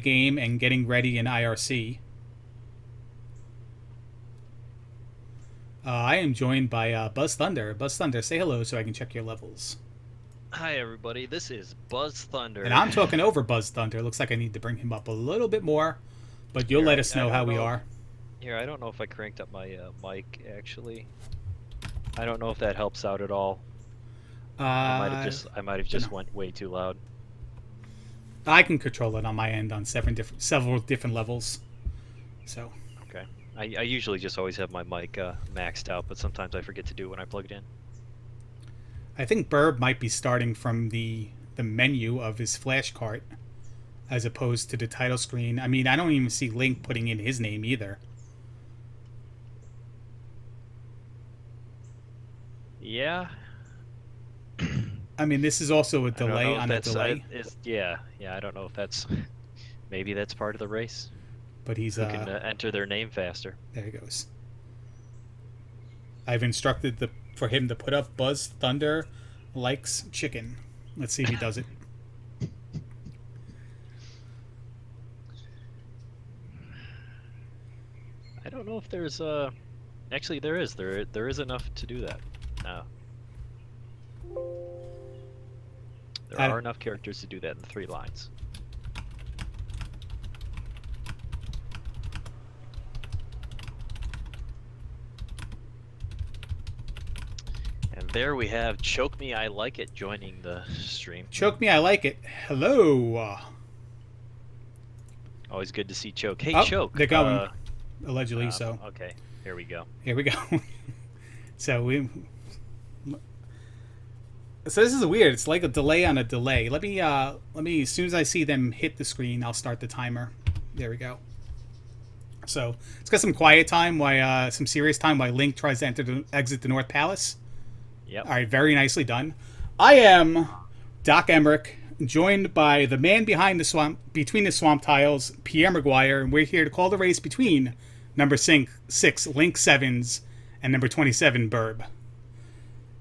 game and getting ready in IRC. I am joined by BuzzThunder. BuzzThunder, say hello so I can check your levels. Hi everybody, this is And BuzzThunder. I'm talking over BuzzThunder. Looks like I need to bring him up a little bit more, but you'll Here, let I, us I know how don't we know. are. Here, I don't know if I cranked up my mic actually. I don't know if that helps out at all. I might have Don't know. just went way too loud. I can control it on my end on several different levels. So Okay. I usually just always have my mic maxed out, but sometimes I forget to do it when I plug it in. I think Burb might be starting from the menu of his flash cart as opposed to the title screen. I mean, I don't even see Link putting in his name either. Yeah. I mean, this is also a I don't delay know if on a that's delay, yeah. I don't know if that's maybe that's part of the race. but he's Who can enter their name faster? there he goes. I've instructed for him to put up Buzz Thunder likes chicken. Let's see if he does it. I don't know if there's actually there is enough to do that. No. There I, are enough characters to do that in 3 lines. And there we have Choke Me I Like It joining the stream. Choke me, I like it. Hello. Always good to see Choke. Hey Oh, Choke. they're going. Allegedly so. Okay, here we go. Here we go. So this is weird. It's like a delay on a delay. Let me as soon as I see them hit the screen, I'll start the timer. There we go. So it's got some quiet time while some serious time while Link tries to exit the North Palace. Yep. All right, very nicely done. I am Doc Emmerich, joined by the man behind the swamp, between the swamp tiles, Pierre Maguire, and we're here to call the race between number 6, Link Sevens, and number 27, Burb. How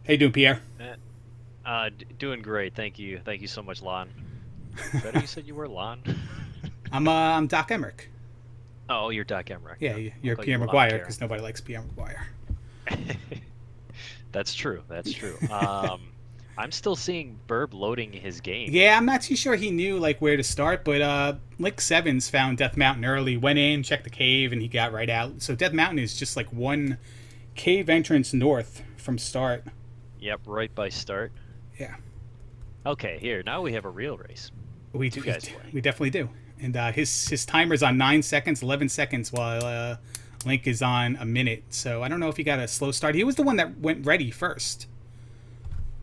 you doing, Pierre? Doing great. Thank you. Thank you so much, Lon. Is that who you said you were, Lon? I'm Doc Emmerich. Oh, you're Doc Emmerich. Yeah, you're I'll call Pierre you Lon Maguire Care. because nobody likes Pierre Maguire. That's true. That's true. I'm still seeing Burb loading his game. Yeah, I'm not too sure he knew like where to start, but Link Sevens found Death Mountain early, went in, checked the cave, and he got right out. So Death Mountain is just like one cave entrance north from start. Yep, right by start. Yeah, Okay, here now we have a real race. we Two guys play. we definitely do. And his timer's on 9 seconds, 11 seconds, while Link is on a minute. So I don't know if he got a slow start. He was the one that went ready first,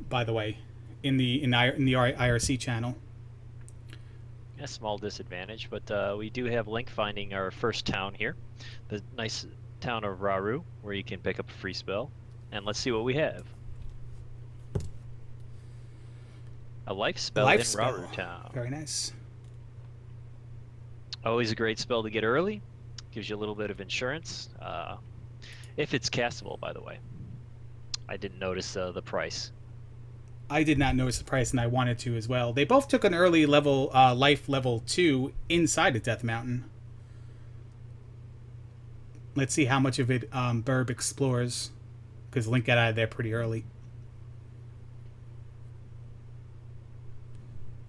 by the way, in the IRC channel. A small disadvantage, but we do have Link finding our first town here, the nice town of Raru, where you can pick up a free spell. And let's see what we have. A life spell in Raru town. Very nice. Always a great spell to get early. Gives you a little bit of insurance. If it's castable, by the way. I didn't notice the price. I did not notice the price, and I wanted to as well. They both took an early level, life level 2 inside of Death Mountain. Let's see how much of it Burb explores, because Link got out of there pretty early.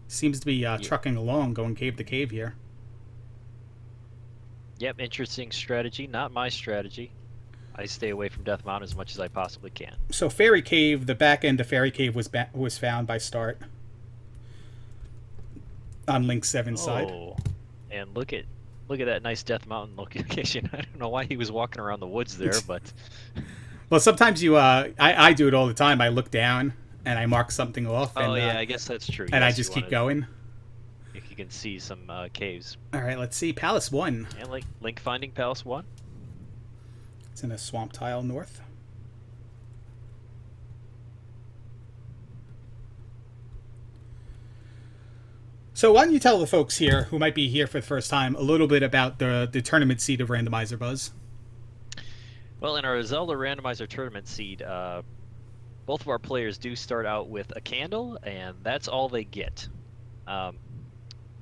Seems to be trucking along, going cave to cave here. Yep, interesting strategy. Not my strategy. I stay away from Death Mountain as much as I possibly can. So Fairy Cave, the back end of Fairy Cave was found by start on Link's 7 side. Oh, and look at that nice Death Mountain location. I don't know why he was walking around the woods there, but Well, sometimes I do it all the time. I look down and I mark something off. oh and, yeah, I guess that's true. And Yes, I just you keep wanna- going. If you can see some caves. All right, let's see. Palace 1. And Link finding Palace 1. It's in a swamp tile north. So why don't you tell the folks here who might be here for the first time a little bit about the tournament seed of Randomizer, Buzz? Well, in our Zelda Randomizer tournament seed, both of our players do start out with a candle, and that's all they get.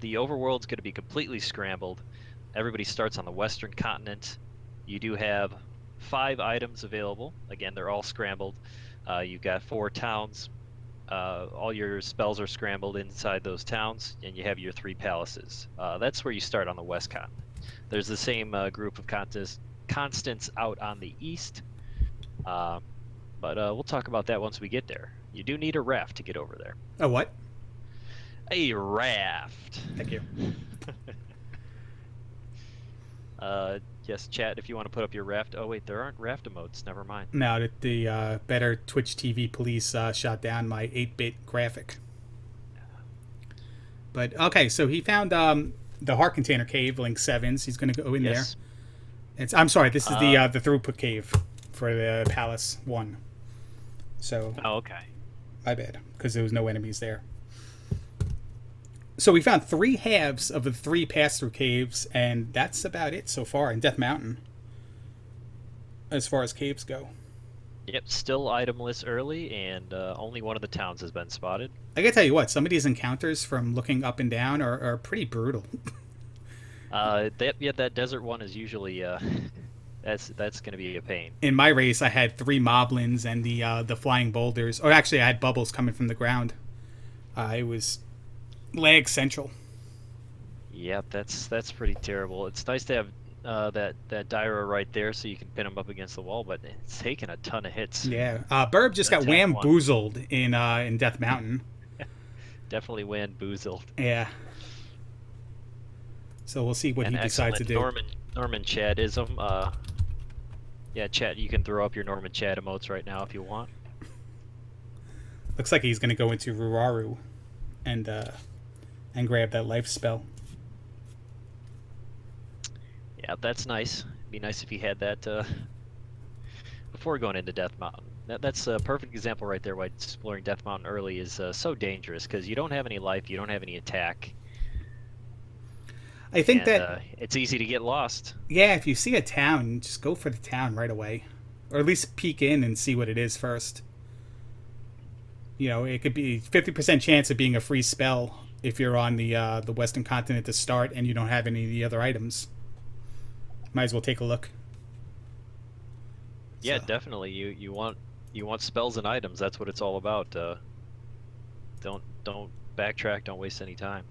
the overworld's going to be completely scrambled. Everybody starts on the western continent. You do have 5 items available. Again, they're all scrambled. You've got 4 towns. All your spells are scrambled inside those towns, and you have your 3 palaces. That's where you start on the west continent. There's the same group of constants out on the east, but we'll talk about that once we get there. You do need a raft to get over there. A what? A raft. Thank you. Yes, chat, if you want to put up your raft. Oh, wait, there aren't raft emotes. Never mind. No, the better Twitch TV police shot down my 8-bit graphic. But, okay, so he found the heart container cave, Link 7's. He's going to go in there. I'm sorry, this is the throughput cave for the Palace 1. So, Oh, okay. my bad, because there was no enemies there. So we found 3 halves of the 3 pass-through caves, and that's about it so far in Death Mountain, as far as caves go. Yep, still itemless early, and only one of the towns has been spotted. I gotta tell you what, some of these encounters from looking up and down are pretty brutal. That desert one is usually that's going to be a pain. In my race, I had 3 moblins and the flying boulders. Or actually, I had bubbles coming from the ground. It was lag central. Yep, that's pretty terrible. It's nice to have that Dyra right there so you can pin him up against the wall, but it's taking a ton of hits. Yeah, Burb just got whamboozled in Death Mountain. Definitely whamboozled. Yeah. So we'll see what he decides to do. Norman Chadism. Yeah, chat. You can throw up your Norman Chad emotes right now if you want. Looks like he's going to go into Ruraru and grab that life spell. Yeah, that's nice. It'd be nice if he had that before going into Death Mountain. That's a perfect example right there why exploring Death Mountain early is so dangerous, because you don't have any life, you don't have any attack. I think that it's easy to get lost. Yeah, if you see a town, just go for the town right away, or at least peek in and see what it is first. You know, it could be 50% chance of being a free spell if you're on the Western Continent to start and you don't have any of the other items. Might as well take a look. Yeah, definitely. You want spells and items. That's what it's all about. Don't backtrack. Don't waste any time.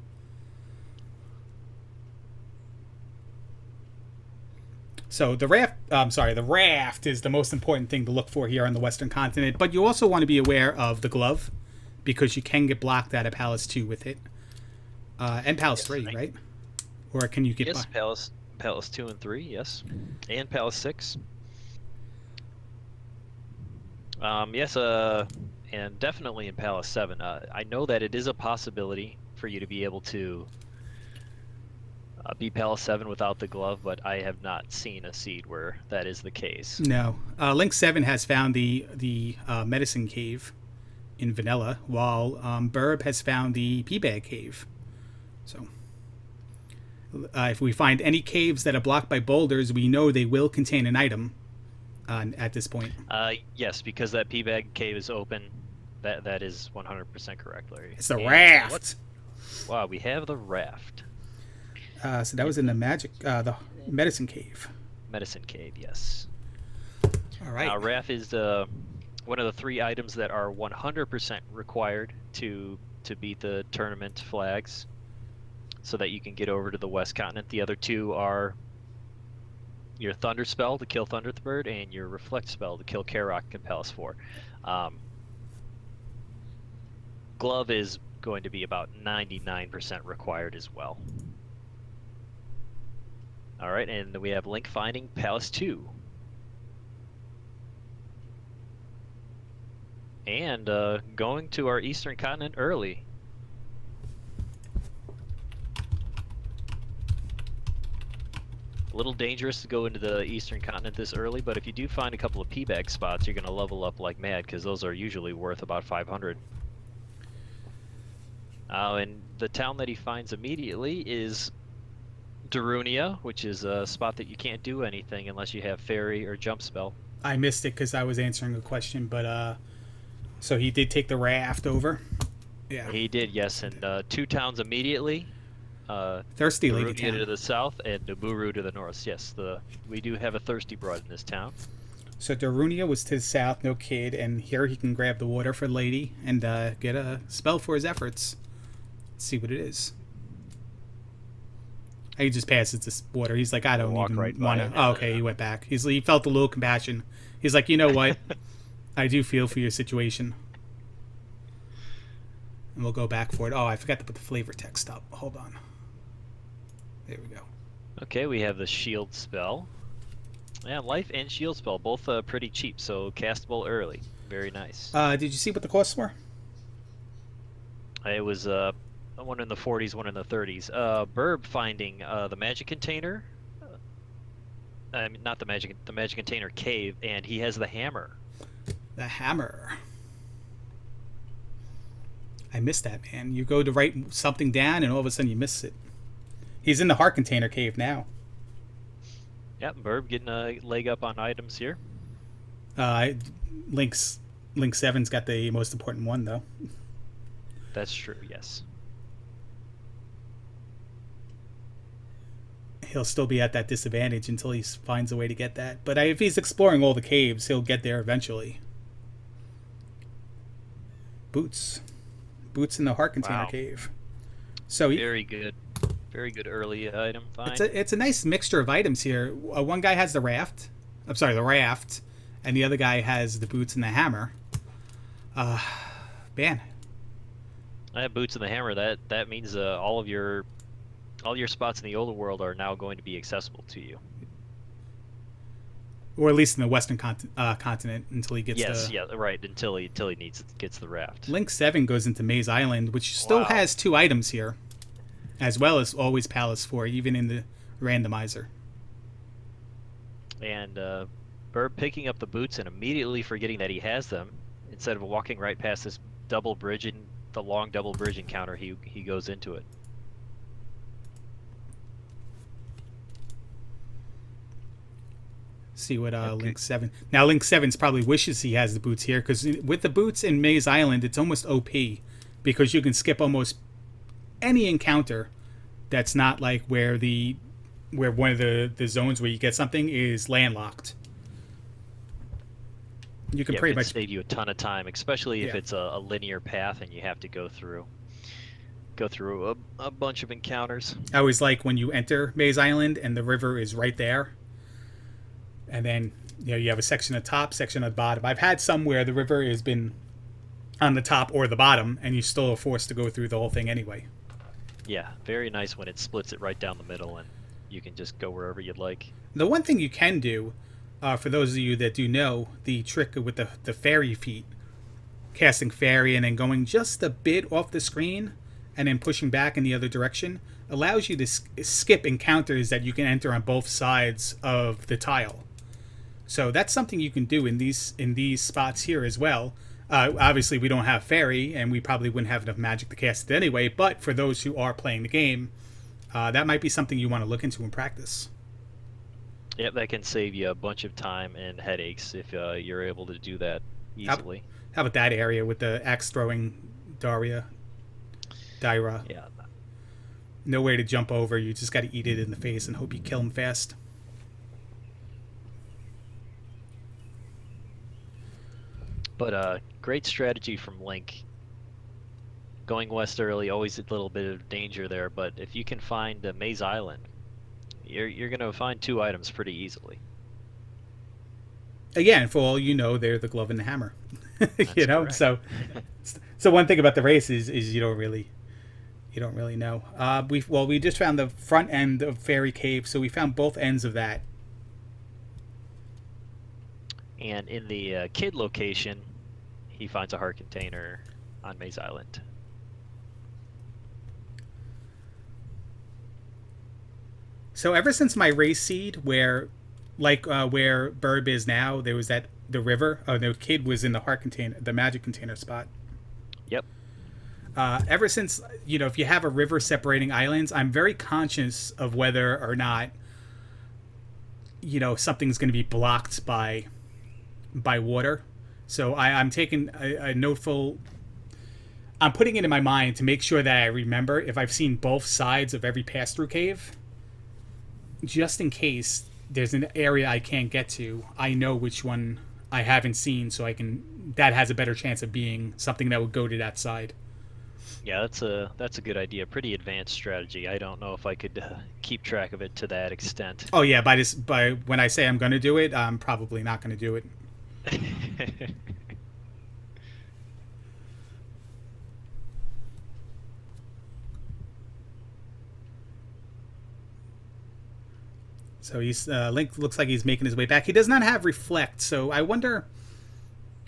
So the raft is the most important thing to look for here on the Western Continent. But you also want to be aware of the glove, because you can get blocked out of Palace 2 with it, and Palace 3, right? Or can you get? Yes, Palace 2 and 3, yes, and Palace 6. Yes, and definitely in Palace 7. I know that it is a possibility for you to be able to beat Palace 7 without the glove, but I have not seen a seed where that is the case. No. Link 7 has found the medicine cave in Vanilla, while Burb has found the P-Bag cave. So, if we find any caves that are blocked by boulders, we know they will contain an item at this point. Yes, because that P-Bag cave is open. That is 100% correct, Larry. It's the raft! Wow, we have the raft. So that was in the the medicine cave. Medicine cave, yes. All right. Raft is one of the 3 items that are 100% required to beat the tournament flags, so that you can get over to the West Continent. The other 2 are your Thunder spell to kill Thunderbird and your Reflect spell to kill Karok in Palace 4. Glove is going to be about 99% required as well. All right, and we have Link finding Palace 2. And going to our Eastern Continent early. A little dangerous to go into the Eastern Continent this early, but if you do find a couple of P-Bag spots, you're going to level up like mad, because those are usually worth about 500. And the town that he finds immediately is Darunia, which is a spot that you can't do anything unless you have Fairy or Jump Spell. I missed it because I was answering a question, but so he did take the raft over. Yeah, he did, yes, and 2 towns immediately. Thirsty Lady Darunia to Town. the south and Naburu to the north. Yes, we do have a thirsty broad in this town. So Darunia was to the south, no kid, and here he can grab the water for Lady and get a spell for his efforts. Let's see what it is. He just passes this water. He's like, I don't Walk even right by want to. him. Oh, okay, he went back. He felt a little compassion. He's like, you know what? I do feel for your situation. And we'll go back for it. Oh, I forgot to put the flavor text up. Hold on. There we go. Okay, we have the shield spell. Yeah, life and shield spell, both pretty cheap, so castable early. Very nice. Did you see what the costs were? It was one in the 40s, one in the 30s. Burb finding the magic container. I mean, not the magic container cave, and he has the hammer. The hammer. I missed that, man. You go to write something down, and all of a sudden you miss it. He's in the heart container cave now. Yep, Burb getting a leg up on items here. Link 7's got the most important one, though. That's true, yes. He'll still be at that disadvantage until he finds a way to get that. But if he's exploring all the caves, he'll get there eventually. Boots in the heart container cave. So very good early item find. It's a nice mixture of items here. One guy has the raft, and the other guy has the boots and the hammer. Man, I have boots and the hammer. That means all your spots in the older world are now going to be accessible to you. Or at least in the western continent until he gets until he gets the raft. Link 7 goes into Maze Island, which still has 2 items here, as well as always Palace 4, even in the randomizer. And Burb picking up the boots and immediately forgetting that he has them, instead of walking right past this the long double bridge encounter, he goes into it. See what Link 7. Now Link 7's probably wishes he has the boots here, because with the boots in Maze Island, it's almost OP, because you can skip almost any encounter that's not like where one of the zones where you get something is landlocked. You can pretty much save you a ton of time, especially if it's a linear path and you have to go through a bunch of encounters. I always like when you enter Maze Island and the river is right there. And then, you have a section at the top, section at the bottom. I've had some where the river has been on the top or the bottom, and you still are forced to go through the whole thing anyway. Yeah, very nice when it splits it right down the middle, and you can just go wherever you'd like. The one thing you can do, for those of you that do know, the trick with the fairy feet, casting fairy and then going just a bit off the screen, and then pushing back in the other direction, allows you to skip encounters that you can enter on both sides of the tile. So that's something you can do in these spots here as well. Obviously, we don't have fairy, and we probably wouldn't have enough magic to cast it anyway. But for those who are playing the game, that might be something you want to look into and practice. Yep, that can save you a bunch of time and headaches if you're able to do that easily. How about that area with the axe throwing Daira? Yeah. Nowhere to jump over. You just got to eat it in the face and hope you kill him fast. But great strategy from Link. Going west early, always a little bit of danger there, but if you can find Maze Island, you're going to find 2 items pretty easily. Again, for all you know, they're the glove and the hammer. Correct. So one thing about the race is you don't really know. We just found the front end of Fairy Cave, so we found both ends of that. And in the kid location, he finds a heart container on Maze Island. So ever since my race seed, where Burb is now, there was the river. Oh, the kid was in the heart container, the magic container spot. Yep. Ever since, if you have a river separating islands, I'm very conscious of whether or not, something's going to be blocked by water. So I'm taking a noteful I'm putting it in my mind to make sure that I remember if I've seen both sides of every pass-through cave, just in case there's an area I can't get to. I know which one I haven't seen, so I can. That has a better chance of being something that would go to that side. Yeah, that's a good idea. Pretty advanced strategy. I don't know if I could keep track of it to that extent. Oh yeah, by when I say I'm going to do it, I'm probably not going to do it. So he's Link looks like he's making his way back. He does not have reflect, so I wonder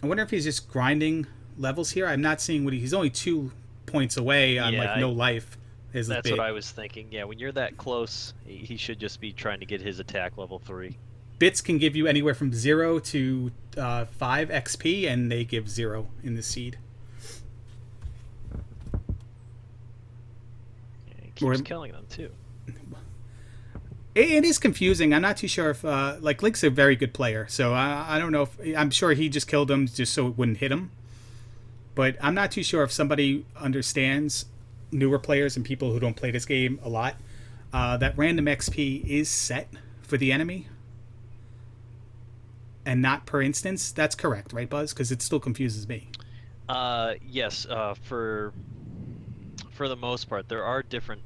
if he's just grinding levels here. I'm not seeing what he's only 2 points away on no life. That's what I was thinking. Yeah, when you're that close, he should just be trying to get his attack level 3. Bits can give you anywhere from 0 to 5 XP, and they give 0 in the seed. Yeah, he keeps killing them too. It is confusing. I'm not too sure if Link's a very good player, so I don't know if I'm sure he just killed him just so it wouldn't hit him. But I'm not too sure if somebody understands, newer players and people who don't play this game a lot, that random XP is set for the enemy and not per instance. That's correct, right, Buzz? Because it still confuses me. Yes. For the most part, there are different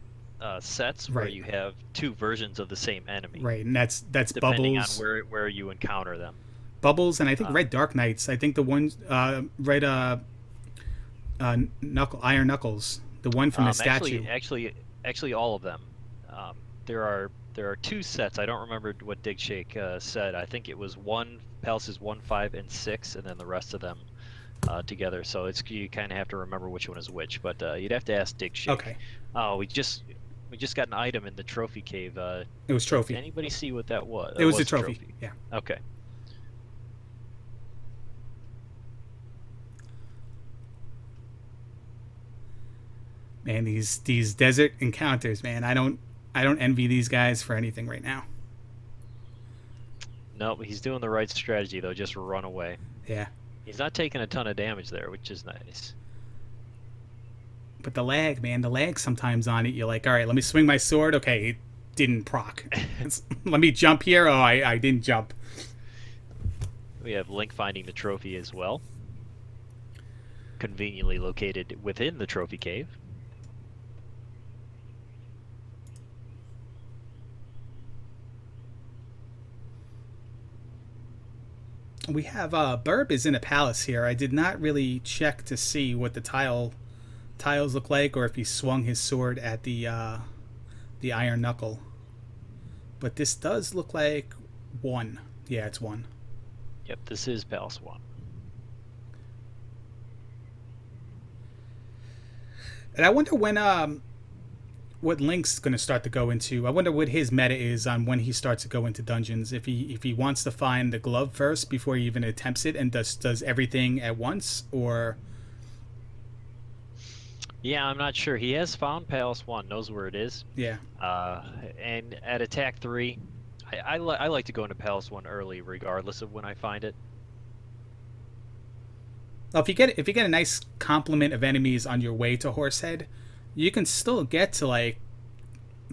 sets where you have 2 versions of the same enemy. Right, and that's depending Bubbles. on where you encounter them. Bubbles, and I think Red Dark Knights. I think the one Red Iron Knuckles, the one from the statue. Actually, all of them. There are 2 sets. I don't remember what Dig Shake said. I think it was Palaces 1, 5, and 6, and then the rest of them together. So you kind of have to remember which one is which. But you'd have to ask Dig Shake. Okay. Oh, we just got an item in the trophy cave. It was trophy. Did anybody see what that was? It was a trophy. Yeah. Okay. Man, these desert encounters, man. I don't envy these guys for anything right now. Nope, he's doing the right strategy though. Just run away. Yeah. He's not taking a ton of damage there, which is nice. But the lag, man, sometimes on it, you're like, all right, let me swing my sword. Okay, it didn't proc. Let me jump here. Oh, I didn't jump. We have Link finding the trophy as well. Conveniently located within the trophy cave. We have Burb is in a palace here. I did not really check to see what the tiles look like, or if he swung his sword at the iron knuckle. But this does look like 1. Yeah, it's 1. Yep, this is Palace 1. And I wonder when what Link's going to start to go into. I wonder what his meta is on when he starts to go into dungeons. If he wants to find the glove first before he even attempts it, and does everything at once, or. Yeah, I'm not sure. He has found Palace 1, knows where it is. Yeah. And at Attack 3, I like to go into Palace 1 early, regardless of when I find it. Well, if you get a nice complement of enemies on your way to Horsehead, you can still get to like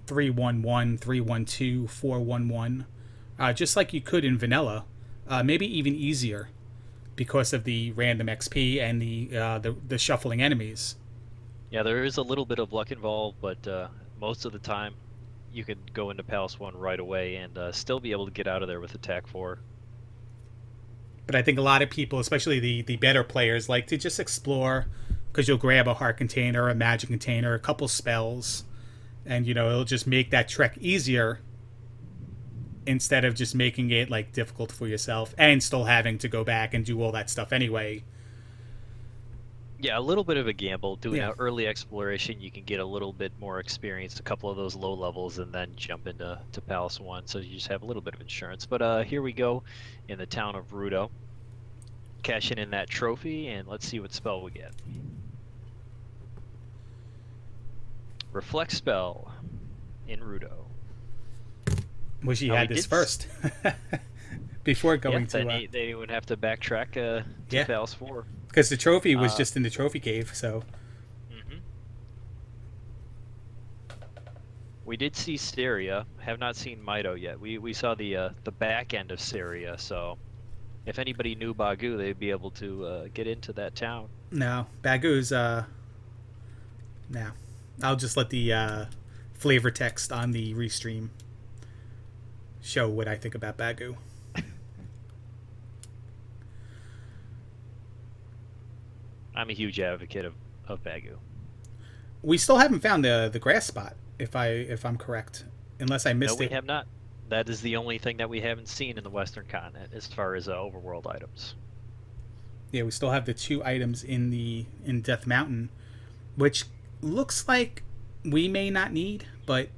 311, 312, 411, just like you could in vanilla, maybe even easier, because of the random XP and the shuffling enemies. Yeah, there is a little bit of luck involved, but most of the time you can go into Palace 1 right away and still be able to get out of there with Attack 4. But I think a lot of people, especially the better players, like to just explore, because you'll grab a heart container, a magic container, a couple spells, and it'll just make that trek easier instead of just making it like difficult for yourself and still having to go back and do all that stuff anyway. Yeah, a little bit of a gamble. Doing an early exploration, you can get a little bit more experience, a couple of those low levels, and then jump into Palace 1, so you just have a little bit of insurance. But here we go in the town of Rando. Cashing in that trophy, and let's see what spell we get. Reflect spell in Rando. Wish he had this first before going to. Then they would have to backtrack to Palace 4. Because the trophy was just in the trophy cave, so. We did see Syria. Have not seen Mito yet. We saw the back end of Syria. So if anybody knew Bagu, they'd be able to get into that town. No, Bagu's. No, I'll just let the flavor text on the restream show what I think about Bagu. I'm a huge advocate of Bagu. We still haven't found the grass spot, if I'm correct, unless I missed No, we it. have not. That is the only thing that we haven't seen in the Western continent as far as overworld items. Yeah, we still have the 2 items in Death Mountain, which looks like we may not need, but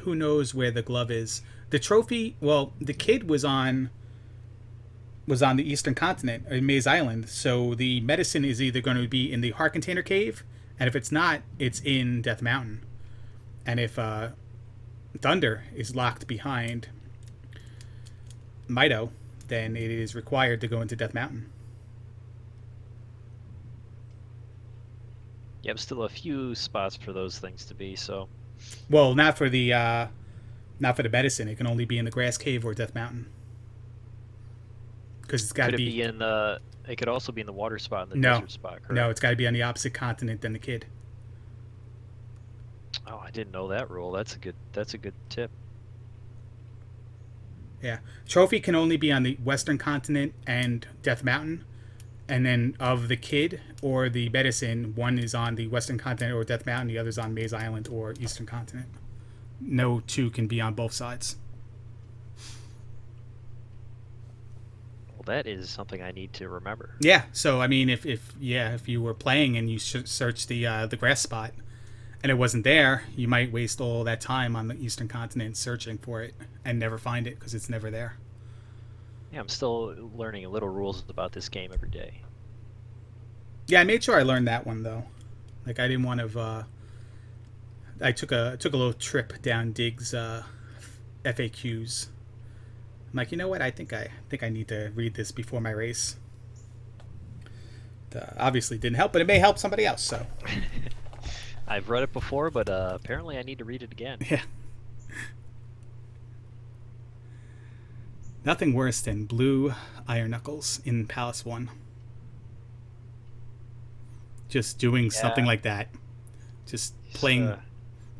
who knows where the glove is. The trophy, well, the kid was on the eastern continent, in Maze Island, so the medicine is either going to be in the Heart Container Cave, and if it's not, it's in Death Mountain. And if Thunder is locked behind Mito, then it is required to go into Death Mountain. You have still a few spots for those things to be. So, Well, not for the medicine. It can only be in the Grass Cave or Death Mountain. Because it's got could to it be. be in the? It could also be in the water spot and the No, desert spot. Correct? no, it's got to be on the opposite continent than the kid. Oh, I didn't know that rule. That's a good tip. Yeah, trophy can only be on the western continent and Death Mountain, and then of the kid or the medicine, one is on the western continent or Death Mountain, the other's on Maze Island or eastern continent. No 2 can be on both sides. Well, that is something I need to remember. Yeah, so I mean, if you were playing and you searched the grass spot, and it wasn't there, you might waste all that time on the eastern continent searching for it and never find it because it's never there. Yeah, I'm still learning little rules about this game every day. Yeah, I made sure I learned that one though. Like I didn't want to. I took a little trip down Dig's FAQs. I'm like, you know what? I think I need to read this before my race. Obviously didn't help, but it may help somebody else. So. I've read it before, but apparently I need to read it again. Yeah. Nothing worse than blue iron knuckles in Palace 1. Just doing something like that. Just playing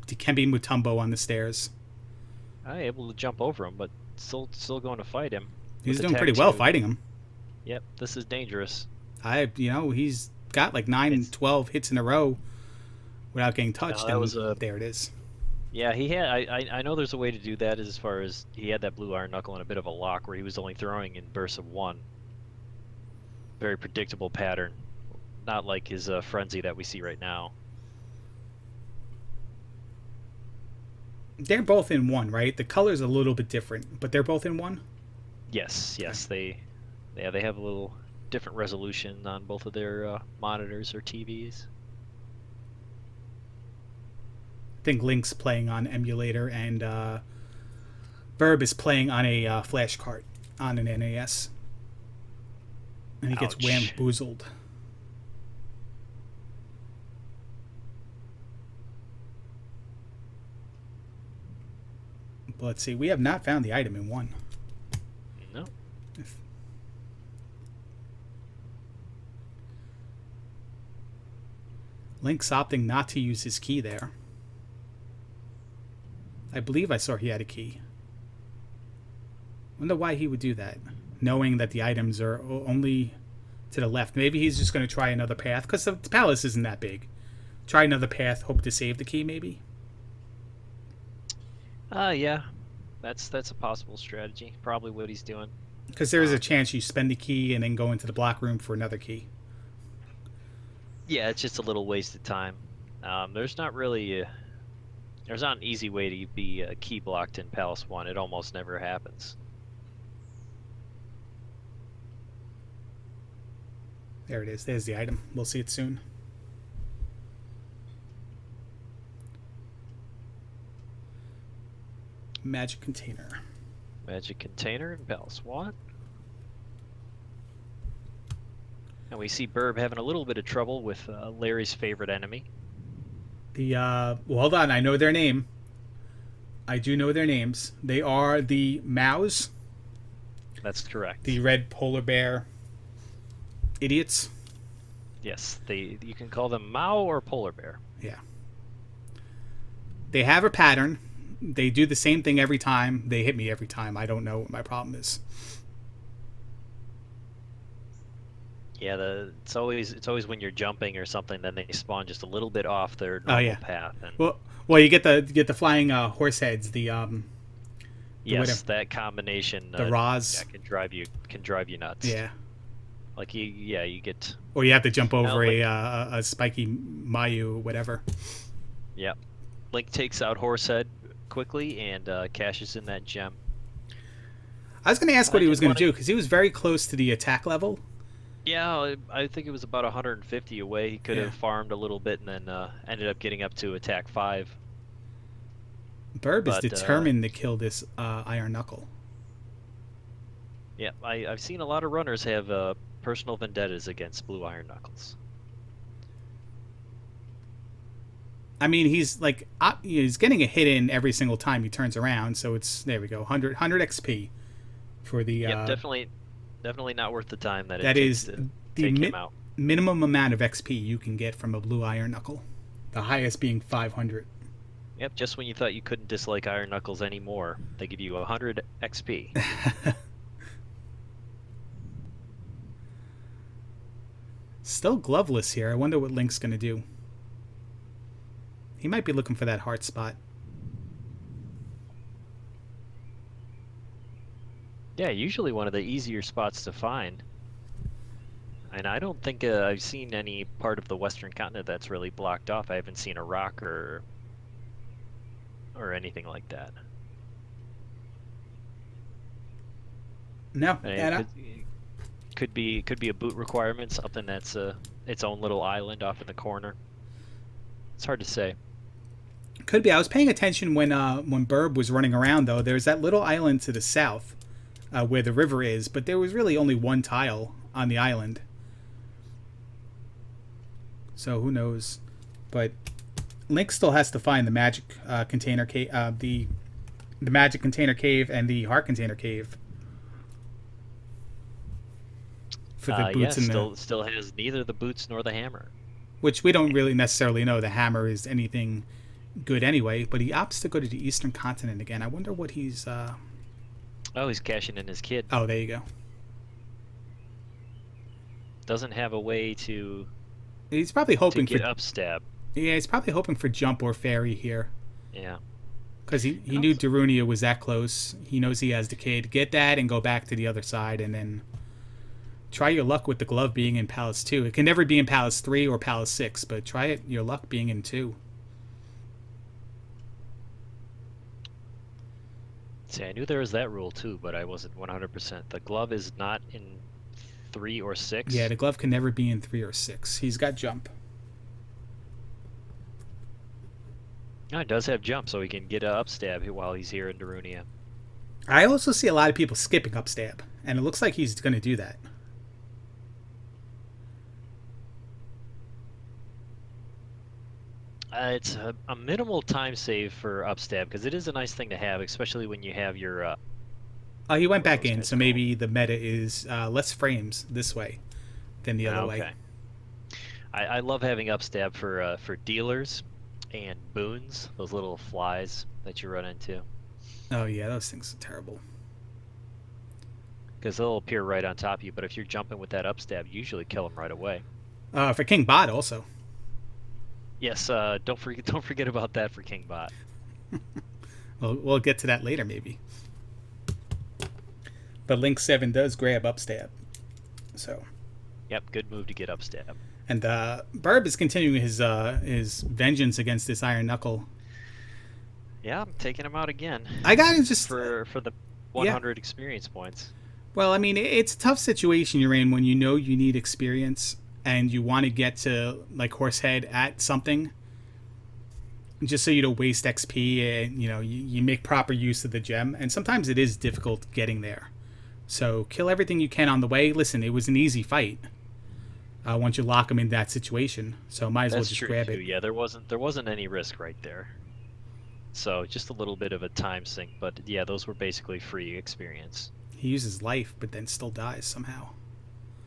Dikembe Mutombo on the stairs. I'm able to jump over him, but still going to fight him. He's doing pretty well fighting him. Yep, this is dangerous. He's got like 12 hits in a row without getting touched. There it is. Yeah, he had. I know there's a way to do that as far as he had that blue iron knuckle in a bit of a lock where he was only throwing in bursts of 1. Very predictable pattern, not like his frenzy that we see right now. They're both in 1, right? The color's a little bit different, but they're both in 1. Yes, they have a little different resolution on both of their monitors or TVs. I think Link's playing on emulator, and Burb is playing on a flash cart on an NAS. And he gets whamboozled. But let's see. We have not found the item in 1. No. Link's opting not to use his key there. I believe I saw he had a key. Wonder why he would do that, knowing that the items are only to the left. Maybe he's just going to try another path, because the palace isn't that big. Try another path, hope to save the key, maybe? Yeah. That's a possible strategy. Probably what he's doing. Because there is a chance you spend the key and then go into the block room for another key. Yeah, it's just a little wasted time. There's not really... There's not an easy way to be key blocked in Palace 1. It almost never happens. There it is. There's the item. We'll see it soon. Magic container. Magic container in Palace 1. And we see Burb having a little bit of trouble with Larry's favorite enemy. Well, hold on. I know their name. I do know their names. They are the Mouse, That's correct. the red polar bear idiots. Yes, you can call them Mao or polar bear. Yeah. They have a pattern. They do the same thing every time. They hit me every time. I don't know what my problem is. Yeah, it's always when you're jumping or something, then they spawn just a little bit off their normal path. And Well, you get the flying horse heads. yes, whatever. That combination. The Roz. Yeah, can drive you nuts. Yeah. Like you get. Or you have to jump over a spiky Mayu or whatever. Yeah, Link takes out Horsehead quickly and cashes in that gem. I was going to ask what he was going to do because he was very close to the attack level. Yeah, I think it was about 150 away. He could have farmed a little bit and then ended up getting up to attack 5. Burb is determined to kill this Iron Knuckle. Yeah, I've seen a lot of runners have personal vendettas against Blue Iron Knuckles. I mean, he's getting a hit in every single time he turns around, so it's, there we go, 100 XP for the... Yep, definitely not worth the time that it takes is to take him out. Minimum amount of XP you can get from a Blue Iron Knuckle. The highest being 500. Yep, just when you thought you couldn't dislike Iron Knuckles anymore, they give you 100 XP. Still gloveless here. I wonder what Link's going to do. He might be looking for that heart spot. Yeah, usually one of the easier spots to find. And I don't think I've seen any part of the Western continent that's really blocked off. I haven't seen a rock or anything like that. No, it could be a boot requirement, something that's its own little island off in the corner. It's hard to say. Could be. I was paying attention when Burb was running around, though. There's that little island to the south where the river is, but there was really only one tile on the island. So who knows? But Link still has to find the magic container cave, the magic container cave, and the heart container cave. For the boots and still has neither the boots nor the hammer. Which we don't really necessarily know the hammer is anything good anyway, but he opts to go to the Eastern Continent again. I wonder what he's... Oh, he's cashing in his kid. Oh, there you go. Doesn't have a way to... He's probably hoping to get up stab. Yeah, he's probably hoping for jump or fairy here. Yeah. Because he knew Darunia was that close. He knows he has the kid. Get that and go back to the other side, and then try your luck with the glove being in Palace 2. It can never be in Palace 3 or Palace 6, but try your luck being in 2. See, I knew there was that rule too, but I wasn't 100%. The glove is not in 3 or 6? Yeah, the glove can never be in 3 or 6. He's got jump. No, it does have jump, so he can get a upstab while he's here in Darunia. I also see a lot of people skipping upstab, and it looks like he's going to do that. It's a minimal time save for upstab, because it is a nice thing to have, especially when you have your... he went back in, so maybe the meta is less frames this way than the other way. I love having upstab for dealers and boons, those little flies that you run into. Oh yeah, those things are terrible. Because they'll appear right on top of you, but if you're jumping with that upstab, you usually kill them right away. For King Bot also. Yes, don't forget about that for King Bot. We'll get to that later, maybe. But Link 7 does grab upstab. So. Yep, good move to get upstab. And Burb is continuing his vengeance against this Iron Knuckle. Yeah, I'm taking him out again. I got to just for the 100 experience points. Well, I mean, it's a tough situation you're in when you know you need experience and you want to get to like Horsehead at something, just so you don't waste XP and you make proper use of the gem. And sometimes it is difficult getting there. So kill everything you can on the way. Listen, it was an easy fight. Once you lock him in that situation, so might as well just grab it. Yeah, there wasn't any risk right there. So just a little bit of a time sink, but yeah, those were basically free experience. He uses life, but then still dies somehow.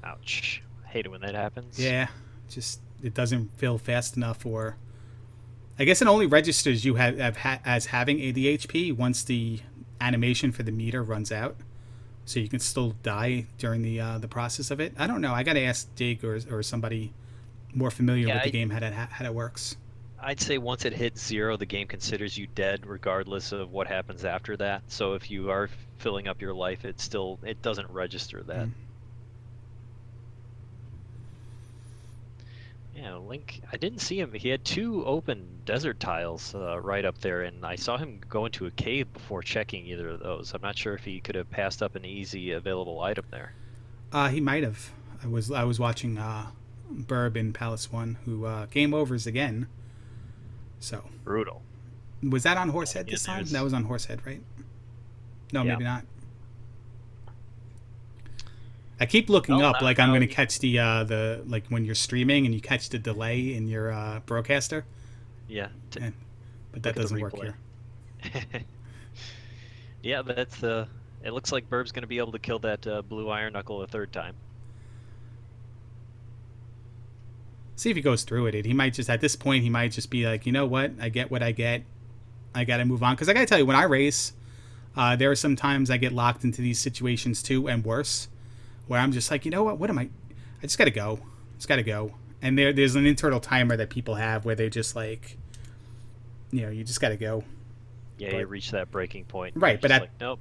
Ouch. I hate it when that happens. Yeah, just it doesn't fill fast enough, or I guess it only registers you as having ADHP once the animation for the meter runs out, so you can still die during the process of it. I don't know. I gotta ask Dig or somebody more familiar Yeah, with the game how it works. I'd say once it hits 0, the game considers you dead regardless of what happens after that. So if you are filling up your life, it doesn't register that. Yeah, Link, I didn't see him. He had 2 open desert tiles right up there, and I saw him go into a cave before checking either of those. I'm not sure if he could have passed up an easy available item there. He might have. I was watching Burb in Palace One, who game overs again. So Brutal. was that on Horsehead Yeah, this time? That was on Horsehead, right? No, Yeah. maybe not. I keep looking Well, up like I'm now going to you- catch the like when you're streaming and you catch the delay in your broadcaster, Yeah. and, but Look that at the doesn't work replay. here. Yeah, but that's the. It looks like Burb's going to be able to kill that blue iron knuckle a 3rd time. See if he goes through it. He might just at this point he might just be like, you know what? I get what I get. I got to move on because I got to tell you when I race, there are some times I get locked into these situations too, and worse, where I'm just like, you know what? What am I? I just got to go. Just got to go. And there's an internal timer that people have where they're just like, you just got to go. Yeah, you reach that breaking point. Right, but like, nope,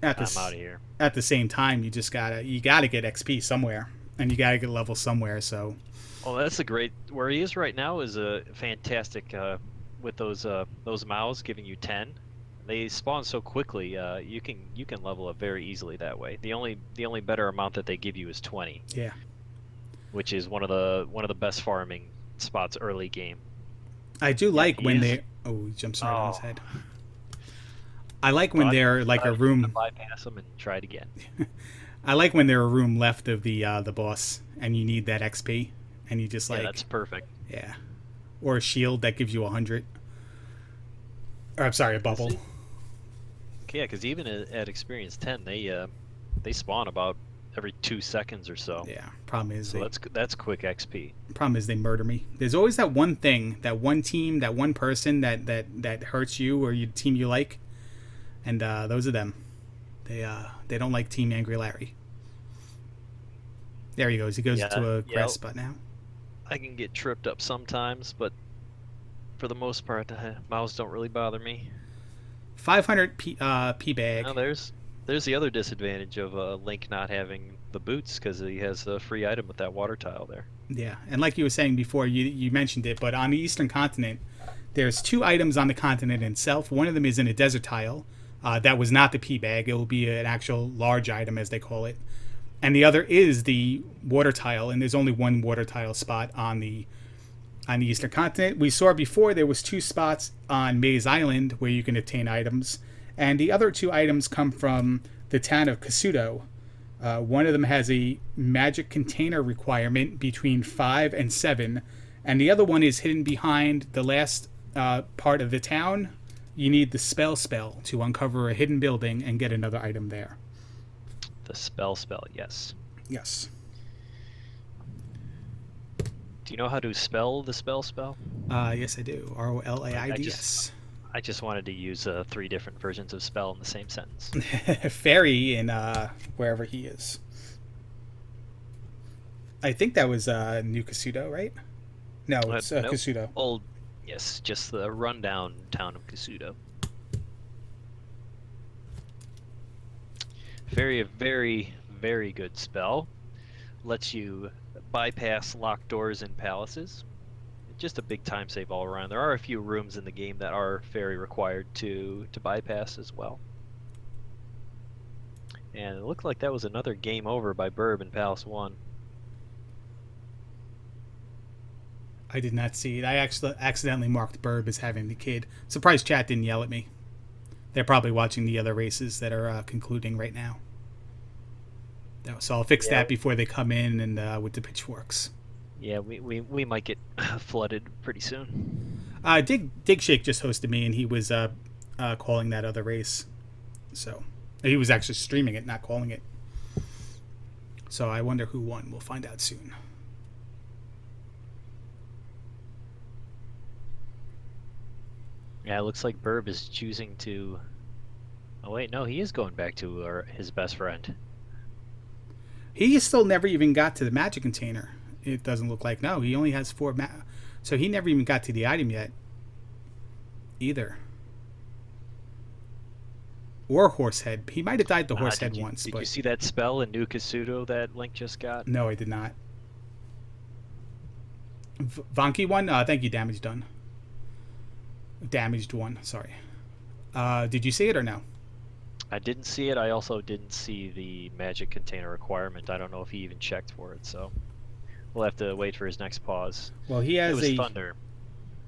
at I'm out of here. At the same time, you gotta get XP somewhere, and you gotta get level somewhere. So, Oh, that's a great. Where he is right now is a fantastic. With those mouths giving you 10, they spawn so quickly. You can level up very easily that way. The only better amount that they give you is 20. yeah, Which is one of the best farming spots early game. I do like he when is- they. Oh, he jumps right on his Oh. head. I like when they're like a room. Bypass them and try it again. I like when they're a room left of the boss, and you need that XP, and you just Yeah, like that's perfect. yeah, or a shield that gives you 100. Or I'm sorry, a bubble. Yeah, because even at experience 10, they spawn about every 2 seconds or so. Yeah. Problem is, So that's quick XP. they murder me. There's always that one thing, that one team, that one person that hurts you or your team you like, and those are them. They don't like Team AngryLarry. There he goes. He goes to a grass spot now. I can get tripped up sometimes, but for the most part, mouths don't really bother me. 500 P bag. Now there's the other disadvantage of Link not having the boots because he has a free item with that water tile there. Yeah, and like you were saying before, you mentioned it, but on the Eastern continent, there's 2 items on the continent itself. One of them is in a desert tile. That was not the P bag. It will be an actual large item, as they call it. And the other is the water tile, and there's only one water tile spot on the Eastern continent. We saw before there was 2 spots on Maze Island where you can obtain items, and the other 2 items come from the town of Kasuto. One of them has a magic container requirement between 5 and 7, and the other one is hidden behind the last part of the town. You need the spell to uncover a hidden building and get another item there. The spell, yes. Yes. Do you know how to spell the spell? Yes, I do. ROLAIDS. I just wanted to use 3 different versions of spell in the same sentence. Fairy in wherever he is. I think that was New Kasuto, right? No, it's Nope. Kasuto. Yes, just the rundown town of Kasuto. Very, very, very good spell. Lets you bypass locked doors in palaces. Just a big time save all around. There are a few rooms in the game that are fairy required to bypass as well. And it looked like that was another game over by Burb in Palace 1. I did not see it. I actually accidentally marked Burb as having the kid. Surprised chat didn't yell at me. They're probably watching the other races that are concluding right now. So I'll fix that before they come in and with the pitchforks. Yeah, we might get flooded pretty soon. Dig Shake just hosted me, and he was calling that other race. So he was actually streaming it, not calling it. So I wonder who won. We'll find out soon. Yeah, it looks like Burb is choosing to... Oh wait, no, he is going back to his best friend. He still never even got to the magic container. It doesn't look like. No, he only has 4 so he never even got to the item yet. Either. Or Horsehead. He might have died to Horsehead once. Did but you see that spell in New Kasuto that Link just got? No, I did not. Vonky one? Thank you, Damage Done. Damaged one, sorry. Did you see it or no? I didn't see it. I also didn't see the magic container requirement. I don't know if he even checked for it, so we'll have to wait for his next pause. Well, he has Thunder.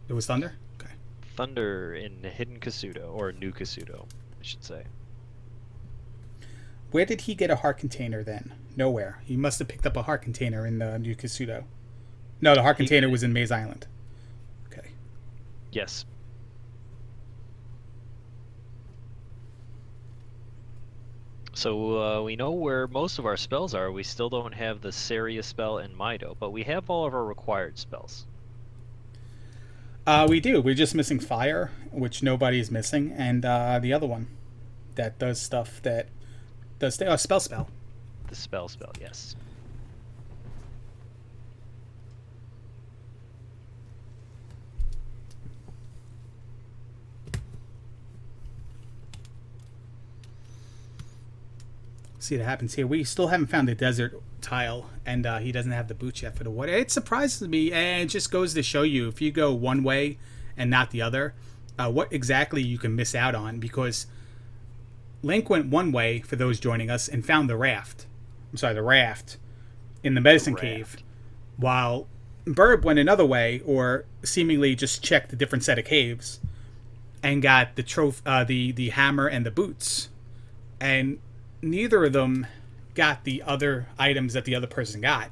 It was Thunder? Okay. Thunder in Hidden Kasuto, or New Kasuto, I should say. Where did he get a heart container then? Nowhere. He must have picked up a heart container in the New Kasuto. No, the heart container was in Maze Island. Okay. Yes. So we know where most of our spells are. We still don't have the Saria spell and Mido, but we have all of our required spells. We do. We're just missing Fire, which nobody's missing, and the other one that does stuff that does spell. The spell, yes. See what happens here. We still haven't found the desert tile, and he doesn't have the boots yet for the water. It surprises me, and it just goes to show you, if you go one way and not the other, what exactly you can miss out on, because Link went one way, for those joining us, and found the raft in the medicine cave, while Burb went another way, or seemingly just checked a different set of caves, and got the the hammer and the boots. And neither of them got the other items that the other person got.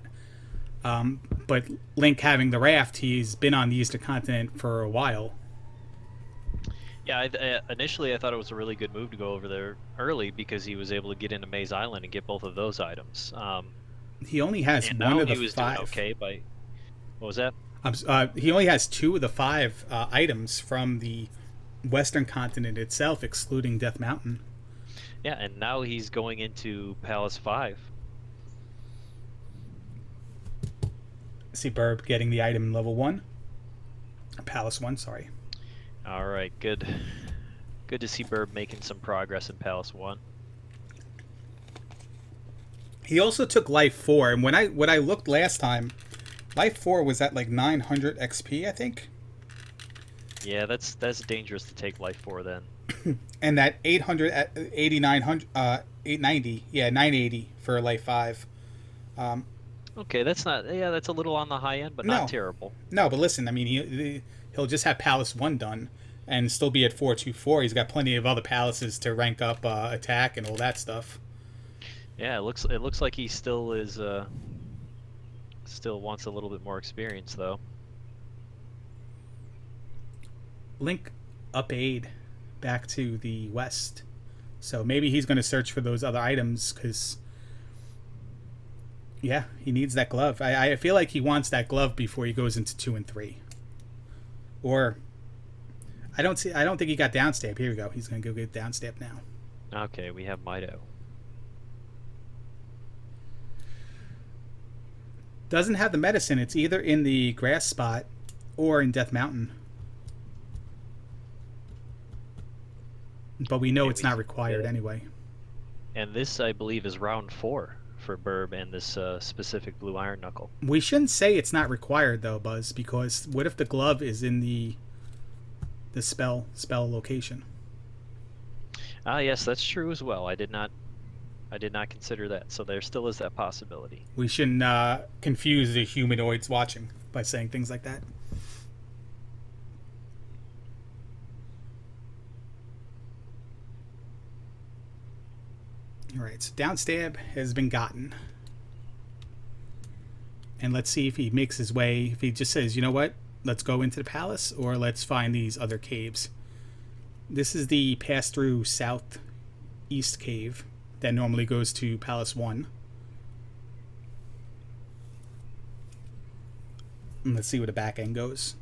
But Link having the raft, he's been on the Eastern Continent for a while. Yeah, initially I thought it was a really good move to go over there early because he was able to get into Maze Island and get both of those items. He only has one of the 5. He was doing okay by... What was that? He only has 2 of the 5 items from the Western Continent itself, excluding Death Mountain. Yeah, and now he's going into Palace 5. See Burb getting the item level 1. Palace 1, sorry. Alright, good. Good to see Burb making some progress in Palace 1. He also took Life 4, and when I looked last time, Life 4 was at like 900 XP, I think. Yeah, that's dangerous to take Life 4 then. And that 800 at 8900 890, yeah, 980 for Life 5. Okay, that's a little on the high end, but not terrible. No, but listen, I mean, he'll just have Palace 1 done and still be at 424. He's got plenty of other palaces to rank up attack and all that stuff. Yeah, it looks like he still is still wants a little bit more experience though. Link up aid back to the west. So maybe he's going to search for those other items because, yeah, he needs that glove. I feel like he wants that glove before he goes into 2 and 3. Or I don't think he got downstab. Here we go. He's going to go get downstab now. Okay, we have Mido. Doesn't have the medicine. It's either in the grass spot or in Death Mountain. But we know it's not required anyway. And this, I believe, is round 4 for Burb and this specific blue iron knuckle. We shouldn't say it's not required though, Buzz, because what if the glove is in the spell location? Yes, that's true as well. I did not consider that. So there still is that possibility. We shouldn't confuse the humanoids watching by saying things like that. Alright, so downstab has been gotten. And let's see if he makes his way. If he just says, you know what? let's go into the palace, or let's find these other caves. This is the pass-through southeast cave that normally goes to Palace 1. And let's see where the back end goes.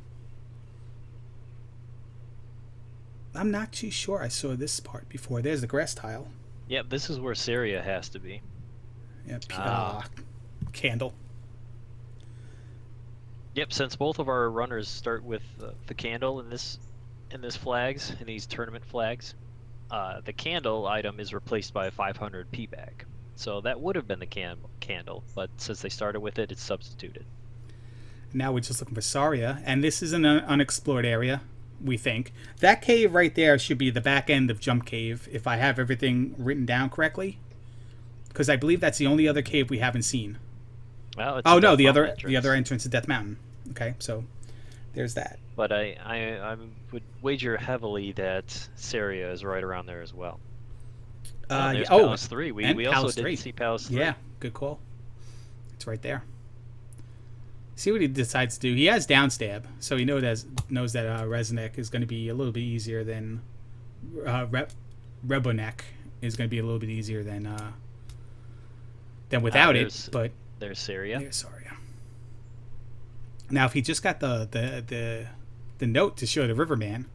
I'm not too sure I saw this part before. There's the grass tile. Yep, this is where Syria has to be. Yep. Candle. Yep, since both of our runners start with the candle in this flags, in these tournament flags, the candle item is replaced by a 500 P bag. So that would have been the candle, but since they started with it, it's substituted. Now we're just looking for Saria, and this is an unexplored area, we think. That cave right there should be the back end of Jump Cave, if I have everything written down correctly. Because I believe that's the only other cave we haven't seen. Well, oh no, the other entrance is Death Mountain. Okay, so there's that. But I would wager heavily that Syria is right around there as well. There's Palace 3. We also didn't see Palace 3. Yeah, good call. It's right there. See what he decides to do. He has downstab, so he knows that Reznek is going to be a little bit easier than Rebonek is going to be a little bit easier than without it. But there's Syria. There's Saria. Now, if he just got the note to show the Riverman,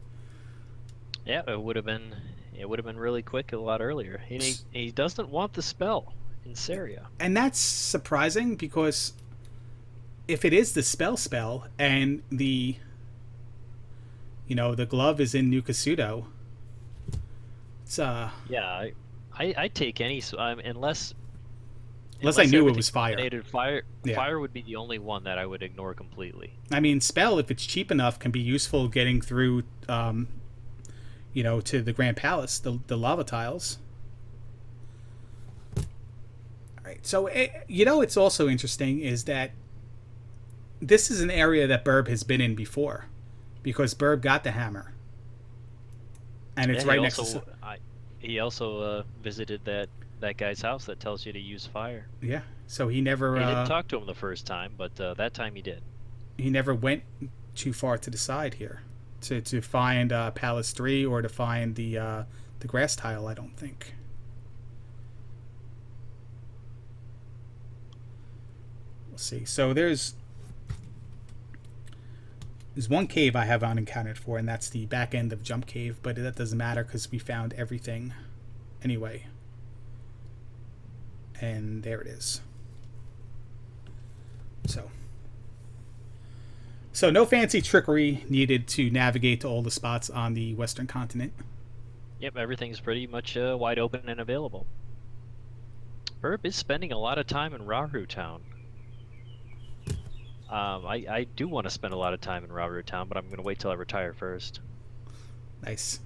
yeah, it would have been really quick a lot earlier. He doesn't want the spell in Syria, and that's surprising because if it is the spell and the glove is in New Kasuto, it's yeah, I take any unless I knew it was fire. Fire would be the only one that I would ignore completely. I mean, spell, if it's cheap enough, can be useful getting through to the Grand Palace, the lava tiles. All right, so it's also interesting is that this is an area that Burb has been in before, because Burb got the hammer, and it's right next to. He also visited that guy's house that tells you to use fire. Yeah, so he never. He didn't talk to him the first time, but that time he did. He never went too far to the side here to find Palace 3 or to find the grass tile. I don't think. We'll see. So there's one cave I have unaccounted for, and that's the back end of Jump Cave, but that doesn't matter because we found everything anyway. And there it is. So no fancy trickery needed to navigate to all the spots on the Western continent. Yep, everything's pretty much wide open and available. Burb is spending a lot of time in Rauru Town. I do want to spend a lot of time in Rauru Town, but I'm going to wait till I retire first. Nice.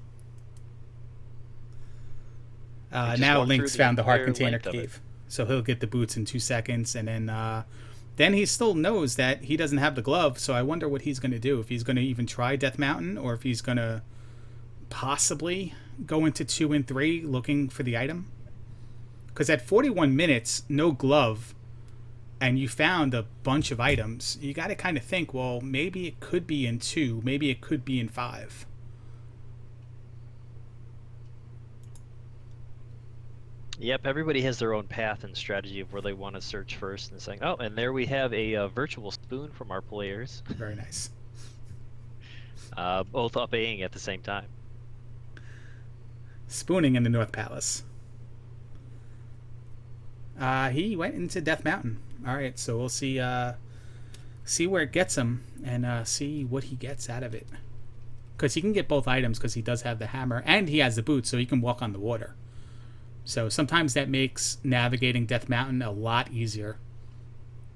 Now Link's found the heart container cave, so he'll get the boots in 2 seconds, and then he still knows that he doesn't have the glove, so I wonder what he's going to do. If he's going to even try Death Mountain, or if he's going to possibly go into 2 and 3 looking for the item. Because at 41 minutes, no glove, and you found a bunch of items, you got to kind of think, well, maybe it could be in 2, maybe it could be in 5. Yep, everybody has their own path and strategy of where they want to search first, and saying, oh, and there we have a virtual spoon from our players. Very nice. Both up Aing at the same time. Spooning in the North Palace. He went into Death Mountain. All right, so we'll see where it gets him, and see what he gets out of it. Because he can get both items, because he does have the hammer, and he has the boots, so he can walk on the water. So sometimes that makes navigating Death Mountain a lot easier.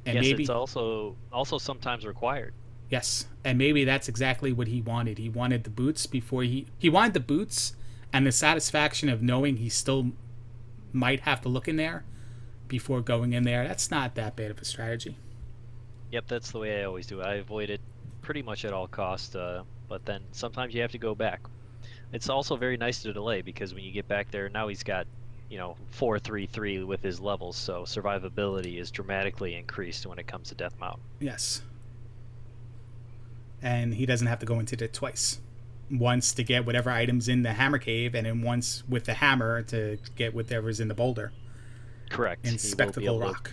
And yes, maybe it's also sometimes required. Yes, and maybe that's exactly what he wanted. He wanted the boots before he wanted the boots and the satisfaction of knowing he still might have to look in there before going in there. That's not that bad of a strategy. Yep, that's the way I always do it. I avoid it pretty much at all costs, but then sometimes you have to go back. It's also very nice to delay, because when you get back there, now he's got 4-3-3 with his levels, so survivability is dramatically increased when it comes to Death Mountain. Yes. and he doesn't have to go into it twice. Once to get whatever items in the hammer cave, and then once with the hammer to get whatever's in the boulder. Correct. In Spectacle Rock.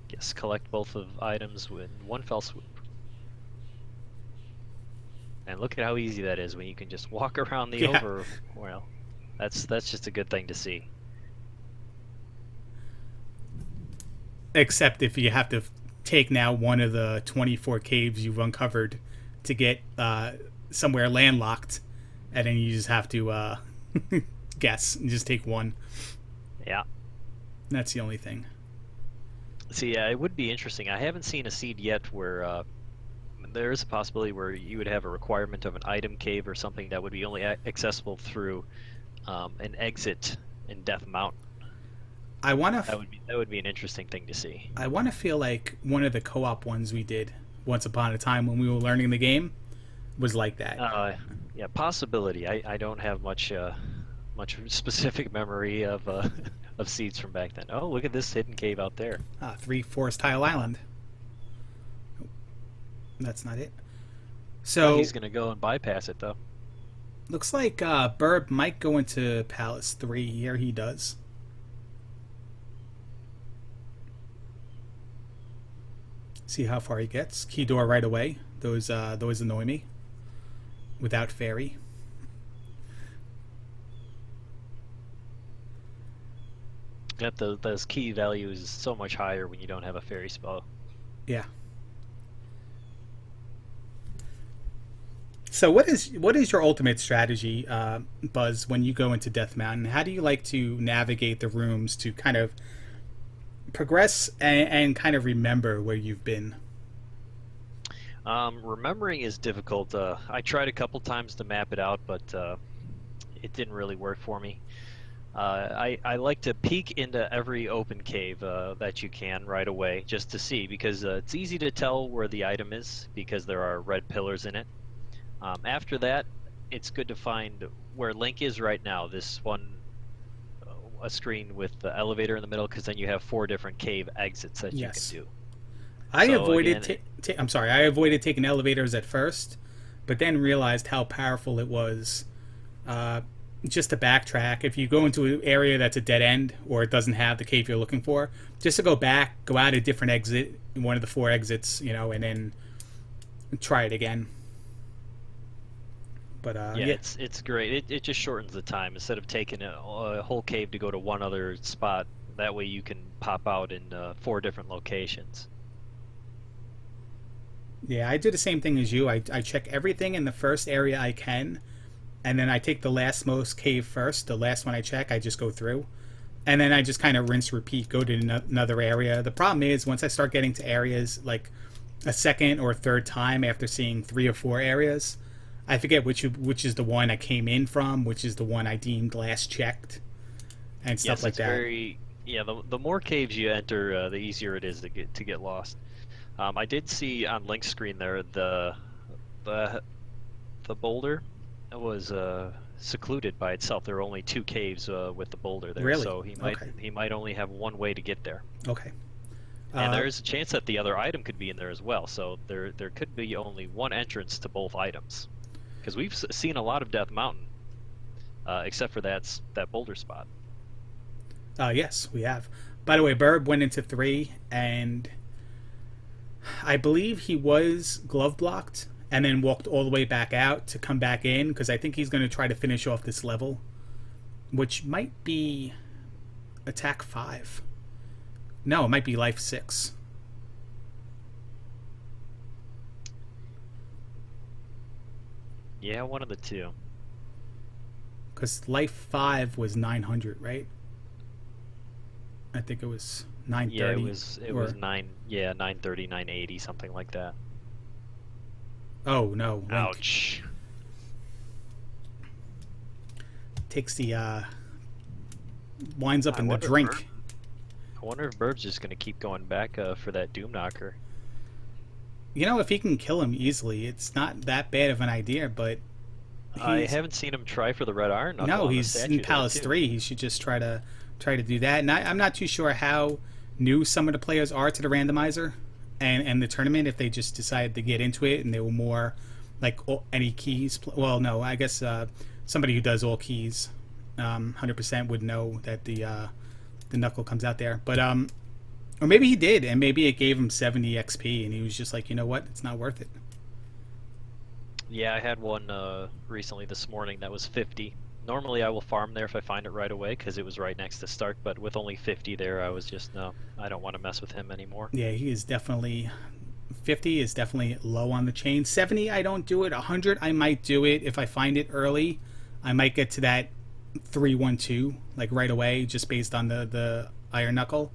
Yes, collect both of items with one fell swoop. And look at how easy that is when you can just walk around the over. Well, that's just a good thing to see. Except if you have to take now one of the 24 caves you've uncovered to get somewhere landlocked, and then you just have to guess and just take one. Yeah. That's the only thing. See, it would be interesting. I haven't seen a seed yet where there is a possibility where you would have a requirement of an item cave or something that would be only accessible through an exit in Death Mountain. I want to. That would be an interesting thing to see. I want to feel like one of the co-op ones we did once upon a time when we were learning the game was like that. Yeah, possibility. I don't have much specific memory of seeds from back then. Oh, look at this hidden cave out there. 3 Forest Tile Island. That's not it. So he's gonna go and bypass it though. Looks like Burb might go into Palace 3. Here he does. See how far he gets. Key door right away. Those annoy me. Without fairy. Got those key values so much higher when you don't have a fairy spell. Yeah. So what is your ultimate strategy, Buzz, when you go into Death Mountain? How do you like to navigate the rooms to kind of progress and kind of remember where you've been? Remembering is difficult. I tried a couple times to map it out, but it didn't really work for me. I like to peek into every open cave that you can right away just to see, because it's easy to tell where the item is because there are red pillars in it. After that, it's good to find where Link is right now. This one, a screen with the elevator in the middle, because then you have 4 different cave exits that you can do. I avoided. I'm sorry. I avoided taking elevators at first, but then realized how powerful it was. Just to backtrack, if you go into an area that's a dead end or it doesn't have the cave you're looking for, just to go back, go out a different exit, one of the 4 exits, and then try it again. But yeah, it's great. It just shortens the time instead of taking a whole cave to go to one other spot. That way you can pop out in 4 different locations. Yeah, I do the same thing as you. I check everything in the first area I can, and then I take the lastmost cave first. The last one I check, I just go through, and then I just kind of rinse, repeat, go to another area. The problem is once I start getting to areas like a second or third time after seeing 3 or 4 areas, I forget which is the one I came in from, which is the one I deemed last checked, and stuff like that. The more caves you enter, the easier it is to get lost. I did see on Link's screen there the boulder was secluded by itself. There were only 2 caves with the boulder there, really? So he might only have one way to get there. Okay. And there is a chance that the other item could be in there as well. So there could be only one entrance to both items. Because we've seen a lot of Death Mountain, except for that boulder spot. Yes, we have. By the way, Burb went into 3, and I believe he was glove blocked, and then walked all the way back out to come back in, because I think he's going to try to finish off this level, which might be attack 5. No, it might be life 6. Yeah, one of the 2. Because life 5 was 900, right? I think it was 930. Yeah, it was 930, 980, something like that. Oh no! Link Ouch! Takes the winds up in the drink. I wonder if Burb's just gonna keep going back for that Doom Knocker. If he can kill him easily, it's not that bad of an idea. But I haven't seen him try for the Red Iron Knuckle. No, he's in Palace 3. He should just try to do that. And I'm not too sure how new some of the players are to the randomizer, and the tournament if they just decided to get into it and they were more like any keys. Well, no, I guess somebody who does all keys 100% would know that the knuckle comes out there. But or maybe he did, and maybe it gave him 70 XP, and he was just like, you know what, it's not worth it. Yeah, I had one recently this morning that was 50. Normally I will farm there if I find it right away because it was right next to start, but with only 50 there, I was just, no, I don't want to mess with him anymore. Yeah, he is definitely... 50 is definitely low on the chain. 70, I don't do it. 100, I might do it if I find it early. I might get to that 312 like right away, just based on the iron knuckle.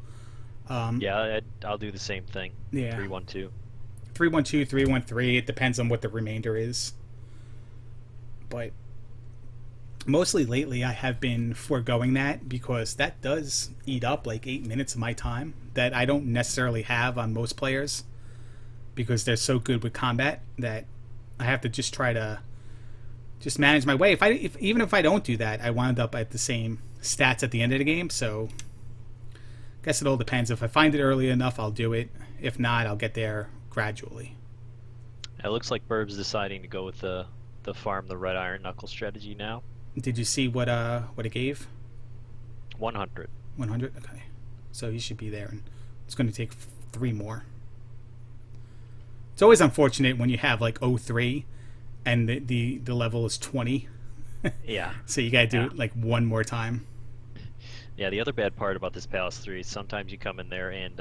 Yeah, I'll do the same thing. Yeah. 312. 312, 313. It depends on what the remainder is. But mostly lately, I have been foregoing that because that does eat up like 8 minutes of my time that I don't necessarily have on most players because they're so good with combat that I have to just try to just manage my way. Even if I don't do that, I wind up at the same stats at the end of the game. So I guess it all depends. If I find it early enough, I'll do it. If not, I'll get there gradually. It looks like Burb's deciding to go with the farm the red iron knuckle strategy now. Did you see what it gave? 100. 100? Okay. So he should be there, and it's going to take 3 more. It's always unfortunate when you have like 03 and the level is 20. Yeah. So you got to do it like one more time. Yeah, the other bad part about this Palace 3 is sometimes you come in there and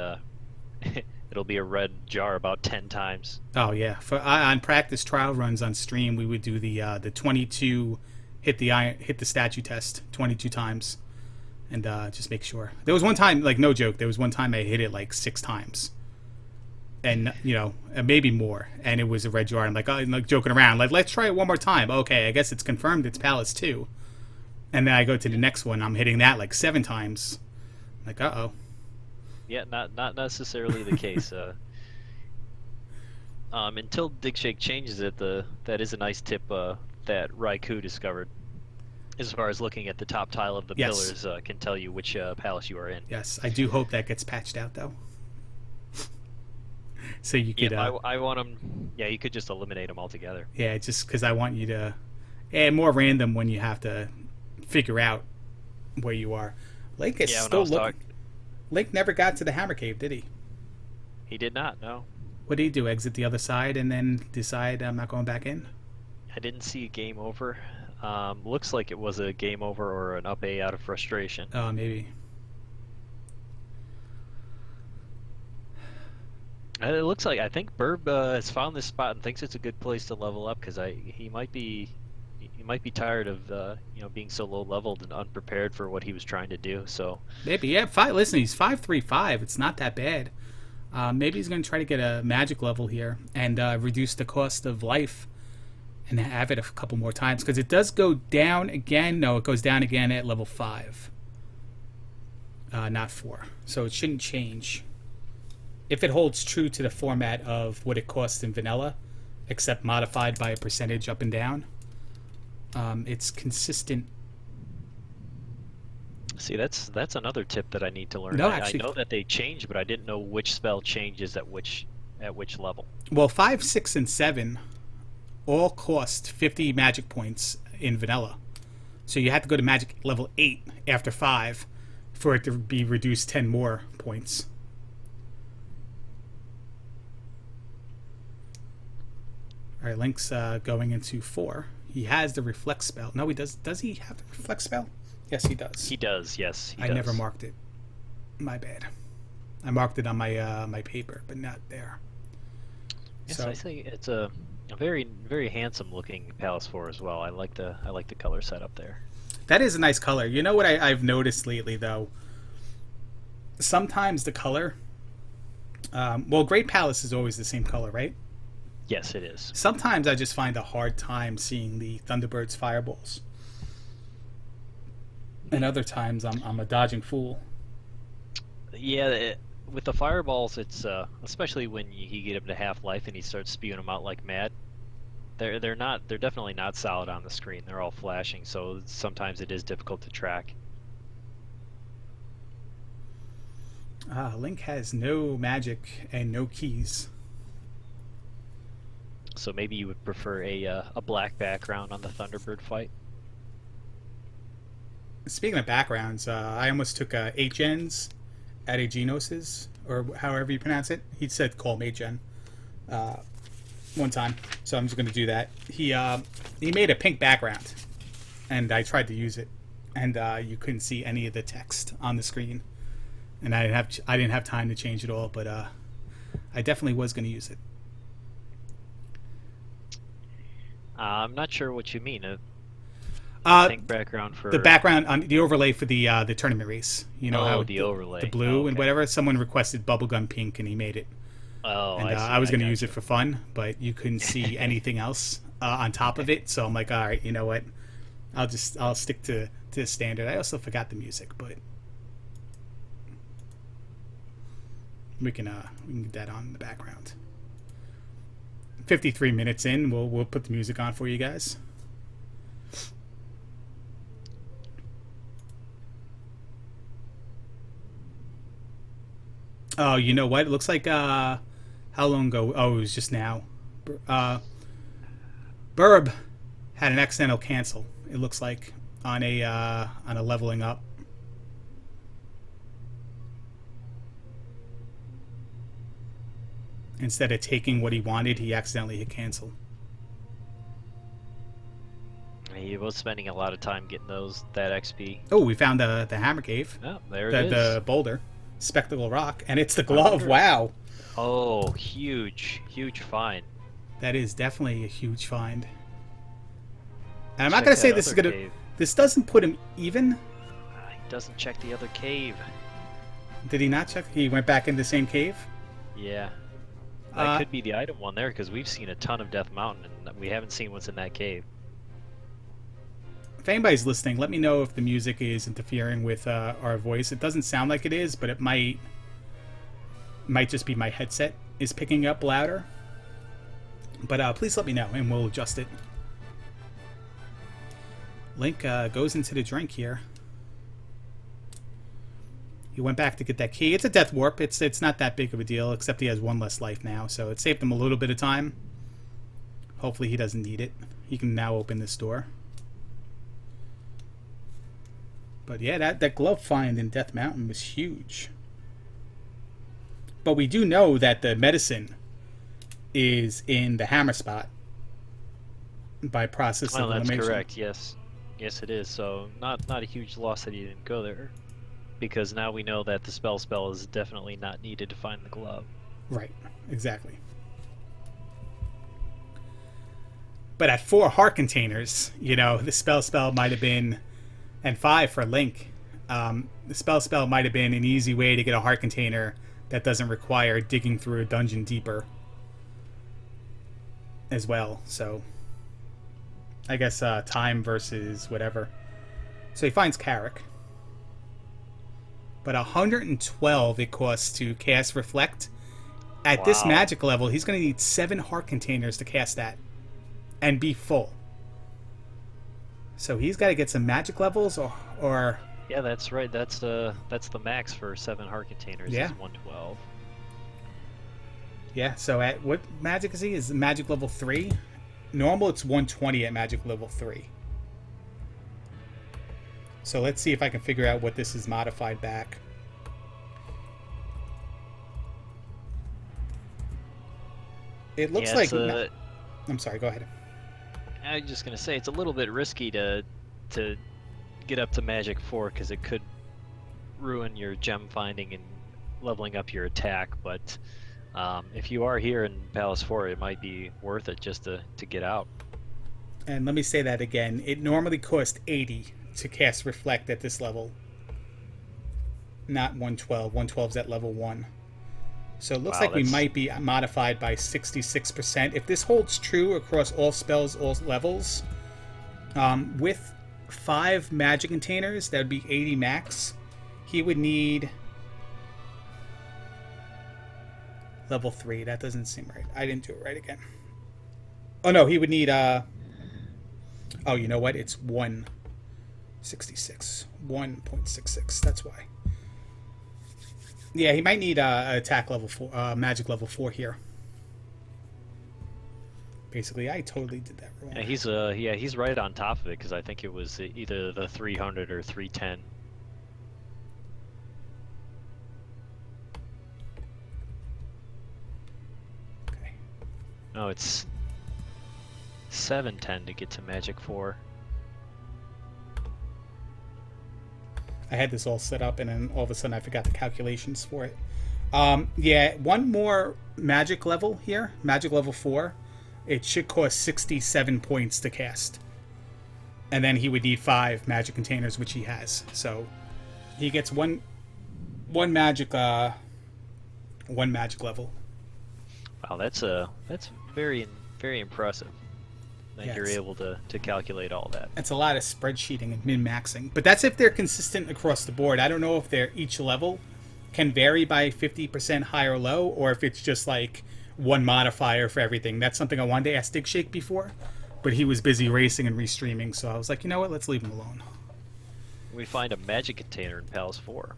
it'll be a red jar about 10 times. Oh yeah, on practice trial runs on stream, we would do the 22 hit the statue test 22 times, and just make sure. There was one time, like no joke, there was one time I hit it like 6 times, and maybe more, and it was a red jar. I'm like joking around, like let's try it one more time. Okay, I guess it's confirmed it's Palace 2, and then I go to the next one, I'm hitting that like 7 times. I'm like uh-oh. Yeah, not necessarily the case. Until Digshake changes it, that is a nice tip that Raikou discovered. As far as looking at the top tile of the pillars, can tell you which palace you are in. Yes, I do hope that gets patched out though. So you could. Yeah, I want them. Yeah, you could just eliminate them altogether. Yeah, just because I want you to add more random when you have to figure out where you are. Lake is still looking. Lake never got to the Hammer Cave, did he? He did not, no. What did he do? Exit the other side and then decide I'm not going back in? I didn't see a game over. Looks like it was a game over or an up A out of frustration. Oh, maybe. It looks like, I think Burb has found this spot and thinks it's a good place to level up because he might be tired of being so low leveled and unprepared for what he was trying to do. So maybe, yeah. Listen, he's 535. It's not that bad. Maybe he's going to try to get a magic level here and reduce the cost of life and have it a couple more times because it does go down again. No, it goes down again at level 5, not 4. So it shouldn't change if it holds true to the format of what it costs in vanilla, except modified by a percentage up and down. It's consistent. See, that's another tip that I need to learn. No, I know that they change, but I didn't know which spell changes at which level. Well, 5, 6, and 7 all cost 50 magic points in vanilla. So you have to go to magic level 8 after 5 for it to be reduced 10 more points. All right, Link's going into 4. He has the reflect spell. No, he does. Does he have the reflect spell? Yes, he does. He does. Yes, he I does. never marked it. My bad. I marked it on my my paper, but not there. Yes, So I think it's a very very handsome looking Palace 4 as well. I like the color setup there. that is a nice color. You know what I've noticed lately though? Sometimes the color. Well, Great Palace is always the same color, right? Yes, it is. Sometimes I just find a hard time seeing the Thunderbird's fireballs. And other times I'm a dodging fool. Yeah, with the fireballs, it's especially when you get him to half life and he starts spewing them out like mad. They're definitely not solid on the screen. They're all flashing, so sometimes it is difficult to track. Link has no magic and no keys. So maybe you would prefer a black background on the Thunderbird fight. Speaking of backgrounds, I almost took 8 gens at a Genos's, or however you pronounce it. He said call me 8 gen one time, so I'm just going to do that. He made a pink background, and I tried to use it, and you couldn't see any of the text on the screen, and I didn't have time to change it all, but I definitely was going to use it. I'm not sure what you mean. Pink background for the background on the overlay for the tournament race. You know how the overlay, the blue and whatever. Someone requested bubblegum pink, and he made it. Oh, and I was going to use it for fun, but you couldn't see anything else on top of it. So I'm like, all right, you know what? I'll stick to standard. I also forgot the music, but we can get that on in the background. 53 minutes in, we'll put the music on for you guys. Oh, you know what? It looks like how long ago? Oh, it was just now. Burb had an accidental cancel. It looks like on a leveling up. Instead of taking what he wanted, he accidentally hit cancel. He was spending a lot of time getting that XP. Oh, we found the hammer cave. Oh, there it is. The boulder. Spectacle rock. And it's the glove. Wow. Oh, huge find. That is definitely a huge find. And I'm not going to say this is going to... This doesn't put him even. He doesn't check the other cave. Did he not check? He went back in the same cave? Yeah. That could be the item one there, because we've seen a ton of Death Mountain, and we haven't seen what's in that cave. If anybody's listening, let me know if the music is interfering with our voice. It doesn't sound like it is, but it might just be my headset is picking up louder. But please let me know, and we'll adjust it. Link goes into the drink here. He went back to get that key. It's a death warp. It's not that big of a deal, except he has 1 less life now, so it saved him a little bit of time. Hopefully he doesn't need it. He can now open this door. But yeah, that glove find in Death Mountain was huge. But we do know that the medicine is in the hammer spot by process of elimination. That's correct, yes. Yes, it is. So not a huge loss that he didn't go there, because now we know that the spell is definitely not needed to find the glove. Right, exactly. But at 4 heart containers, the spell might have been, and 5 for Link, the spell might have been an easy way to get a heart container that doesn't require digging through a dungeon deeper as well. So I guess time versus whatever. So he finds Carrick. But 112 it costs to cast Reflect. At this magic level, he's going to need 7 heart containers to cast that and be full. So he's got to get some magic levels or yeah, that's right. That's the max for 7 heart containers. Yeah. Is 112. Yeah, so at what magic is he? Is magic level 3? Normal it's 120 at magic level 3. So let's see if I can figure out what this is modified back. It looks like... I'm sorry, go ahead. I was just going to say, it's a little bit risky to get up to magic 4, because it could ruin your gem finding and leveling up your attack, but if you are here in Palace 4, it might be worth it just to get out. And let me say that again. It normally costs 80 to cast Reflect at this level. Not 112. 112's at level 1. So it looks like we might be modified by 66%. If this holds true across all spells, all levels, with 5 magic containers, that would be 80 max. He would need level 3. That doesn't seem right. I didn't do it right again. Oh no, he would need oh, you know what? It's 166. 1.66. That's why. Yeah, he might need attack level 4, magic level 4 here. Basically, I totally did that wrong. Yeah, he's right on top of it because I think it was either the 300 or 310. Okay. No, it's 710 to get to Magic 4. I had this all set up, and then all of a sudden I forgot the calculations for it. Yeah, one more magic level here, magic level 4. It should cost 67 points to cast. And then he would need 5 magic containers, which he has. So he gets one magic level. Wow, that's very impressive. That you're able to calculate all that. That's a lot of spreadsheeting and min-maxing. But that's if they're consistent across the board. I don't know if each level can vary by 50% high or low, or if it's just like one modifier for everything. That's something I wanted to ask Dig Shake before, but he was busy racing and restreaming, so I was like, you know what, let's leave him alone. We find a magic container in Palace 4.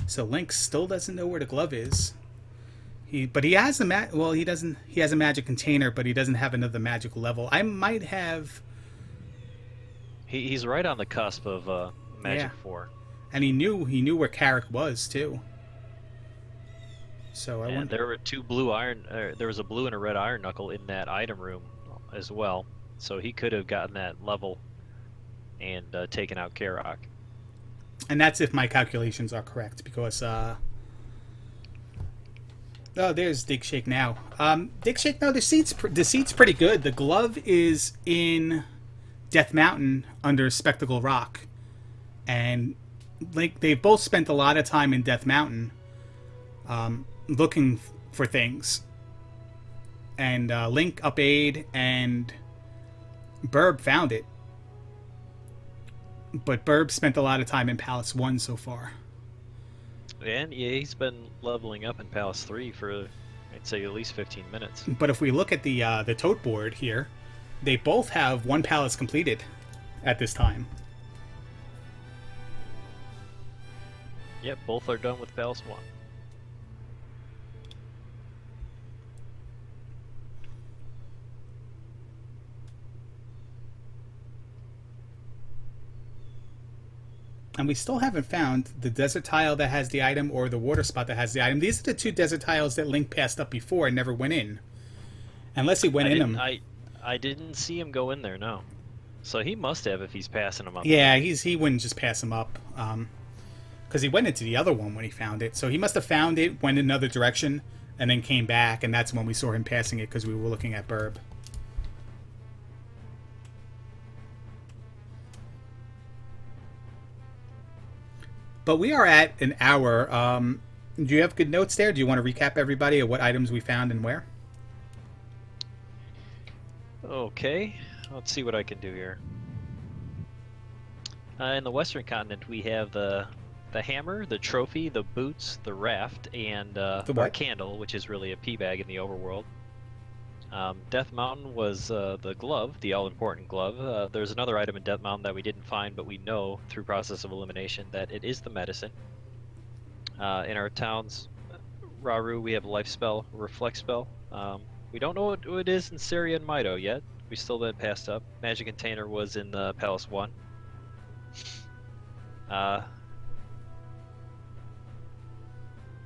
So Link still doesn't know where the glove is. He has a he has a magic container, but he doesn't have another magic level. I might have. He's right on the cusp of Magic 4. And he knew where Carrick was too. So there were two blue iron. There was a blue and a red iron knuckle in that item room as well. So he could have gotten that level and taken out Karok. And that's if my calculations are correct, because oh, there's Dig Shake now. Dig Shake, no, the seat's pretty good. The glove is in Death Mountain under Spectacle Rock, and like they've both spent a lot of time in Death Mountain, looking for things. And Link, Up-Aid, and Burb found it, but Burb spent a lot of time in Palace 1 so far. And yeah, he's been leveling up in Palace 3 for, I'd say, at least 15 minutes. But if we look at the tote board here, they both have one palace completed at this time. Yep, both are done with Palace 1. And we still haven't found the desert tile that has the item or the water spot that has the item. These are the two desert tiles that Link passed up before and never went in. Unless he went in them. I didn't see him go in there, no. So he must have if he's passing them up. Yeah, he wouldn't just pass them up. Because he went into the other one when he found it. So he must have found it, went in another direction, and then came back. And that's when we saw him passing it, because we were looking at Burb. But we are at an hour. Do you have good notes there? Do you want to recap everybody of what items we found and where? Okay, let's see what I can do here. In the Western Continent, we have the hammer, the trophy, the boots, the raft, and our candle, which is really a pea bag in the overworld. Death Mountain was the glove, the all-important glove. There's another item in Death Mountain that we didn't find, but we know through process of elimination that it is the medicine. In our towns, Raru, we have life spell, reflect spell. We don't know what it is in Syria and Mido yet. We still been passed up. Magic Container was in the Palace 1.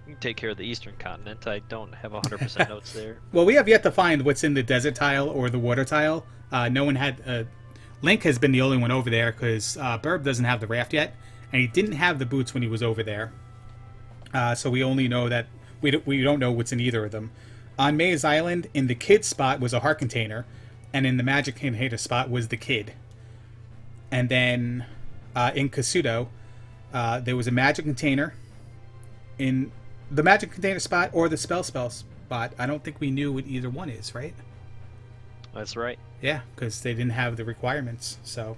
We can take care of the Eastern Continent. I don't have 100% notes there. Well, we have yet to find what's in the desert tile or the water tile. No one had... Link has been the only one over there, because Burb doesn't have the raft yet, and he didn't have the boots when he was over there. So we only know that... We don't know what's in either of them. On Maze Island, in the kid spot was a heart container, and in the magic container spot was the kid. And then in Kasuto, there was a magic container in the magic container spot or the spell spot. I don't think we knew what either one is, right? That's right. Yeah, because they didn't have the requirements. So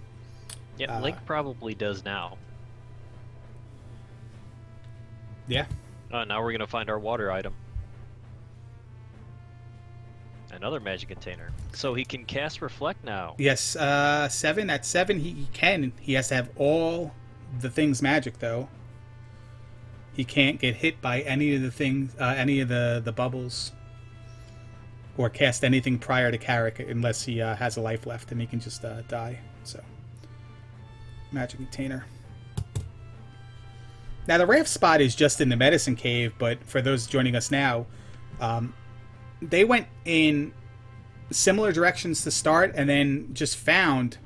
yeah, Link probably does now. Yeah. Now we're gonna find our water item. Another magic container. So he can cast Reflect now. Yes, 7. At 7, he can. He has to have all the things magic, though. he can't get hit by any of the things, any of the bubbles, or cast anything prior to Carrick unless he has a life left, and he can just die. So, magic container. Now the raft spot is just in the medicine cave, but for those joining us now, they went in similar directions to start, and then just found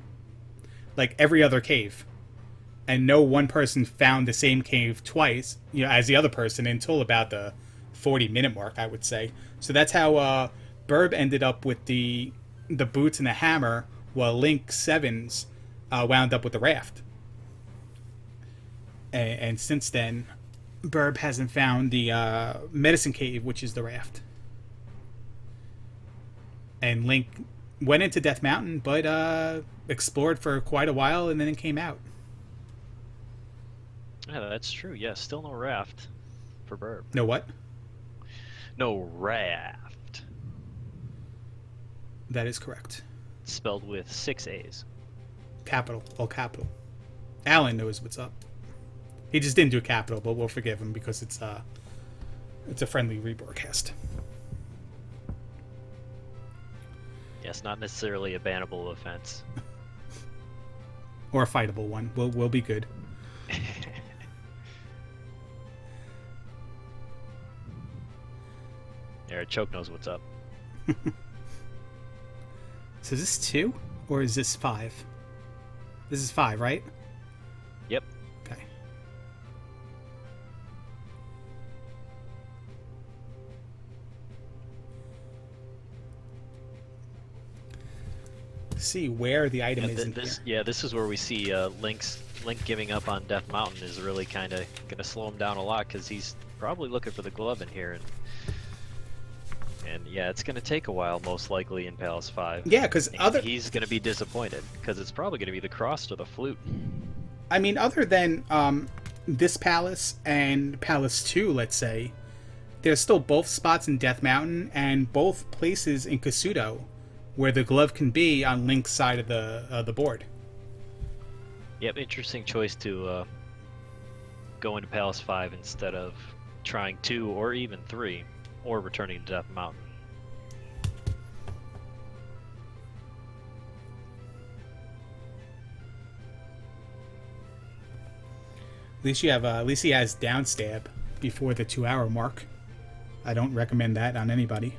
like every other cave, and no one person found the same cave twice, as the other person until about the 40-minute mark, I would say. So that's how Burb ended up with the boots and the hammer, while Link Sevens wound up with the raft. And since then, Burb hasn't found the medicine cave, which is the raft. And Link went into Death Mountain, but explored for quite a while and then came out. Yeah, that's true. Yeah, still no raft for Burb. No what? No raft. That is correct. It's spelled with 6 A's. Capital. All capital. Alan knows what's up. He just didn't do a capital, but we'll forgive him because it's a friendly rebroadcast. Yes, not necessarily a bannable offense. Or a fightable one. We'll be good. Yeah, Choke knows what's up. So is this 2 or is this 5? This is 5, right? Yep. Okay. See where the item is in here. This is where we see Link giving up on Death Mountain is really kind of going to slow him down a lot, because he's probably looking for the glove in here, and yeah, it's going to take a while, most likely, in Palace 5. Yeah, because he's going to be disappointed, because it's probably going to be the cross or the flute. I mean, other than this palace and Palace 2, let's say, there's still both spots in Death Mountain and both places in Kasuto where the glove can be on Link's side of the board. Yep, interesting choice to go into Palace 5 instead of trying 2 or even 3, or returning to Death Mountain. At least he has down stab before the 2-hour mark. I don't recommend that on anybody.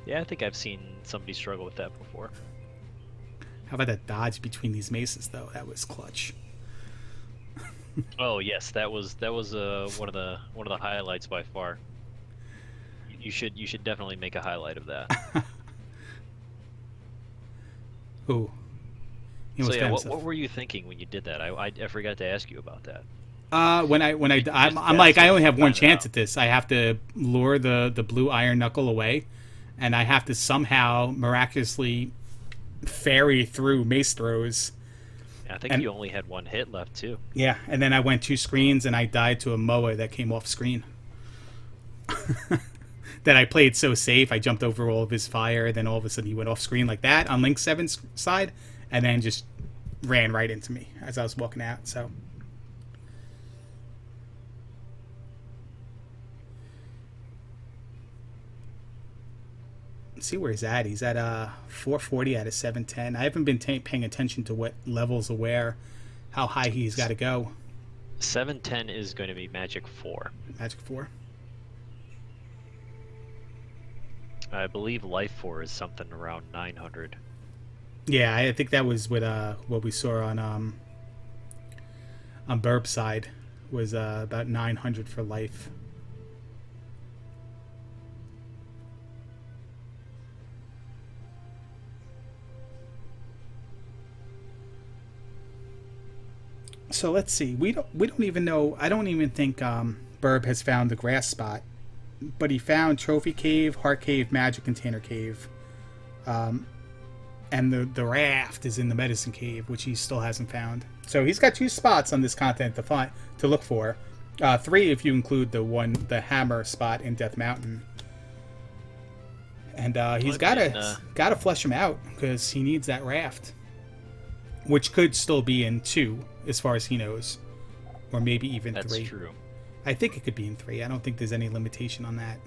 Yeah, I think I've seen somebody struggle with that before. How about that dodge between these maces, though? That was clutch. Oh yes, that was one of the highlights by far. You should definitely make a highlight of that. Ooh. So yeah, what were you thinking when you did that? I forgot to ask you about that. I'm like, I only have one chance at this. I have to lure the blue iron knuckle away, and I have to somehow miraculously ferry through mace throws. I think you only had one hit left too. Yeah, and then I went 2 screens and I died to a Moa that came off screen. That I played so safe. I jumped over all of his fire, then all of a sudden he went off screen like that on Link 7's side, and then just ran right into me as I was walking out. So let's see where he's at. He's at 440 out of 710. I haven't been paying attention to what levels of where, how high he's got to go. 710 is going to be Magic 4. Magic 4. I believe Life 4 is something around 900. Yeah, I think that was what we saw on Burb's side was about 900 for Life. So let's see. We don't even know. I don't even think Burb has found the grass spot, but he found Trophy Cave, Heart Cave, Magic Container Cave, and the raft is in the Medicine Cave, which he still hasn't found. So he's got 2 spots on this content to look for. 3 if you include the hammer spot in Death Mountain. And he's got to flesh him out because he needs that raft, which could still be in 2 as far as he knows. or maybe even That's 3. true. I think it could be in 3. I don't think there's any limitation on that.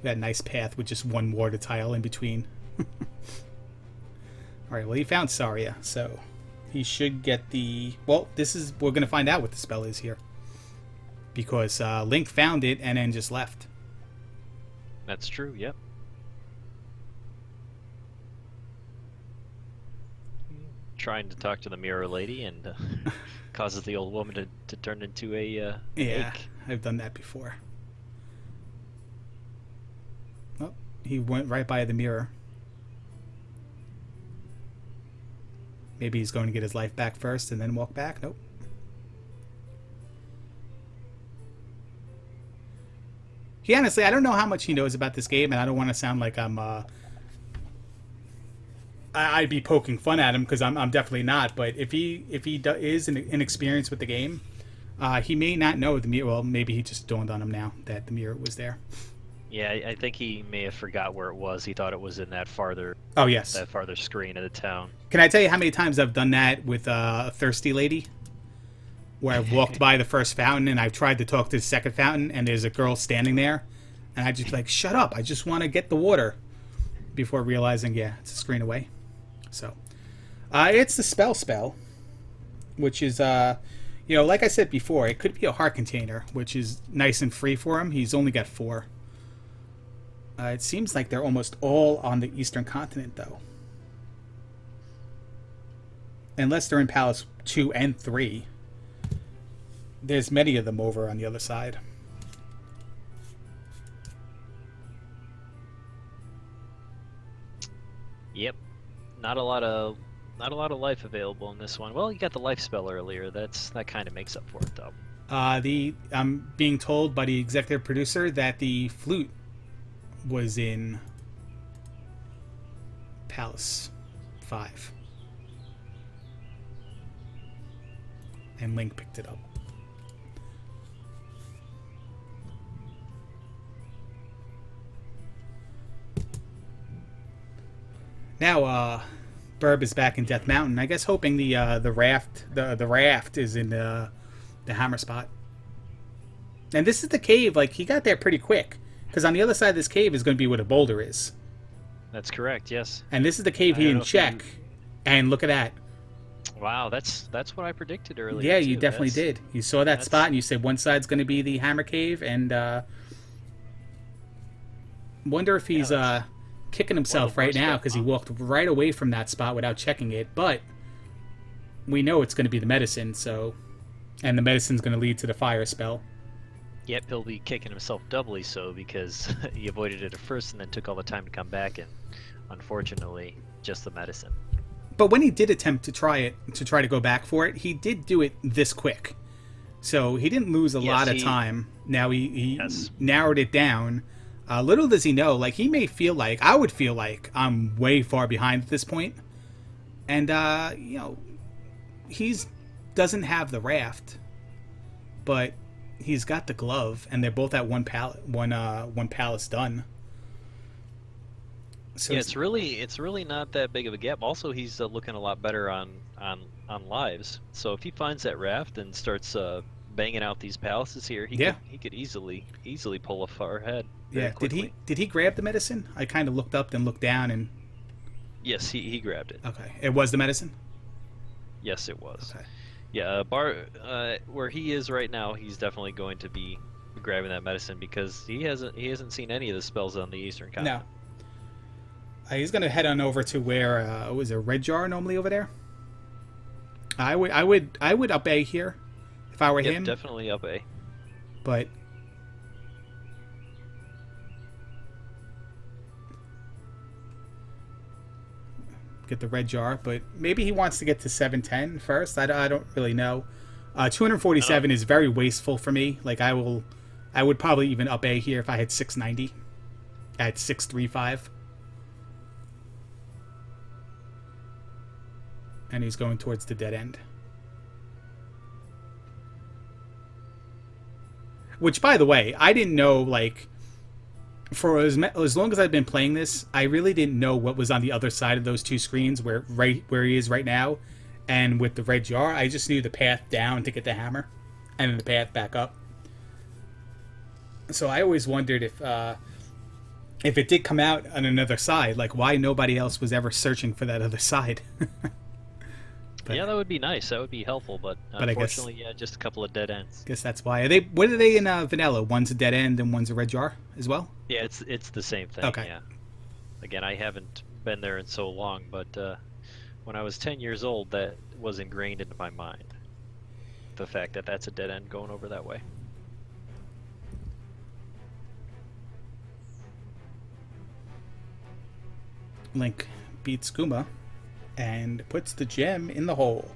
That nice path with just one water tile in between. Alright, well, he found Saria, so he should get the... Well, we're going to find out what the spell is here. Because Link found it and then just left. That's true, yep. Trying to talk to the mirror lady and causes the old woman to turn into a Yeah, egg. I've done that before. Oh, he went right by the mirror. Maybe he's going to get his life back first and then walk back. Nope. He honestly, I don't know how much he knows about this game, and I don't want to sound like I'd be poking fun at him, because I'm definitely not. But if he is inexperienced with the game, he may not know the mirror. Well, maybe he just dawned on him now that the mirror was there. Yeah, I think he may have forgot where it was. He thought it was in that farther. Oh yes. That farther screen of the town. Can I tell you how many times I've done that with a thirsty lady? Where I've walked by the first fountain and I've tried to talk to the second fountain, and there's a girl standing there, and I just like, shut up! I just want to get the water. Before realizing, yeah, it's a screen away. So, it's the spell, which is, like I said before, it could be a heart container, which is nice and free for him. He's only got 4. It seems like they're almost all on the eastern continent, though. Unless they're in Palace 2 and 3. There's many of them over on the other side. Yep. Not a lot of life available in this one. Well, you got the life spell earlier. That kind of makes up for it, though. I'm being told by the executive producer that the flute was in Palace 5. And Link picked it up. Now, Burb is back in Death Mountain. I guess hoping the raft is in the hammer spot. And this is the cave. Like, he got there pretty quick, because on the other side of this cave is going to be where the boulder is. That's correct. Yes. And this is the cave he didn't check. And look at that. Wow, that's what I predicted earlier. Yeah, too. you definitely did. You saw that spot and you said one side's going to be the hammer cave, and wonder if he's kicking himself right now because he walked right away from that spot without checking it. But we know it's going to be the medicine, and the medicine's going to lead to the fire spell. Yep, he'll be kicking himself doubly so because he avoided it at first and then took all the time to come back, and unfortunately, just the medicine. But when he did attempt to try to go back for it, he did do it this quick. So he didn't lose a lot of time. Now he narrowed it down. Little does he know, like, he may feel like, I would feel like I'm way far behind at this point. And, he's doesn't have the raft, but he's got the glove, and they're both at one palace done. So yeah, it's really not that big of a gap. Also, he's looking a lot better on lives. So if he finds that raft and starts banging out these palaces here, he could easily pull a far ahead. Yeah. Did he grab the medicine? I kind of looked up, then looked down, and yes, he grabbed it. Okay, it was the medicine. Yes, it was. Okay. Yeah, where he is right now, he's definitely going to be grabbing that medicine because he hasn't seen any of the spells on the eastern continent. No. He's gonna head on over to where was a red jar normally over there. I would up A here if I were him. Definitely up A. But get the red jar. But maybe he wants to get to 710 first. I don't really know. 247 is very wasteful for me. Like I would probably even up A here if I had 690 at 635. And he's going towards the dead end. Which, by the way, I didn't know, like, for as long as I've been playing this, I really didn't know what was on the other side of those two screens, where he is right now, and with the red jar. I just knew the path down to get the hammer, and then the path back up. So I always wondered if it did come out on another side, like why nobody else was ever searching for that other side. But, yeah, that would be nice. That would be helpful, but unfortunately, yeah, just a couple of dead ends. I guess that's why. What are they in vanilla? One's a dead end and one's a red jar as well? Yeah, it's the same thing. Okay. Yeah. Again, I haven't been there in so long, but when I was 10 years old, that was ingrained into my mind. The fact that that's a dead end going over that way. Link beats Kuma and puts the gem in the hole.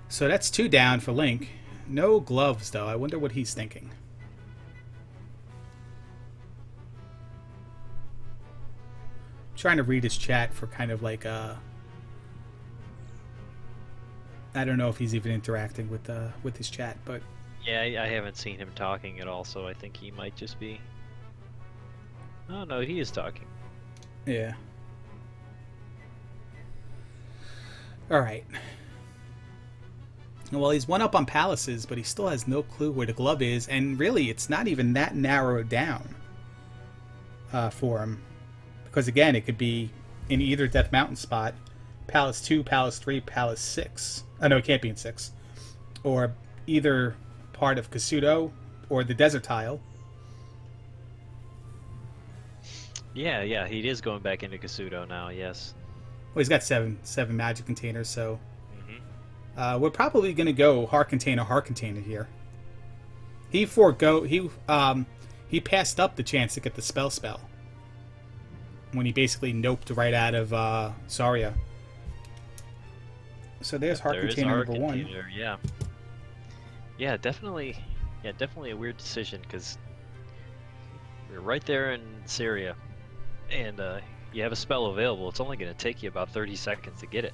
So that's 2 down for Link. No gloves, though. I wonder what he's thinking. I'm trying to read his chat for kind of like I don't know if he's even interacting with his chat, but yeah, I haven't seen him talking at all, so I think he might just be. Oh no, he is talking. Yeah. All right. Well, he's one up on palaces, but he still has no clue where the glove is, and really, it's not even that narrowed down for him, because again, it could be in either Death Mountain spot, Palace 2, Palace 3, Palace 6. Oh no, it can't be in 6, or either part of Kasuto or the desert tile. Yeah, he is going back into Kasuto now. Yes. Well, he's got seven magic containers, so we're probably going to go heart container here. He passed up the chance to get the spell when he basically noped right out of Saria. So there's heart container number 1. Yeah, definitely a weird decision, because we're right there in Syria, and you have a spell available. It's only going to take you about 30 seconds to get it,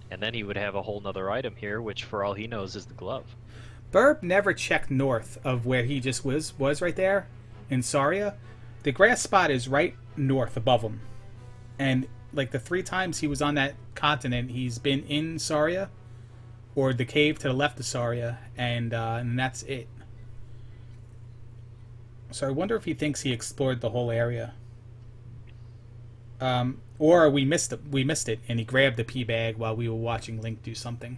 and then he would have a whole nother item here, which for all he knows is the glove. Burb never checked north of where he just was right there in Saria. The grass spot is right north above him, and like the 3 times he was on that continent, he's been in Saria or the cave to the left of Saria, and that's it. So I wonder if he thinks he explored the whole area, or we missed it, and he grabbed the pea bag while we were watching Link do something.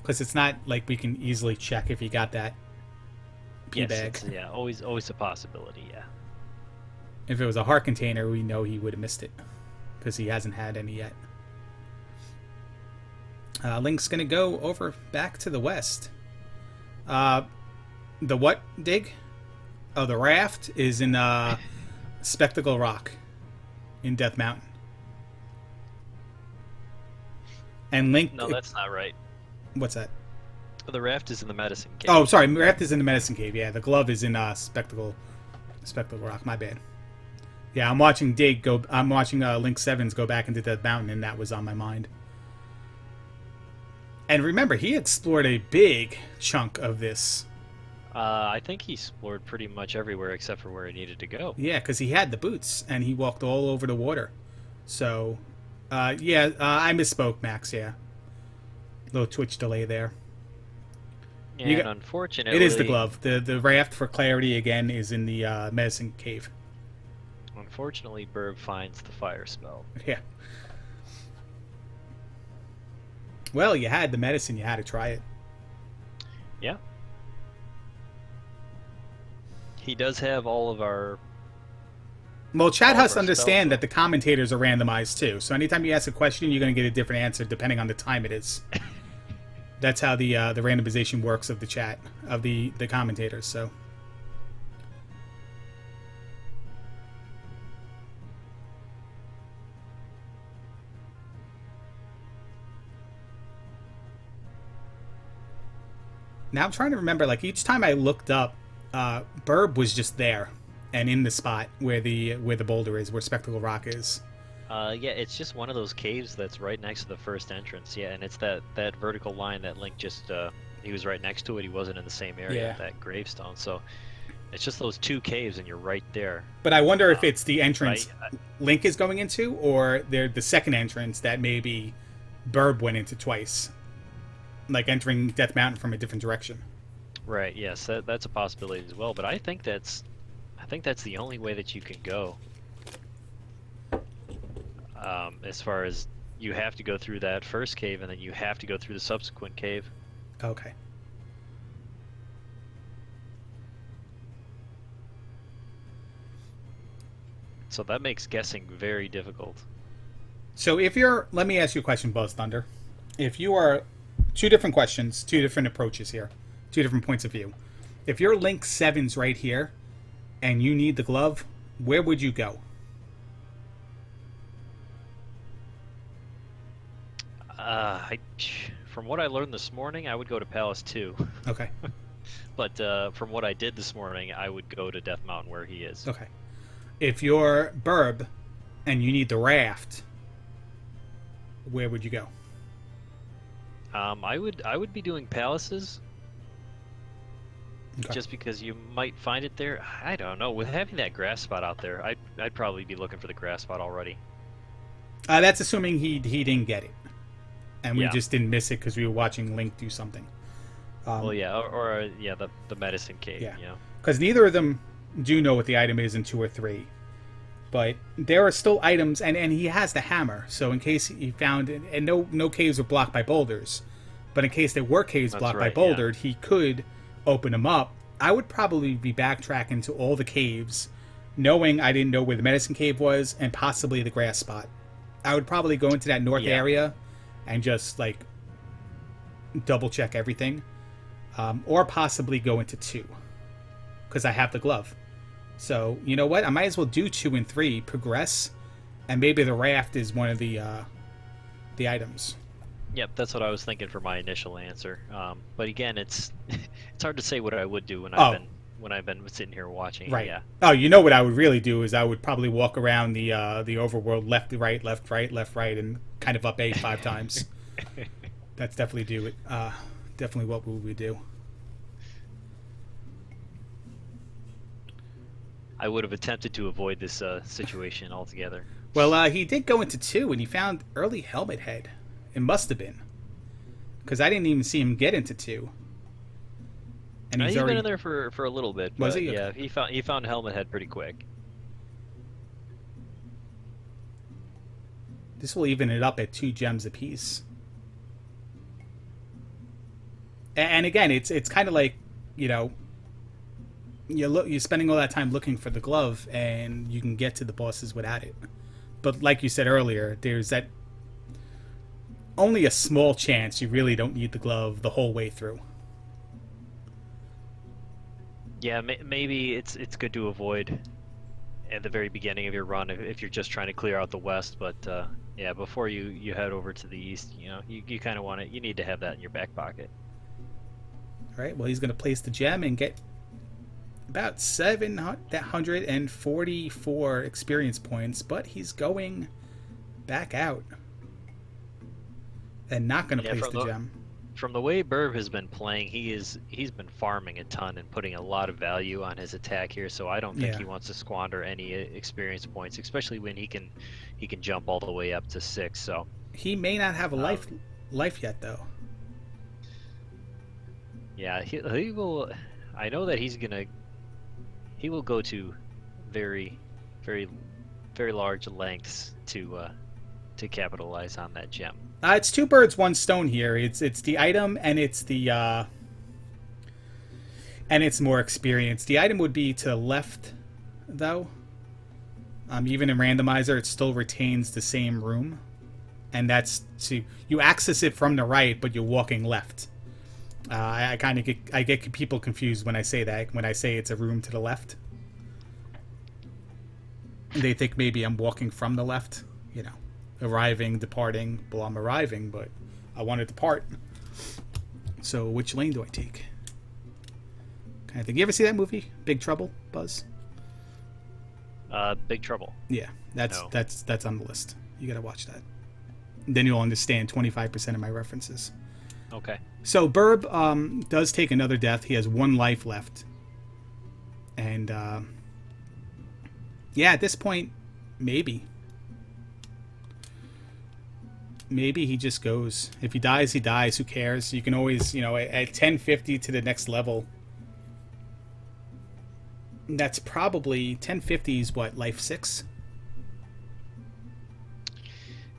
Because it's not like we can easily check if he got that pea bag. Yeah, always a possibility. Yeah. If it was a heart container, we know he would have missed it, because he hasn't had any yet. Link's gonna go over back to the west. The what dig? Oh, the raft is in Spectacle Rock in Death Mountain. And Link... No, that's not right. What's that? The raft is in the medicine cave. Oh, sorry. Raft is in the medicine cave. Yeah, the glove is in Spectacle Rock. My bad. Yeah, I'm watching Link Sevens go back into Death Mountain, and that was on my mind. And remember, he explored a big chunk of this. I think he explored pretty much everywhere except for where he needed to go. Yeah, because he had the boots, and he walked all over the water. So, I misspoke, Max, yeah. Little Twitch delay there. And unfortunately... It is the glove. The raft, for clarity, again, is in the medicine cave. Unfortunately, Burb finds the fire spell. Yeah. Well, you had the medicine. You had to try it. Yeah. He does have all of our... Well, chat has to understand that the commentators are randomized, too. So anytime you ask a question, you're going to get a different answer depending on the time it is. That's how the randomization works of the chat, of the commentators, so... Now I'm trying to remember, like, each time I looked up, Burb was just there and in the spot where the boulder is, where Spectacle Rock is. Yeah, it's just one of those caves that's right next to the first entrance. Yeah, and it's that vertical line that Link just he was right next to it. He wasn't in the same area Yeah. of that gravestone. So it's just those 2 caves, and you're right there. But I wonder if Um, it's the entrance Link is going into, or they're the second entrance that maybe Burb went into twice, like entering Death Mountain from a different direction. Right. Yes, that's a possibility as well. But I think that's the only way that you can go. As far as you have to go through that first cave, and then you have to go through the subsequent cave. Okay. So that makes guessing very difficult. So if you're, let me ask you a question, BuzzThunder. If you are, 2 different questions, 2 different approaches here, 2 different points of view. If your Link 7's right here, and you need the glove, where would you go? From what I learned this morning, I would go to Palace 2. Okay. But from what I did this morning, I would go to Death Mountain where he is. Okay. If you're Burb, and you need the raft, where would you go? I would be doing Palaces. Okay. Just because you might find it there. I don't know. With having that grass spot out there, I'd probably be looking for the grass spot already. That's assuming he didn't get it, and we Yeah. just didn't miss it because we were watching Link do something. Well, yeah, or yeah, the medicine cave. Yeah. You know? Because neither of them do know what the item is in 2 or 3, but there are still items, and he has the hammer. So in case he found, and no caves were blocked by boulders, but in case there were caves That's blocked right, by bouldered, he could open them up. I would probably be backtracking to all the caves, knowing I didn't know where the medicine cave was and possibly the grass spot. I would probably go into that north area and just like double check everything, or possibly go into 2 because I have the glove. So you know what? I might as well do 2 and 3, progress, and maybe the raft is one of the items. Yep, that's what I was thinking for my initial answer. But again, it's it's hard to say what I would do when I've been sitting here watching. Right. Yeah. Oh, you know what I would really do is I would probably walk around the overworld left, right, left, right, left, right, and kind of up A 5 times. That's definitely definitely what we would do. I would have attempted to avoid this situation altogether. Well, he did go into 2, and he found early Helmet Head. It must have been, because I didn't even see him get into 2. And He's been in there for a little bit. Was but he? Yeah, Okay. he found Helmet Head pretty quick. This will even it up at 2 gems apiece. And again, it's kind of like, you know, you're spending all that time looking for the glove, and you can get to the bosses without it. But like you said earlier, there's that only a small chance you really don't need the glove the whole way through. Yeah, maybe it's good to avoid at the very beginning of your run if you're just trying to clear out the west. But yeah, before you head over to the east, you know, you kind of want it. You need to have that in your back pocket. All right. Well, he's going to place the gem and get about 744 experience points, but he's going back out and not going to place the gem. From the way Burb has been playing, he's been farming a ton and putting a lot of value on his attack here. So I don't think he wants to squander any experience points, especially when he can jump all the way up to 6. So he may not have a life yet, though. Yeah, he will. I know that he will go to very, very, very large lengths to capitalize on that gem. It's 2 birds, 1 stone here. It's the item, and it's the and it's more experience. The item would be to the left, though. Even in Randomizer, it still retains the same room, and that's you access it from the right, but you're walking left. I get people confused when I say that. When I say it's a room to the left, they think maybe I'm walking from the left. You know. Arriving, departing. Well, I'm arriving, but I want to depart. So, which lane do I take? Kind of thing. You ever see that movie, Big Trouble, Buzz? Big Trouble. Yeah, that's on the list. You gotta watch that. Then you'll understand 25% of my references. Okay. So Burb does take another death. He has 1 life left. And, yeah, at this point, maybe. Maybe he just goes. If he dies, he dies. Who cares? You can always, at 1050 to the next level. That's probably 1050 is what, life 6?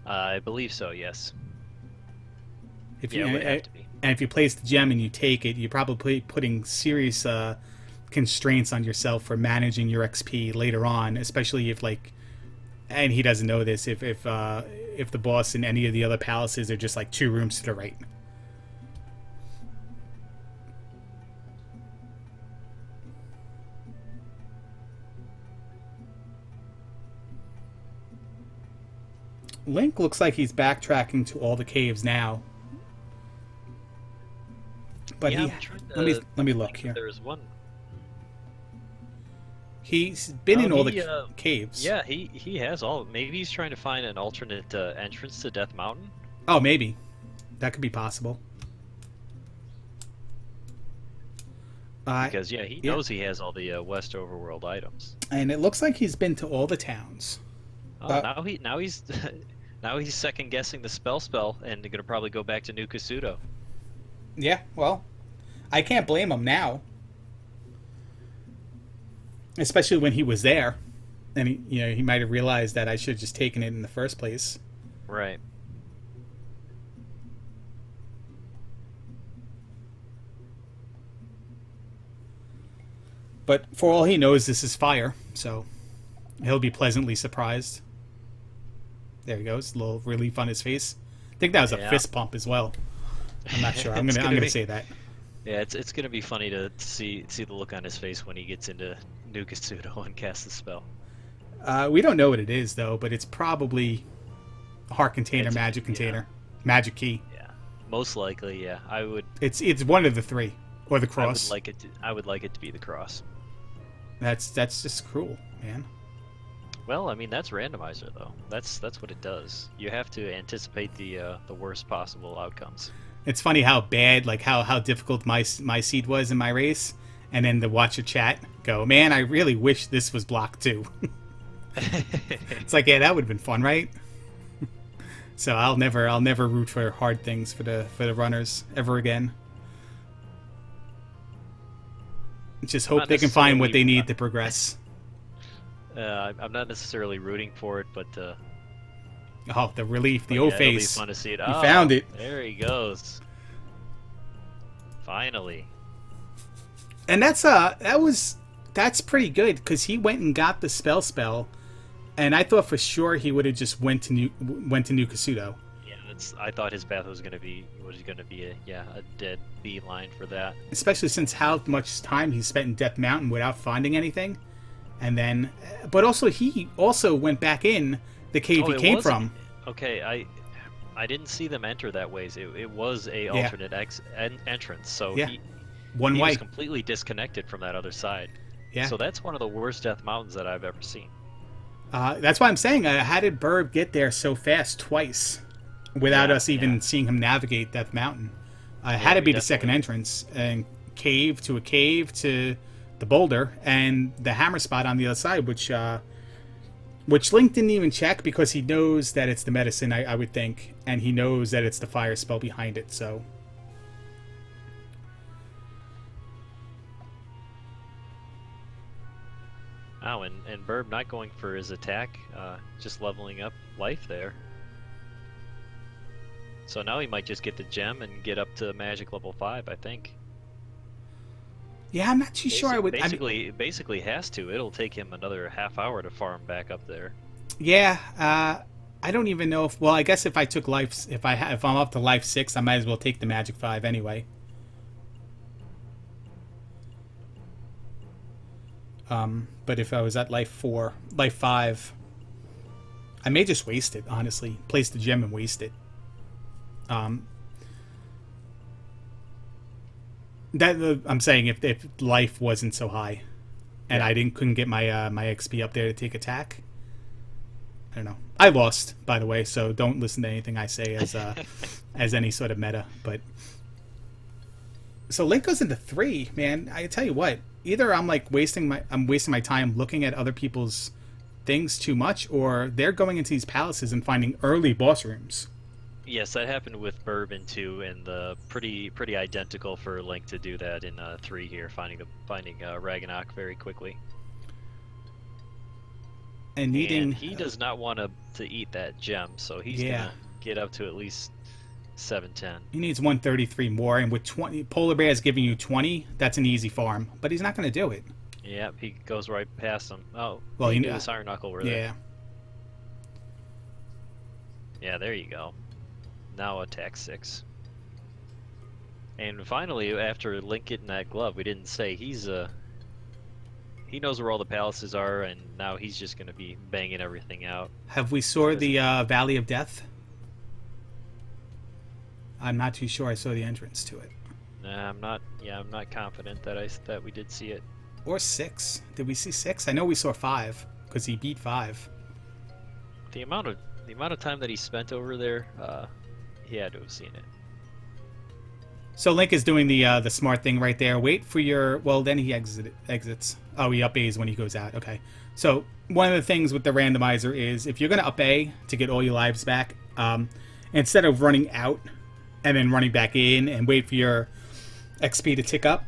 I believe so. Yes. If Yeah, you, it would have to be. And if you place the gem and you take it, you're probably putting serious constraints on yourself for managing your XP later on, especially if and he doesn't know this, if the boss in any of the other palaces are just 2 rooms to the right. Link looks like he's backtracking to all the caves now. But Yeah, let me look here. There's one. He's been in all the caves. Yeah, he has all. Maybe he's trying to find an alternate entrance to Death Mountain. Oh, maybe. That could be possible. Because he knows he has all the West Overworld items. And it looks like he's been to all the towns. Oh, now he's now he's second guessing the spell and gonna probably go back to New Kasuto. Yeah, well, I can't blame him now. Especially when he was there. And he might have realized that I should have just taken it in the first place. Right. But for all he knows, this is fire, so he'll be pleasantly surprised. There he goes, a little relief on his face. I think that was a fist pump as well. I'm not sure. I'm gonna say that. Yeah, it's gonna be funny to see the look on his face when he gets into New Kasuto and casts the spell. We don't know what it is though, but it's probably a heart container, magic container, magic key. Yeah, most likely. Yeah, I would. It's one of the 3, or the cross. I would like it to be the cross. That's just cruel, man. Well, I mean that's randomizer though. That's what it does. You have to anticipate the worst possible outcomes. It's funny how bad, how difficult my seed was in my race, and then to watch a chat go, man, I really wish this was block 2. It's yeah, that would have been fun, right? So I'll never root for hard things for the runners ever again. Just hope they can find what they need to progress. I'm not necessarily rooting for it, but oh, the relief, the O face. It'll be fun to see it. He found it. There he goes. Finally. And that's pretty good because he went and got the spell, and I thought for sure he would have just went to New Kasuto. Yeah, I thought his path was gonna be a dead beeline for that. Especially since how much time he spent in Death Mountain without finding anything, and then, but also he also went back in the cave he came from. Okay, I didn't see them enter that ways. It was a alternate entrance, so he was completely disconnected from that other side. Yeah. So that's one of the worst Death Mountains that I've ever seen. That's why I'm saying, how did Burb get there so fast twice without us even seeing him navigate Death Mountain? Had to be the second entrance, and cave to the boulder, and the hammer spot on the other side, which Link didn't even check because he knows that it's the medicine, I would think, and he knows that it's the fire spell behind it, so... Oh, and Burb not going for his attack, just leveling up life there. So now he might just get the gem and get up to magic level 5, I think. Yeah, I'm not too sure I would... Basically has to. It'll take him another half hour to farm back up there. Yeah, I don't even know if... Well, I guess if I took life... If I'm up to life 6, I might as well take the magic 5 anyway. But if I was at life 4, life 5, I may just waste it, honestly. Place the gem and waste it. I'm saying if life wasn't so high, and I couldn't get my my XP up there to take attack. I don't know. I lost, by the way, so don't listen to anything I say as any sort of meta. But so Link goes into 3, man. I tell you what, either I'm wasting my time looking at other people's things too much, or they're going into these palaces and finding early boss rooms. Yes, that happened with Burb in 2, and pretty identical for Link to do that in 3 here, finding Ragnarok very quickly. And he does not want to eat that gem, so he's gonna get up to at least 710. He needs 133 more, and with 20, Polar Bear is giving you 20. That's an easy farm, but he's not going to do it. Yeah, he goes right past him. Oh, well, he knew this Iron Knuckle were there. Yeah. Yeah, there you go. Now attack 6. And finally, after Link getting that glove, we didn't say he knows where all the palaces are, and now he's just going to be banging everything out. Have we saw the Valley of Death? I'm not too sure I saw the entrance to it. I'm not confident that we did see it. Or 6. Did we see 6? I know we saw 5 because he beat 5. The amount of time that he spent over there, he had to have seen it. So Link is doing the smart thing right there. Wait for your... Well, then he exits. Oh, he up A's when he goes out. Okay. So one of the things with the randomizer is if you're going to up A to get all your lives back, instead of running out and then running back in and wait for your XP to tick up,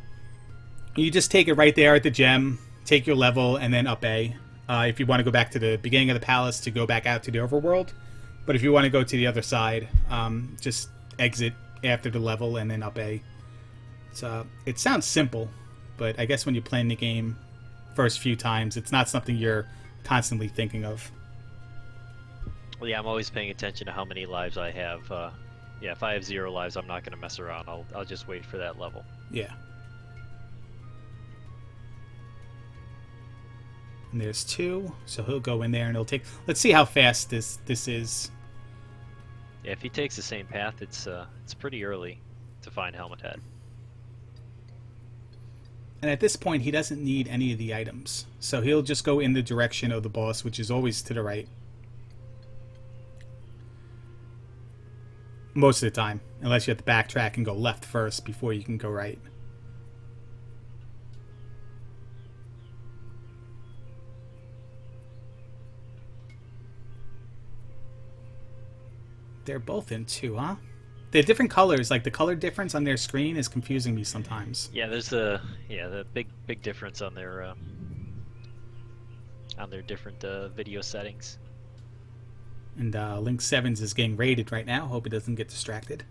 you just take it right there at the gem, take your level, and then up A. If you want to go back to the beginning of the palace to go back out to the overworld. But if you want to go to the other side, just exit after the level and then up A. So it sounds simple, but I guess when you're playing the game first few times, it's not something you're constantly thinking of. Well, yeah, I'm always paying attention to how many lives I have. Yeah, if I have 0 lives, I'm not going to mess around. I'll just wait for that level. Yeah. And there's 2, so he'll go in there and he'll take... Let's see how fast this is. Yeah, if he takes the same path, it's pretty early to find Helmet Head. And at this point, he doesn't need any of the items. So he'll just go in the direction of the boss, which is always to the right. Most of the time. Unless you have to backtrack and go left first before you can go right. They're both in 2, huh? They're different colors. Like, the color difference on their screen is confusing me sometimes. Yeah, there's the big difference on their different video settings. And Link 7's is getting raided right now. Hope he doesn't get distracted.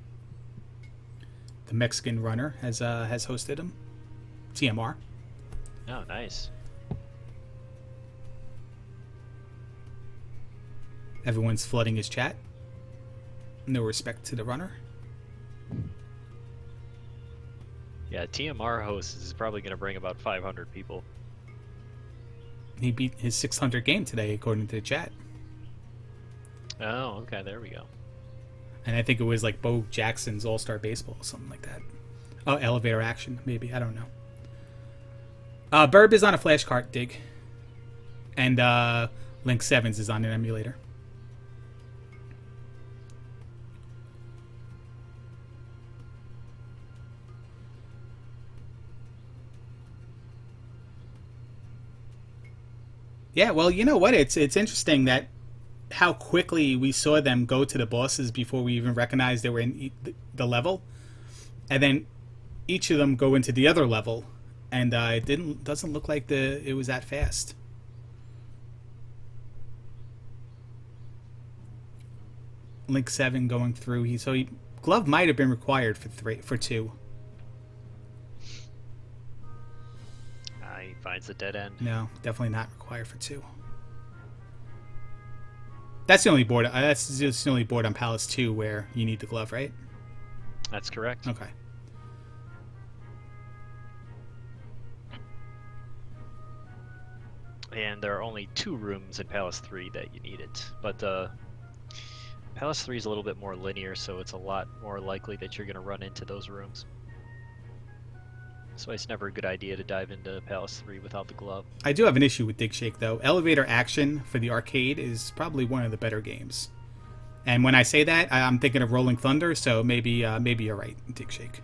The Mexican runner has hosted him. TMR. Oh, nice. Everyone's flooding his chat. No respect to the runner. Yeah, TMR host is probably going to bring about 500 people. He beat his 600 game today, according to the chat. Oh, okay, there we go. And I think it was like Bo Jackson's All-Star Baseball or something like that. Oh, Elevator Action, maybe. I don't know. Burb is on a flashcart dig. And Link 7's is on an emulator. Yeah, well, you know what? It's interesting that how quickly we saw them go to the bosses before we even recognized they were in the level, and then each of them go into the other level, and it doesn't look like it was that fast. Link 7 going through. Glove might have been required for 2. He finds the dead end. No, definitely not required for 2. That's the only board. That's just the only board on Palace 2 where you need the glove, right? That's correct. Okay. And there are only 2 rooms in Palace 3 that you need it. But Palace 3 is a little bit more linear, so it's a lot more likely that you're going to run into those rooms. That's why it's never a good idea to dive into Palace 3 without the glove. I do have an issue with Dig Shake, though. Elevator Action for the arcade is probably one of the better games. And when I say that, I'm thinking of Rolling Thunder, so maybe you're right, Dig Shake.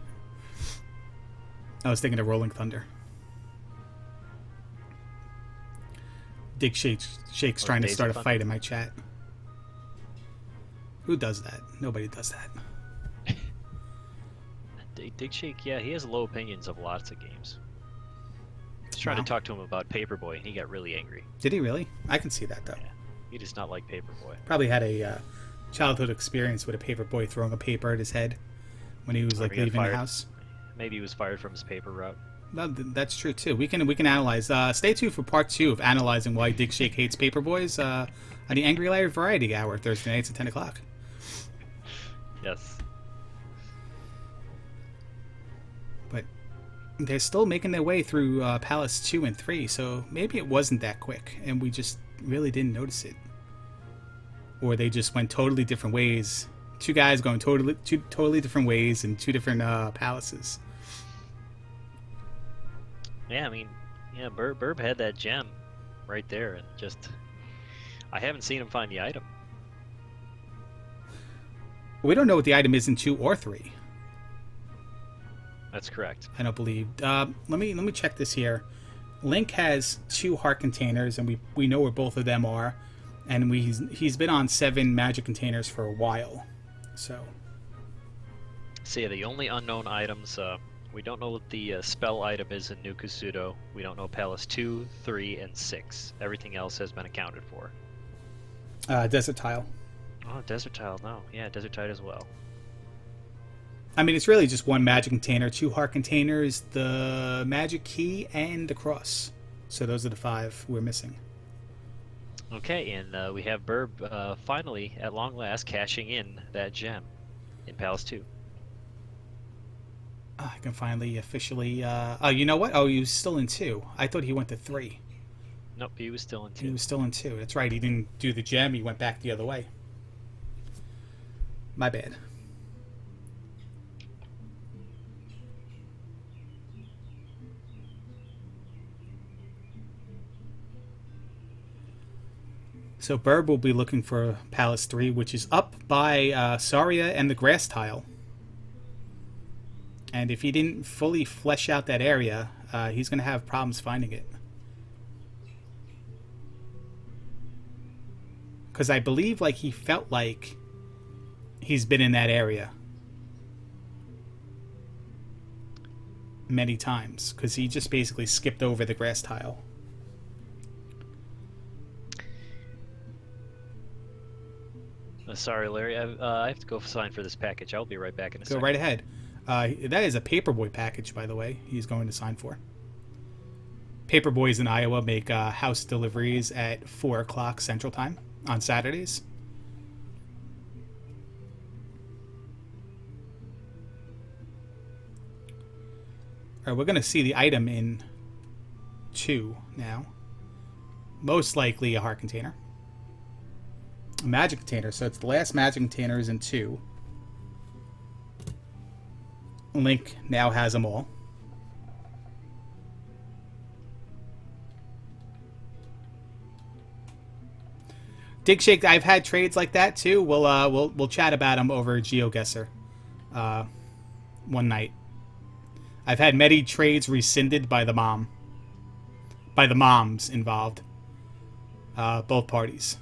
I was thinking of Rolling Thunder. Dig Shake's trying to start a fight in my chat. Who does that? Nobody does that. Dig Shake, yeah, he has low opinions of lots of games. I was trying to talk to him about Paperboy, and he got really angry. Did he really? I can see that, though. Yeah, he does not like Paperboy. Probably had a childhood experience with a Paperboy throwing a paper at his head when he was leaving the house. Maybe he was fired from his paper route. Well, that's true too. We can analyze. Stay tuned for part 2 of analyzing why Dig Shake hates Paperboys on the AngryLarry Variety Hour Thursday nights at 10 o'clock. Yes. But they're still making their way through Palace 2 and 3, so maybe it wasn't that quick, and we just really didn't notice it. Or they just went totally different ways. Two guys going totally different ways in 2 different palaces. Yeah, I mean, yeah, Burb had that gem right there, and just I haven't seen him find the item. We don't know what the item is in 2 or 3. That's correct. I don't believe. Let me check this here. Link has 2 heart containers, and we know where both of them are, and he's been on 7 magic containers for a while. So yeah, the only unknown items. We don't know what the spell item is in New Kusudo. We don't know Palace 2, 3, and 6. Everything else has been accounted for. Desert Tile. Oh, Desert Tile, no. Yeah, Desert Tile as well. I mean, it's really just 1 magic container, 2 heart containers, the magic key, and the cross. So those are the 5 we're missing. Okay, and we have Burb finally, at long last, cashing in that gem in Palace 2. I can finally officially... oh, you know what? Oh, he was still in 2. I thought he went to 3. Nope, he was still in 2. He was still in 2. That's right. He didn't do the gem. He went back the other way. My bad. So Burb will be looking for Palace 3, which is up by Saria and the grass tile. And if he didn't fully flesh out that area, he's going to have problems finding it. Because I believe he felt like he's been in that area many times. Because he just basically skipped over the grass tile. Sorry, Larry. I have to go sign for this package. I'll be right back in a second. Go right ahead. That is a Paperboy package, by the way, he's going to sign for. Paperboys in Iowa make house deliveries at 4 o'clock Central Time on Saturdays. All right, we're going to see the item in 2 now. Most likely a heart container. A magic container, so it's the last magic container is in 2. Link now has them all. Dig Shake, I've had trades like that too. We'll chat about them over GeoGuessr one night. I've had many trades rescinded by the moms involved. Both parties.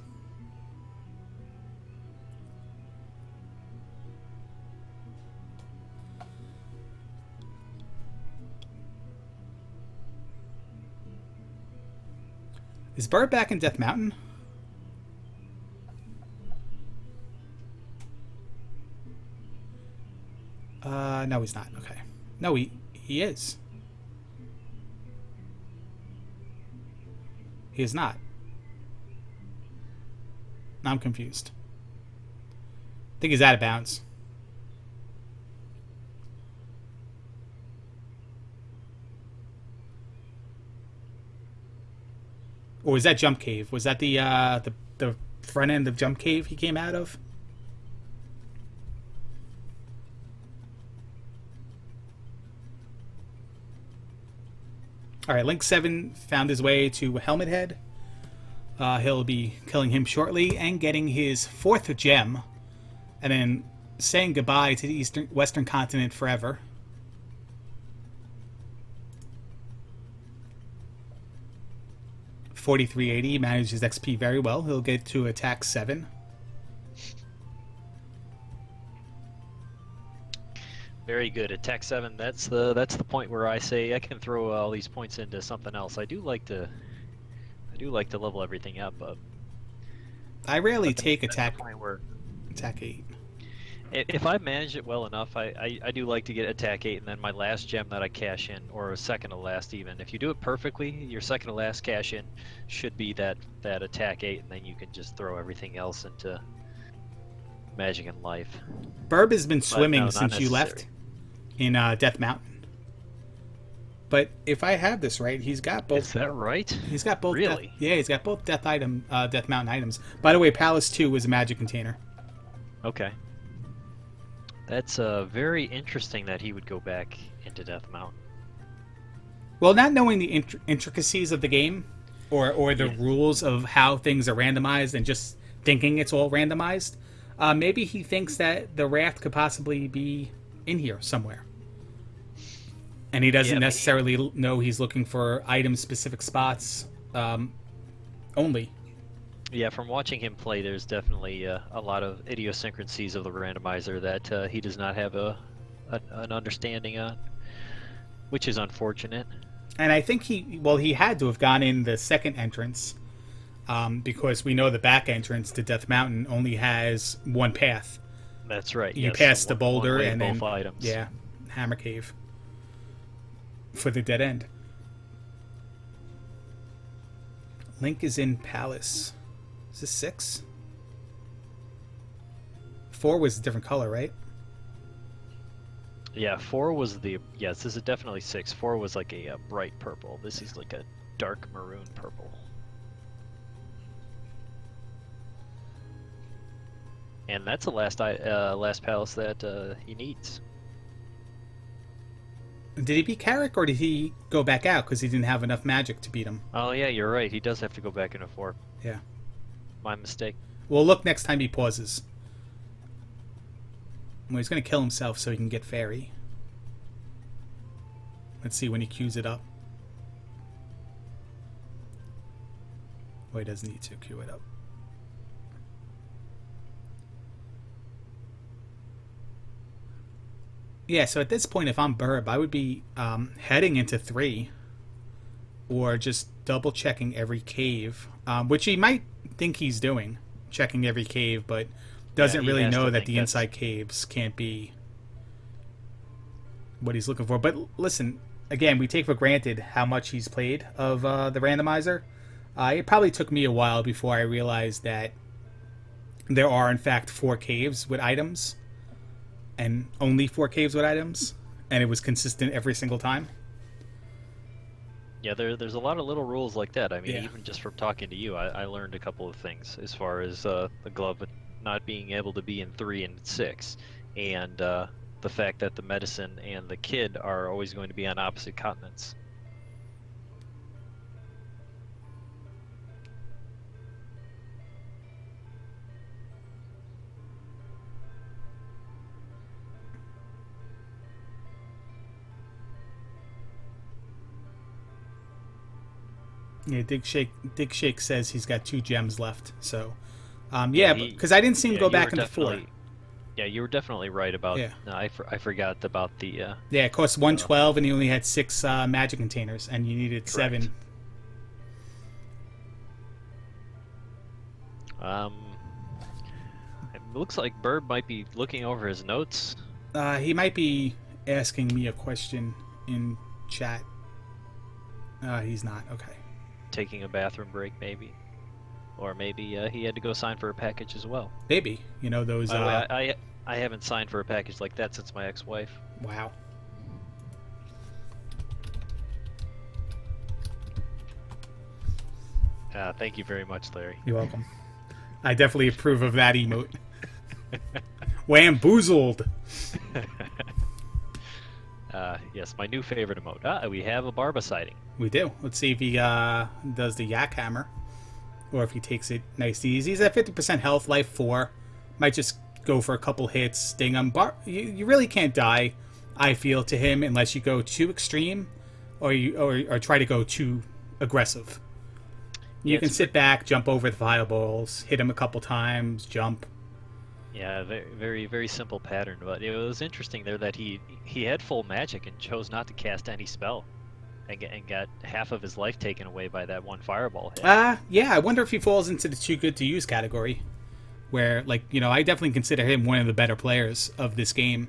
Is Burb back in Death Mountain? No, he's not. Okay. No, he is. He is not. I'm confused. I think he's out of bounds. Or was that Jump Cave? Was that the front end of Jump Cave he came out of? All right, Link 7 found his way to Helmet Head. He'll be killing him shortly and getting his 4th gem, and then saying goodbye to the Western continent forever. $43.80 manages XP very well. He'll get to attack 7. Very good. Attack 7. That's the point where I say I can throw all these points into something else. I do like to level everything up. I rarely take attack 8. If I manage it well enough, I do like to get attack 8 and then my last gem that I cash in, or second to last even. If you do it perfectly, your second to last cash in should be that attack 8, and then you can just throw everything else into Magic and Life. Burb has been swimming since you left in Death Mountain. But if I have this right, he's got both. Is that right? He's got both. Really? He's got both Death Mountain items. By the way, Palace 2 is a magic container. Okay. That's very interesting that he would go back into Death Mountain. Well, not knowing the intricacies of the game or the rules of how things are randomized and just thinking it's all randomized, maybe he thinks that the raft could possibly be in here somewhere. And he doesn't necessarily know he's looking for item-specific spots only. Yeah, from watching him play, there's definitely a lot of idiosyncrasies of the randomizer that he does not have an understanding on, which is unfortunate. And I think he had to have gone in the second entrance, because we know the back entrance to Death Mountain only has one path. That's right. You pass the boulder and then items. Yeah, Hammer Cave for the dead end. Link is in Palace. Is this 6? 4 was a different color, right? Yeah, 4 was yes, this is definitely 6. 4 was like a bright purple. This is like a dark maroon purple. And that's the last palace that he needs. Did he beat Carrick, or did he go back out because he didn't have enough magic to beat him? Oh yeah, you're right. He does have to go back into 4. Yeah. My mistake. Well, look next time he pauses. Well, he's going to kill himself so he can get Fairy. Let's see when he queues it up. Well, he doesn't need to queue it up. Yeah, so at this point, if I'm Burb, I would be heading into 3, or just double checking every cave, which he might think he's doing, checking every cave, but doesn't really know that the inside caves can't be what he's looking for. But listen, again, we take for granted how much he's played of the randomizer. It probably took me a while before I realized that there are, in fact, 4 caves with items. And only 4 caves with items, and it was consistent every single time. Yeah, there's a lot of little rules like that. I mean, even just from talking to you, I learned a couple of things as far as the glove not being able to be in 3 and 6, and the fact that the medicine and the kid are always going to be on opposite continents. Yeah, Dig Shake says he's got 2 gems left. So, because I didn't see him go back into 4. Yeah, you were definitely right about. Yeah. No, I forgot about the. Yeah, it cost 112, and he only had 6 magic containers, and you needed 7. It looks like Burb might be looking over his notes. He might be asking me a question in chat. He's not. Okay. Taking a bathroom break, maybe, or maybe he had to go sign for a package as well. Maybe, you know those. I haven't signed for a package like that since my ex-wife. Wow. Thank you very much, Larry. You're welcome. I definitely approve of that emote. Whamboozled. Yes, my new favorite emote. Ah, we have a Barba sighting. We do. Let's see if he does the yak hammer, or if he takes it nice and easy. He's at 50% health, life 4. Might just go for a couple hits, sting him. You really can't die, I feel, to him unless you go too extreme, or try to go too aggressive. You can sit back, jump over the fireballs, hit him a couple times, jump. Yeah, very, very, very simple pattern. But it was interesting there that he had full magic and chose not to cast any spell, and got half of his life taken away by that one fireball hit. Yeah. I wonder if he falls into the too good to use category, where I definitely consider him one of the better players of this game,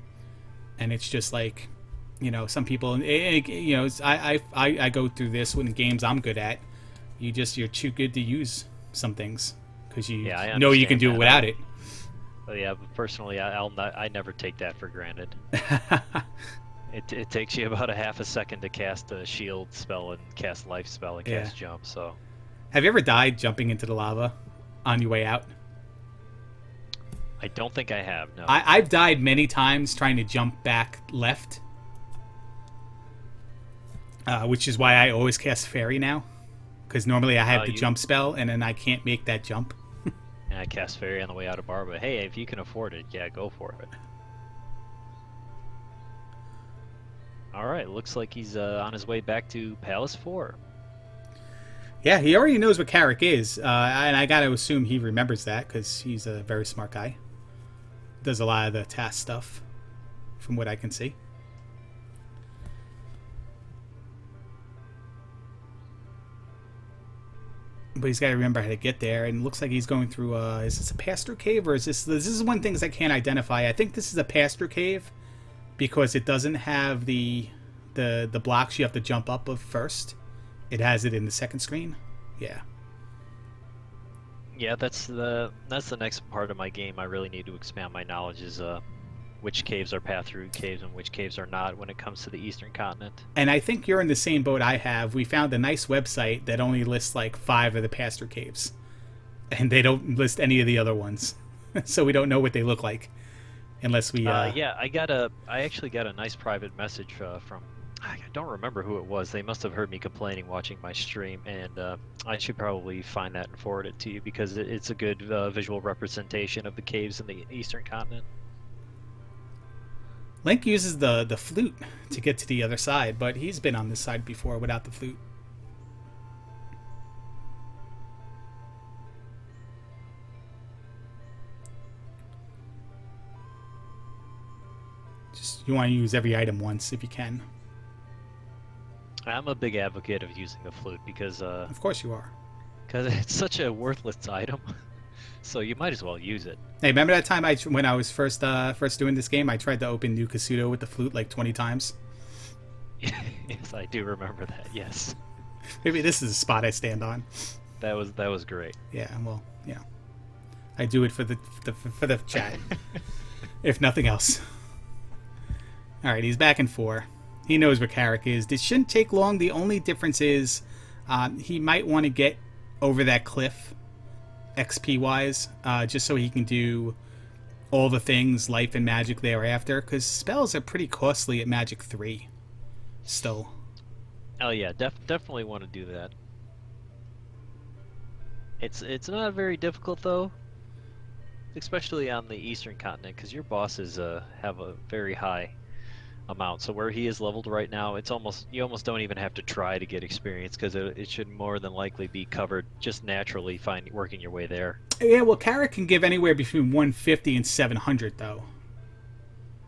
and it's just like, some people, I go through this in games I'm good at. You're too good to use some things because you know you can do it without it. Yeah, but personally, I never take that for granted. It takes you about a half a second to cast a shield spell and cast life spell and cast jump. So, have you ever died jumping into the lava on your way out? I don't think I have. No, I've died many times trying to jump back left, which is why I always cast fairy now, because normally I have the jump spell and then I can't make that jump. And I cast fairy on the way out of Barba. Hey, if you can afford it, yeah, go for it. All right, looks like he's on his way back to Palace 4. Yeah, he already knows what Carrick is, and I gotta assume he remembers that because he's a very smart guy. Does a lot of the task stuff, from what I can see. But he's got to remember how to get there, and it looks like he's going through. Is this a pass-through cave, or is this? This is one thing I can't identify. I think this is a pass-through cave because it doesn't have the blocks you have to jump up of first. It has it in the second screen. Yeah. Yeah, that's the next part of my game. I really need to expand my knowledge is which caves are path-through caves and which caves are not when it comes to the Eastern Continent. And I think you're in the same boat I have. We found a nice website that only lists like 5 of the pass-through caves, and they don't list any of the other ones, so we don't know what they look like unless we. Yeah, I actually got a nice private message from. I don't remember who it was. They must have heard me complaining watching my stream, and I should probably find that and forward it to you because it's a good visual representation of the caves in the Eastern Continent. Link uses the flute to get to the other side, but he's been on this side before without the flute. Just you want to use every item once if you can. I'm a big advocate of using the flute because of course you are. Because it's such a worthless item. So you might as well use it. Hey, remember that time when I was first doing this game, I tried to open New Kasuto with the flute like 20 times? Yes, I do remember that, yes. Maybe this is a spot I stand on. That was great. Yeah, well, yeah. I do it for the chat, if nothing else. All right, he's back in 4. He knows where Carrick is. This shouldn't take long. The only difference is he might want to get over that cliff XP wise, just so he can do all the things life and magic thereafter, because spells are pretty costly at magic 3 still. Oh yeah, definitely want to do that. It's not very difficult though, especially on the Eastern Continent, because your bosses have a very high amount. So where he is leveled right now, you almost don't even have to try to get experience because it should more than likely be covered just naturally working your way there. Yeah, well, Carrick can give anywhere between 150 and 700 though.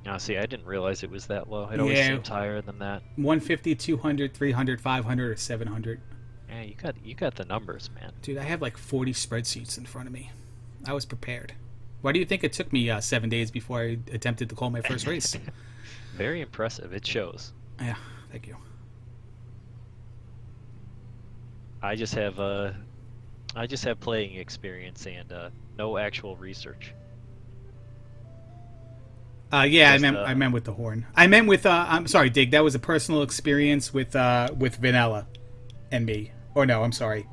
Now, see, I didn't realize it was that low. It always seems higher than that. 150, 200, 300, 500, or 700. Yeah, you got the numbers, man. Dude, I have like 40 spreadsheets in front of me. I was prepared. Why do you think it took me 7 days before I attempted to call my first race? Very impressive. It shows. Yeah, thank you. I just have playing experience and no actual research. Yeah, I meant with the horn. I meant with I'm sorry, Dig. That was a personal experience with Vanilla and me. Or no, I'm sorry.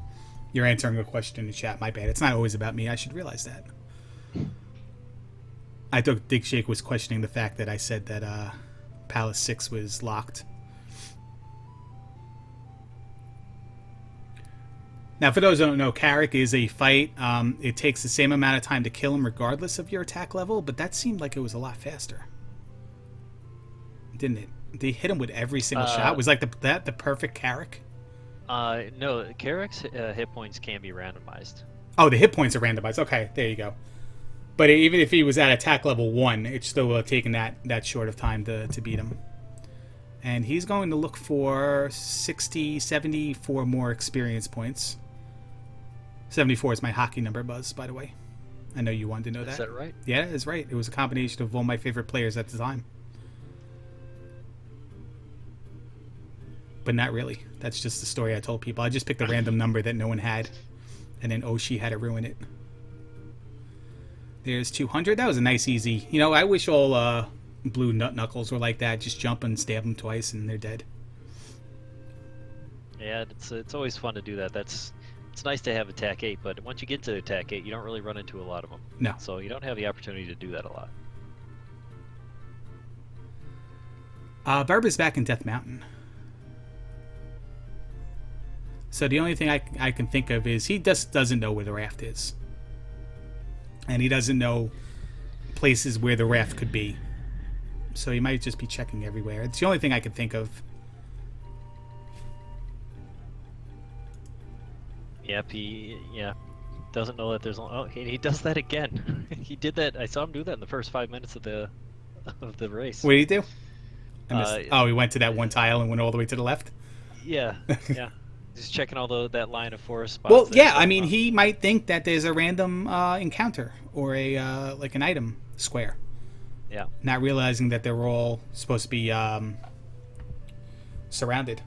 You're answering a question in the chat. My bad. It's not always about me. I should realize that. I thought Dig Shake was questioning the fact that I said that Palace 6 was locked Now, for those who don't know, Carrick is a fight. It takes the same amount of time to kill him regardless of your attack level, but that seemed like it was a lot faster. Didn't it? They hit him with every single shot. Was like the perfect Carrick? No, Carrick's hit points can be randomized. Oh, the hit points are randomized. Okay, there you go. But even if he was at attack level 1, it still would have taken that short of time to beat him. And he's going to look for 60, 74 more experience points. 74 is my hockey number, Buzz, by the way. I know you wanted to know that. Is that right? Yeah, that's right. It was a combination of all my favorite players at the time. But not really. That's just the story I told people. I just picked a random number that no one had. And then Oshi had to ruin it. There's 200. That was a nice, easy. You know, I wish all blue nut knuckles were like that. Just jump and stab them twice and they're dead. Yeah, it's always fun to do that. It's nice to have attack 8, but once you get to attack 8, you don't really run into a lot of them. No. So you don't have the opportunity to do that a lot. Burb is back in Death Mountain. So the only thing I can think of is he just doesn't know where the raft is. And he doesn't know places where the raft could be. So he might just be checking everywhere. It's the only thing I can think of. Yep, he doesn't know that there's. Oh, he does that again. He did that. I saw him do that in the first 5 minutes of the race. What did he do? I missed. He went to that one tile and went all the way to the left. Yeah, yeah. Just checking all that line of forest spots. Well, yeah. I mean, he might think that there's a random encounter or a like an item square. Yeah. Not realizing that they're all supposed to be surrounded.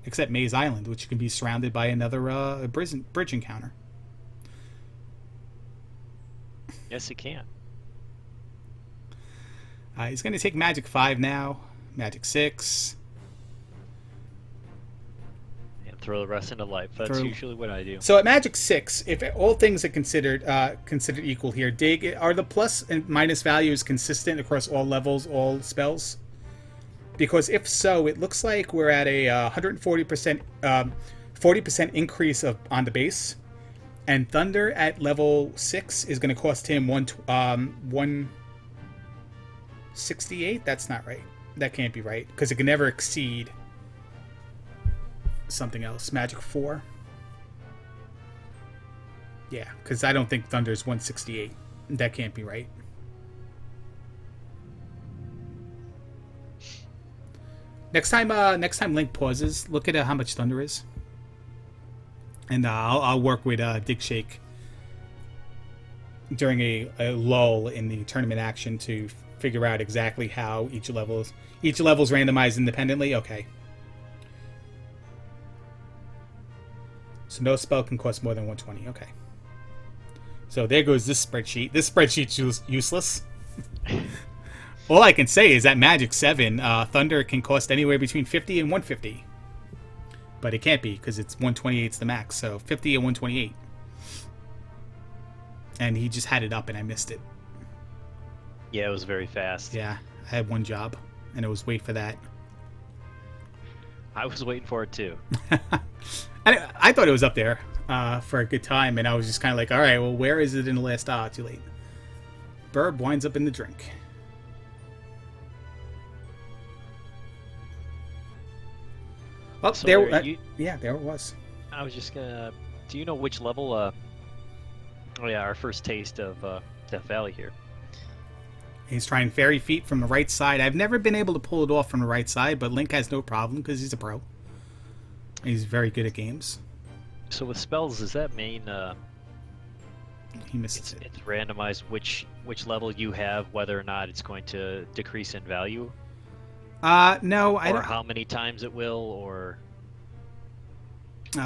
Except Maze Island, which can be surrounded by another bridge encounter. Yes, he can. He's going to take Magic 5 now. Magic 6. And throw the rest into life. That's usually what I do. So at Magic 6, if all things are considered equal here, Dig, are the plus and minus values consistent across all levels, all spells? Because if so, it looks like we're at a 140%, 40% increase on the base. And Thunder at level 6 is going to cost him 168. That's not right. That can't be right because it can never exceed something else. Magic 4. Yeah, because I don't think Thunder's 168. That can't be right. Next time Link pauses, look at how much Thunder is, and I'll work with Dig Shake during a lull in the tournament action to figure out exactly how each level's randomized independently. Okay. So no spell can cost more than 120. Okay. So there goes this spreadsheet. This spreadsheet's useless. All I can say is that Magic 7, Thunder can cost anywhere between 50 and 150. But it can't be because it's 128's the max. So 50 and 128. And he just had it up and I missed it. Yeah, it was very fast. Yeah, I had one job and it was wait for that. I was waiting for it too. I thought it was up there for a good time, and I was just kind of like, all right, well, where is it in the last? Too late. Burb winds up in the drink. Oh, So there it was. I was just gonna. Do you know which level? Oh yeah, our first taste of Death Valley here. He's trying Fairy Feet from the right side. I've never been able to pull it off from the right side, but Link has no problem because he's a pro. He's very good at games. So with spells, does that mean he misses it? It's randomized which level you have, whether or not it's going to decrease in value? No, I don't. Or how many times it will, or...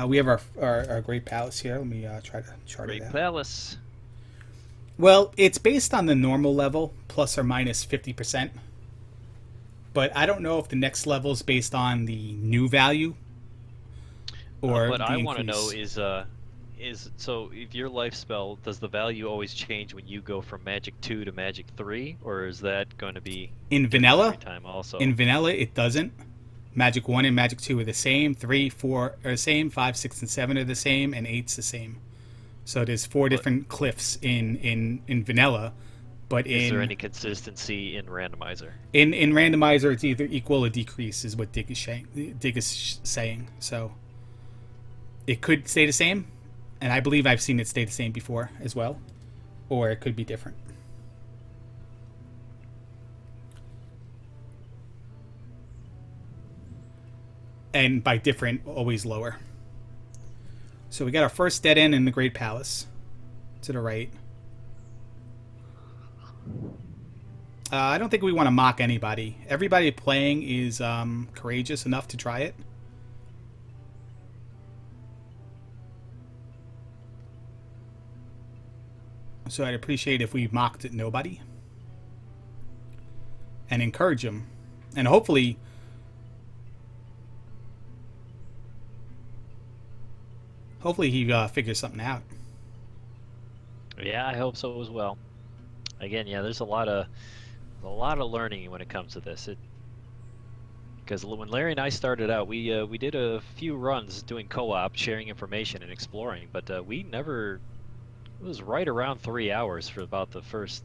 We have our Great Palace here. Let me try to chart it out. Great Palace. Well, it's based on the normal level, plus or minus 50%. But I don't know if the next level is based on the new value. Or what I increase. want to know is so if your life spell, does the value always change when you go from Magic 2 to Magic 3, or is that going to be in vanilla? every time also? In vanilla, it doesn't. Magic 1 and Magic 2 are the same. 3, 4 are the same. 5, 6, and 7 are the same. And 8's the same. So there's 4 different cliffs in vanilla. But Is there any consistency in Randomizer? In Randomizer, it's either equal or decrease, is what Dig is saying. So it could stay the same. And I believe I've seen it stay the same before as well. Or it could be different. And by different, always lower. So we got our first dead end in the Great Palace. To the right. I don't think we want to mock anybody. Everybody playing is courageous enough to try it. So I'd appreciate if we mocked nobody. And encourage them. And hopefully... Hopefully he figures something out. Yeah, I hope so as well. Again, yeah, there's a lot of learning when it comes to this. Because when Larry and I started out, we did a few runs doing co-op, sharing information and exploring, but we never. It was right around 3 hours for about the first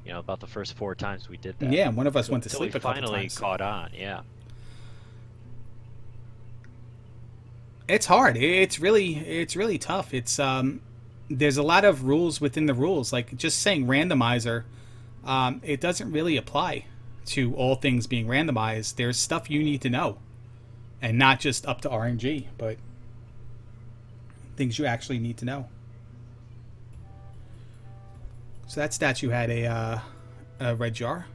4 times we did that. Yeah, one of us went to sleep a couple finally times. Caught on, yeah. It's hard. It's really tough. It's there's a lot of rules within the rules. Like just saying randomizer, it doesn't really apply to all things being randomized. There's stuff you need to know, and not just up to RNG, but things you actually need to know. So that statue had a red jar.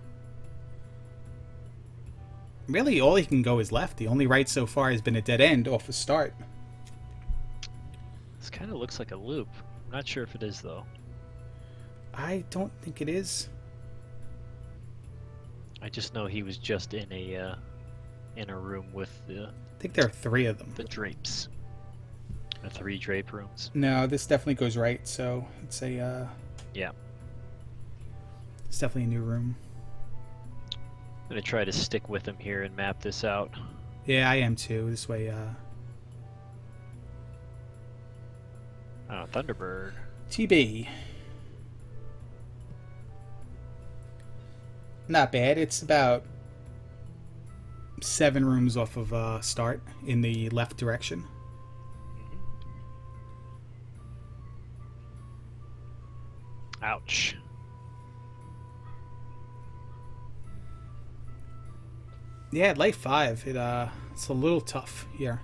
Really, all he can go is left. The only right so far has been a dead end off the start. This kind of looks like a loop. I'm not sure if it is, though. I don't think it is. I just know he was just in a room with the... I think there are 3 of them. The drapes. The 3 drape rooms. No, this definitely goes right, so it's a... Yeah. It's definitely a new room. I'm going to try to stick with him here and map this out. Yeah, I am too. This way, Oh, Thunderbird. TB. Not bad. It's about 7 rooms off of start in the left direction. Ouch. Yeah, at life 5, it's a little tough here.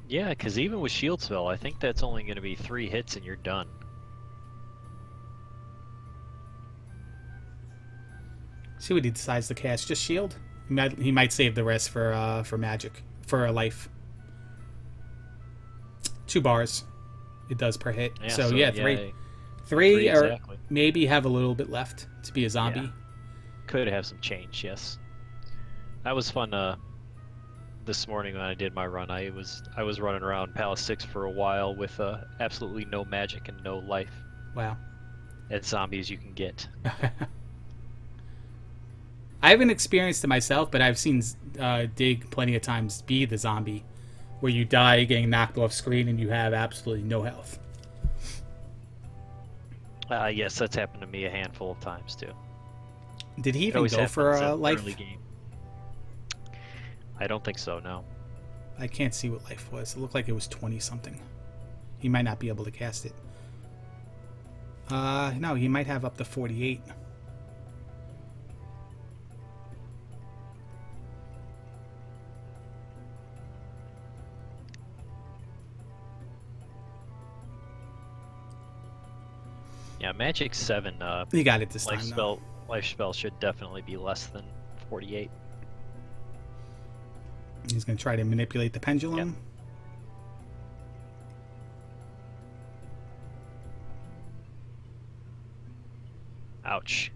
Yeah, because even with shield spell, I think that's only going to be 3 hits and you're done. See what he decides to cast. Just shield. He might save the rest for magic, for a life. 2 bars. It does per hit. Yeah, so yeah, 3. 3 or exactly. maybe have a little bit left to be a zombie. Yeah. Could have some change, yes. That was fun. This morning when I did my run, I was running around Palace 6 for a while with absolutely no magic and no life. Wow. As zombie as you can get. I haven't experienced it myself, but I've seen Dig plenty of times be the zombie, where you die getting knocked off screen and you have absolutely no health. Yes, that's happened to me a handful of times too. Did he even go for a life? Early game. I don't think so, no. I can't see what life was. It looked like it was 20 something. He might not be able to cast it. No, he might have up to 48. Yeah, Magic 7. He got it this life time. spell. Life spell should definitely be less than 48. He's going to try to manipulate the pendulum. Yep. Ouch.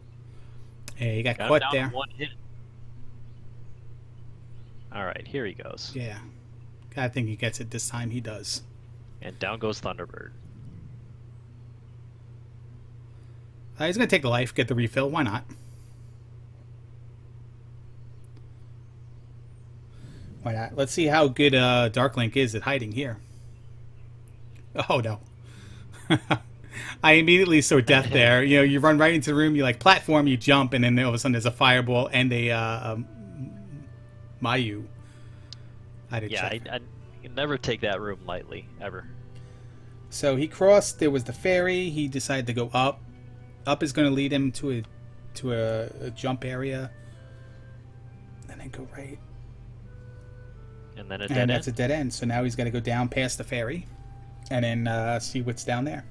Hey, he got Got him caught down there. to 1 hit. Alright, here he goes. Yeah. I think he gets it this time. He does. And down goes Thunderbird. He's going to take the life, get the refill. Why not? Why not? Let's see how good Dark Link is at hiding here. Oh no. I immediately saw death there. You know, you run right into the room, you like platform, you jump, and then all of a sudden there's a fireball and a Mayu. I did check. I never take that room lightly, ever. So he crossed, there was the ferry, he decided to go up. Up is going to lead him to a jump area. And then go right. And then a dead And end. that's a dead end. So now he's got to go down past the ferry and then see what's down there.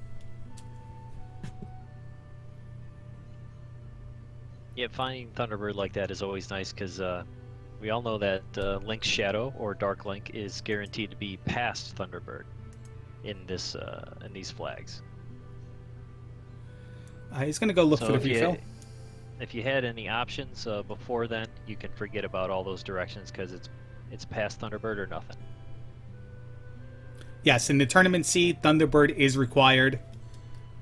Yeah, finding Thunderbird like that is always nice because we all know that Link's Shadow or Dark Link is guaranteed to be past Thunderbird in these flags. He's going to go look for the refill. If you had any options before then, you can forget about all those directions because it's past Thunderbird or nothing. Yes, in the tournament seed, Thunderbird is required.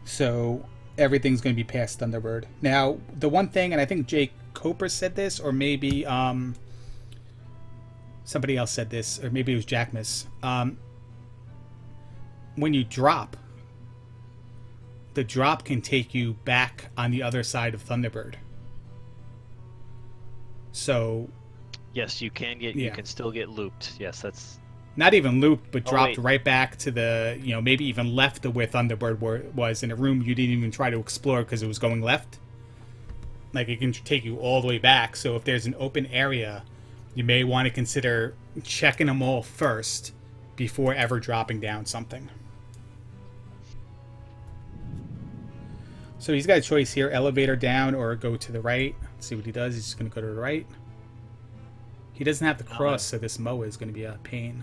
So everything's going to be past Thunderbird. Now, the one thing, and I think Jake Coper said this, or maybe somebody else said this, or maybe it was Jackmas. When you drop, the drop can take you back on the other side of Thunderbird. So yes, you can get. Yeah. You can still get looped. Yes, that's not even looped, but dropped wait. right back to the, you know, maybe even left to where Thunderbird was in a room you didn't even try to explore because it was going left. Like, it can take you all the way back. So if there's an open area, you may want to consider checking them all first before ever dropping down something. So he's got a choice here, elevator down or go to the right. Let's see what he does. He's just going to go to the right. He doesn't have to cross, so this moa is going to be a pain.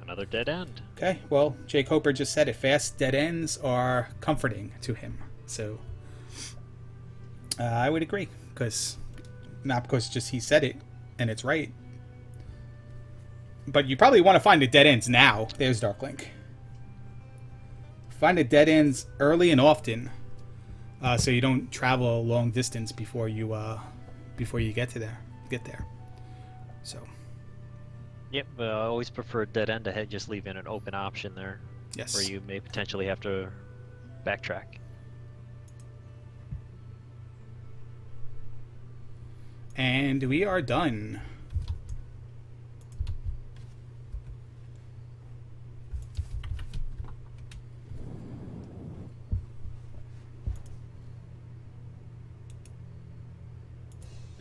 another dead end. Okay, well, Jake Hoper just said it. Fast dead ends are comforting to him. So I would agree, not because just he said it and it's right. But you probably want to find the dead ends now. There's Darklink. Find the dead ends early and often, so you don't travel a long distance before you get there. So. Yep, I always prefer dead end ahead, just leaving an open option there. Yes. Where you may potentially have to backtrack. And we are done.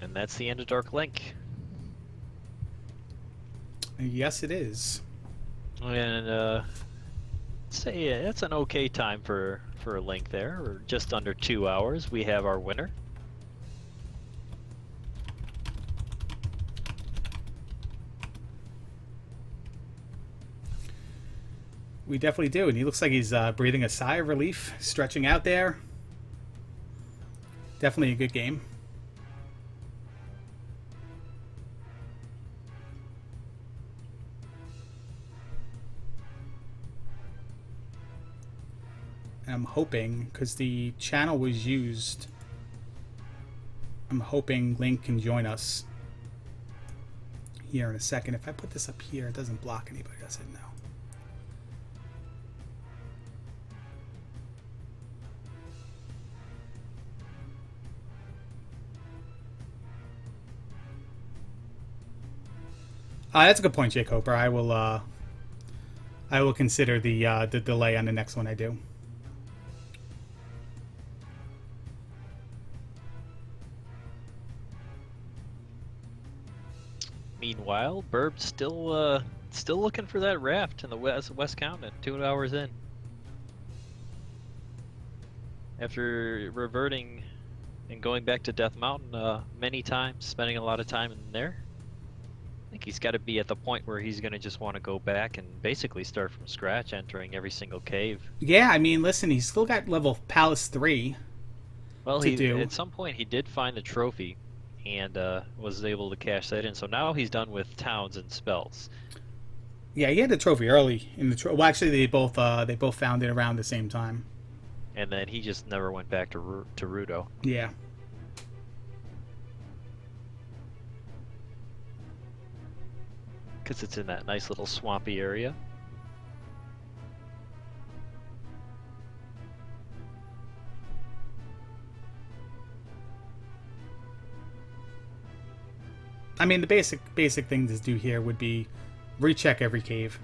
And that's the end of Dark Link. Yes, it is. And say it's an okay time for a Link there. We're just under 2 hours. We have our winner. We definitely do, and he looks like he's breathing a sigh of relief, stretching out there. Definitely a good game. And I'm hoping, because the channel was used, I'm hoping Link can join us here in a second. If I put this up here, it doesn't block anybody, does it? No. That's a good point, Jake Hoper. I will consider the delay on the next one I do. Meanwhile, Burb still looking for that raft in the West Continent. 2 hours in, after reverting and going back to Death Mountain many times, spending a lot of time in there. I think he's got to be at the point where he's going to just want to go back and basically start from scratch, entering every single cave. Yeah, I mean, listen, he's still got level Palace 3 Well, to do. At some point he did find the trophy and was able to cash that in. So now he's done with towns and spells. Yeah, he had the trophy early in the well, actually, they both found it around the same time. And then he just never went back to Rudo. Yeah. because it's in that nice little swampy area. I mean, the basic thing to do here would be recheck every cave.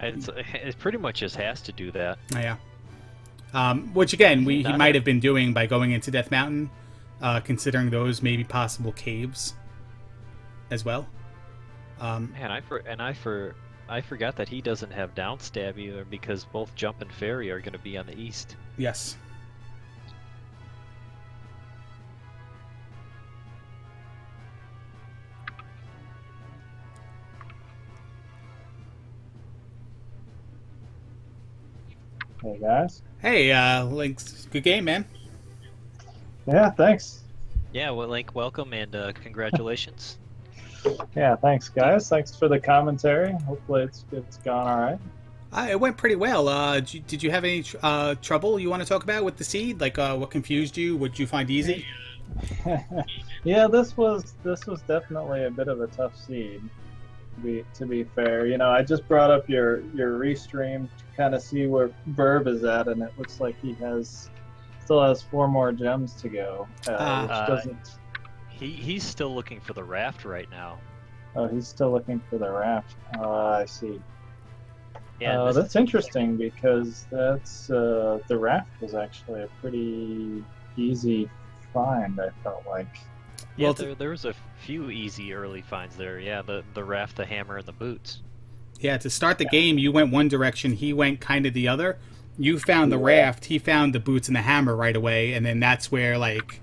It pretty much just has to do that. Yeah. Which again, he Not might it. have been doing by going into Death Mountain, considering those maybe possible caves as well. Man, I forgot that he doesn't have downstab either, because both Jump and Fairy are going to be on the east. Yes. Hey guys. Hey, Lynx, good game, man. Yeah, thanks. Yeah, well, Link, welcome and congratulations. Yeah, thanks guys. Thanks for the commentary. Hopefully it's gone all right. It went pretty well. Did you have any trouble you want to talk about with the seed? Like, what confused you? What did you find easy? Yeah, this was definitely a bit of a tough seed. To be fair, you know, I just brought up your restream to kind of see where Burb is at, and it looks like he still has 4 more gems to go, which doesn't. He's still looking for the raft right now. Oh, he's still looking for the raft. I see. Yeah, that's interesting because that's the raft was actually a pretty easy find. I felt like. Yeah, Well, there was a few easy early finds there. Yeah, the raft, the hammer, and the boots. Yeah, to start the game, you went one direction, he went kind of the other. You found the raft, he found the boots and the hammer right away, and then that's where, like,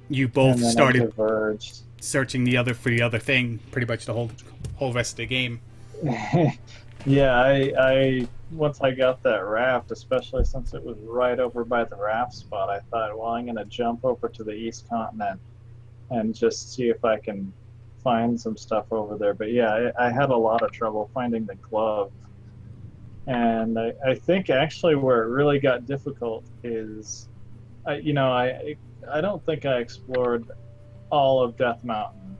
you both And then I started diverged. searching for the other thing pretty much the whole rest of the game. Yeah, I once I got that raft, especially since it was right over by the raft spot, I thought, well, I'm going to jump over to the East Continent and just see if I can find some stuff over there. But yeah, I had a lot of trouble finding the glove. And I think actually where it really got difficult is, I don't think I explored all of Death Mountain,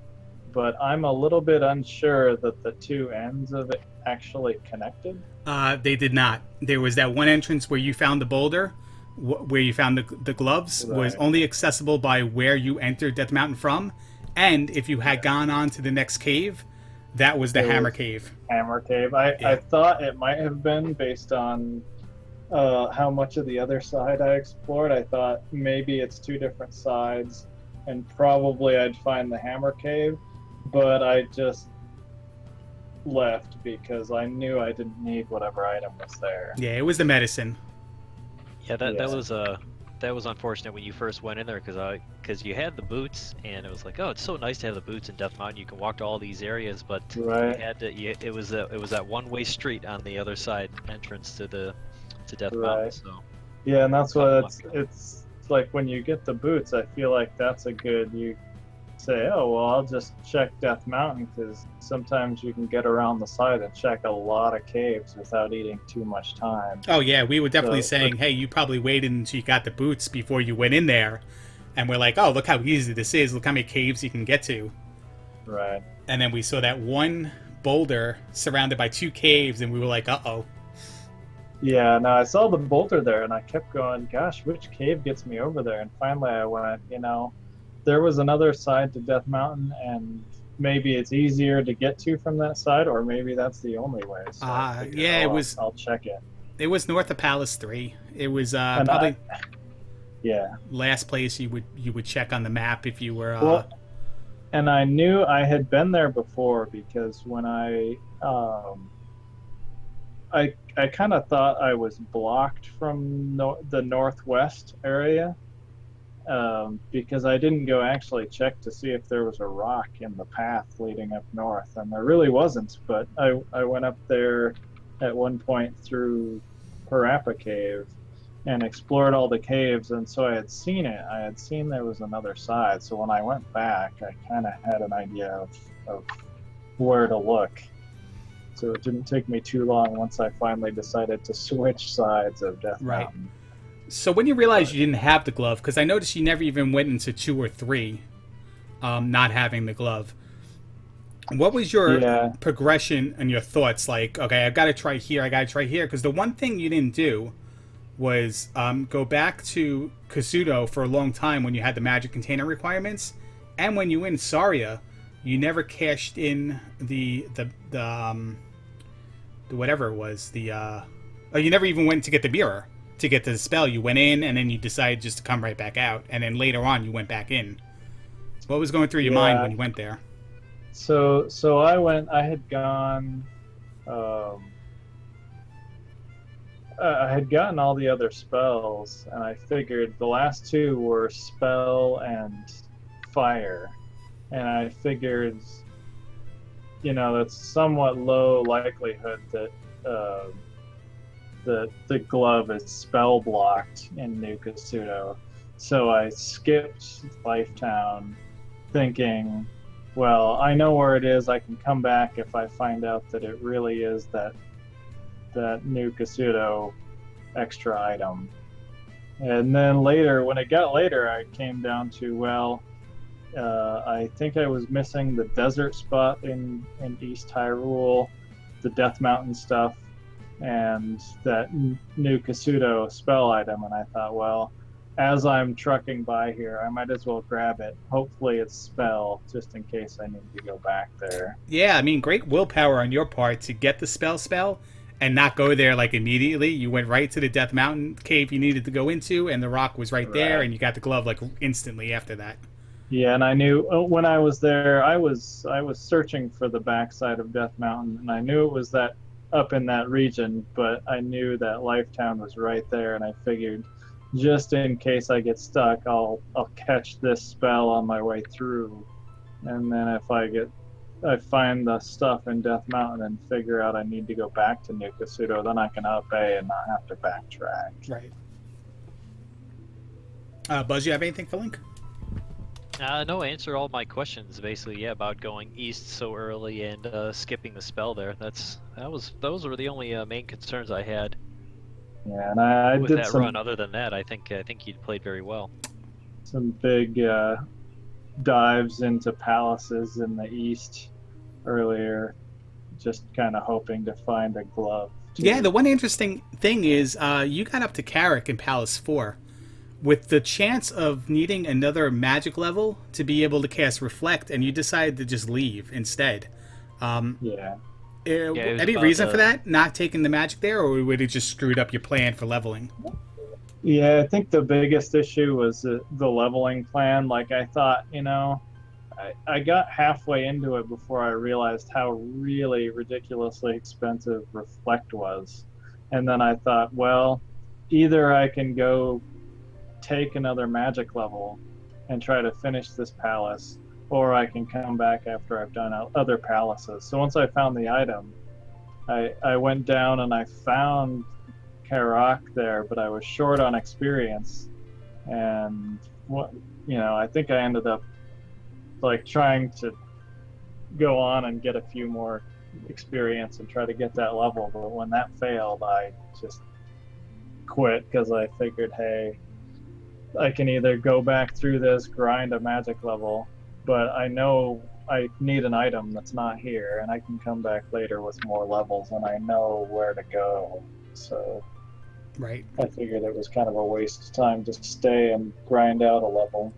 but I'm a little bit unsure that the two ends of it actually connected. They did not. There was that one entrance where you found the boulder, where you found the gloves, was only accessible by where you entered Death Mountain from, and if you had gone on to the next cave, that was the Hammer Cave. Hammer Cave. I thought it might have been based on how much of the other side I explored. I thought maybe it's 2 different sides, and probably I'd find the Hammer Cave, but I just left because I knew I didn't need whatever item was there. Yeah, it was the medicine. Yeah, that was unfortunate when you first went in there, because you had the boots, and it was like, oh, it's so nice to have the boots in Death Mountain. You can walk to all these areas, but it was that one-way street on the other side entrance to Death Mountain. So yeah, and that's what it's like when you get the boots. I feel like that's a good, you say, oh well, I'll just check Death Mountain, because sometimes you can get around the side and check a lot of caves without eating too much time. Oh yeah, we were definitely saying, hey, you probably waited until you got the boots before you went in there, and we're like, oh, look how easy this is, look how many caves you can get to. Right. And then we saw that one boulder surrounded by 2 caves, and we were like, uh-oh. Yeah, no, I saw the boulder there, and I kept going, gosh, which cave gets me over there? And finally I went, there was another side to Death Mountain, and maybe it's easier to get to from that side, or maybe that's the only way. So yeah, I'll check it. It was north of Palace 3. It was last place you would check on the map if you were. And I knew I had been there before, because when I kind of thought I was blocked from the northwest area. Because I didn't go actually check to see if there was a rock in the path leading up north, and there really wasn't, but I went up there at one point through Parappa Cave and explored all the caves, and so I had seen it. I had seen there was another side, so when I went back, I kind of had an idea of where to look. So it didn't take me too long once I finally decided to switch sides of Death Mountain. So when you realized you didn't have the glove, because I noticed you never even went into 2 or 3, not having the glove, What was your Yeah. progression and your thoughts? Like, okay, I've got to try here. I got to try here. Because the one thing you didn't do was go back to Kazuto for a long time when you had the magic container requirements, and when you were in Saria, you never cashed in the whatever it was oh, you never even went to get the mirror to get the spell. You went in and then you decided just to come right back out, and then later on you went back in. What was going through your mind when you went there? So I had gone. I had gotten all the other spells, and I figured the last two were spell and fire, and I figured, that's somewhat low likelihood that the glove is spell blocked in New Kasuto. So I skipped Lifetown, thinking, well, I know where it is. I can come back if I find out that it really is that New Kasuto extra item. And then later, when it got later, I came down to, well, I think I was missing the desert spot in East Hyrule, the Death Mountain stuff, and that New Kasuto spell item. And I thought, well, as I'm trucking by here, I might as well grab it. Hopefully it's spell, just in case I need to go back there. Yeah, I mean, great willpower on your part to get the spell and not go there like immediately. You went right to the Death Mountain cave you needed to go into, and the rock was right there, and you got the glove like instantly after that. Yeah, and I knew when I was there, I was searching for the backside of Death Mountain, and I knew it was that up in that region, but I knew that Lifetown was right there, and I figured, just in case I get stuck, I'll catch this spell on my way through, and then if I find the stuff in Death Mountain and figure out I need to go back to New Kasuto, then I can obey and not have to backtrack. Right. Buzz, you have anything for Link? No, answer all my questions basically. Yeah, about going east so early and skipping the spell there. Those were the only main concerns I had. Yeah, and I with did that some run. Other than that, I think you played very well. some big dives into palaces in the east earlier, just kind of hoping to find a glove. Yeah, the one interesting thing is you got up to Carrick in Palace 4 with the chance of needing another magic level to be able to cast Reflect, and you decided to just leave instead. Yeah. Any reason for that? Not taking the magic there, or would it just screwed up your plan for leveling? Yeah, I think the biggest issue was the leveling plan. Like, I thought, I got halfway into it before I realized how really ridiculously expensive Reflect was. And then I thought, well, either I can go take another magic level and try to finish this palace, or I can come back after I've done other palaces. So once I found the item, I went down and I found Karak there, but I was short on experience, and I think I ended up like trying to go on and get a few more experience and try to get that level, but when that failed, I just quit because I figured, hey, I can either go back through this, grind a magic level, but I know I need an item that's not here, and I can come back later with more levels, and I know where to go. So Right. I figured it was kind of a waste of time to stay and grind out a level.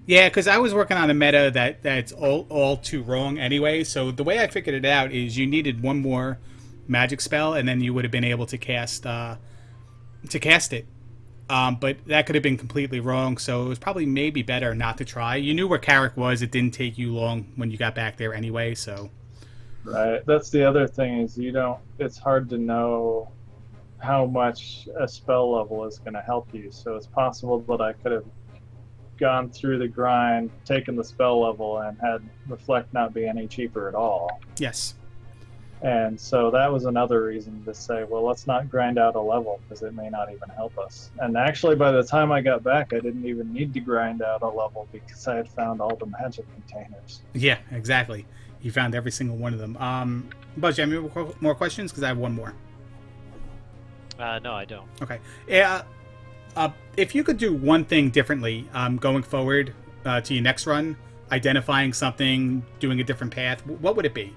Yeah, because I was working on a meta that's all too wrong anyway. So the way I figured it out is you needed one more magic spell, and then you would have been able to cast it. But that could have been completely wrong, so it was probably maybe better not to try. You knew where Carrick was. It didn't take you long when you got back there anyway, so... Right. That's the other thing is it's hard to know how much a spell level is going to help you. So it's possible that I could have gone through the grind, taken the spell level, and had Reflect not be any cheaper at all. Yes. And so that was another reason to say, well, let's not grind out a level because it may not even help us. And actually, by the time I got back, I didn't even need to grind out a level because I had found all the magic containers. Yeah, exactly. You found every single one of them. Buzz, do you have any more questions? Because I have one more. No, I don't. Okay. If you could do one thing differently going forward to your next run, identifying something, doing a different path, what would it be?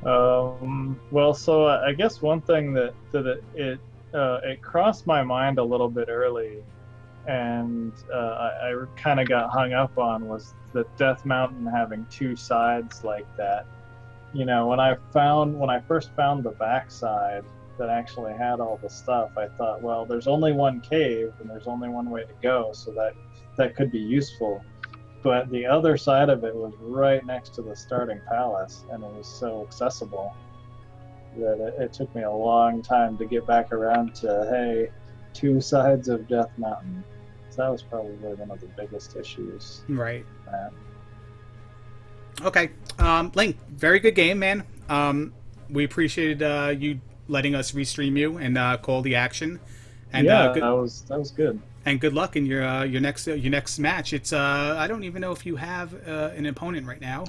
Well, so I guess one thing that it crossed my mind a little bit early, and I kind of got hung up on, was the Death Mountain having two sides like that. You know, when I first found the backside that actually had all the stuff, I thought, well, there's only one cave and there's only one way to go, so that could be useful. But the other side of it was right next to the starting palace, and it was so accessible that it took me a long time to get back around to, hey, two sides of Death Mountain. So that was probably one of the biggest issues. Right. Okay. Link, very good game, man. We appreciated you letting us restream you and call the action. And yeah, that was good. And good luck in your next match. It's I don't even know if you have an opponent right now.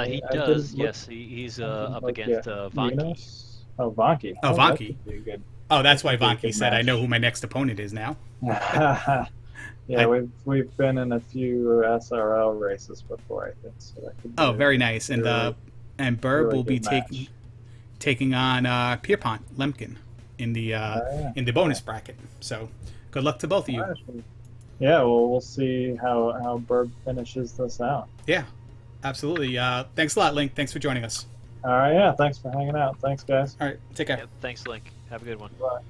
He does. Yes, he's up against Vanki. Oh, Vanki. Oh, Vanki. Good. Oh, that's why Vanki said, "I know who my next opponent is now." Yeah, we've been in a few SRL races before, I think. So that could be very nice. And and Burb really will be match. taking on Pierpont Lemkin in the bonus bracket. So good luck to both of you. Yeah, well, we'll see how Burb finishes this out. Yeah, absolutely. Thanks a lot, Link. Thanks for joining us. All right, yeah, thanks for hanging out. Thanks, guys. All right, take care. Yep, thanks, Link. Have a good one. Bye.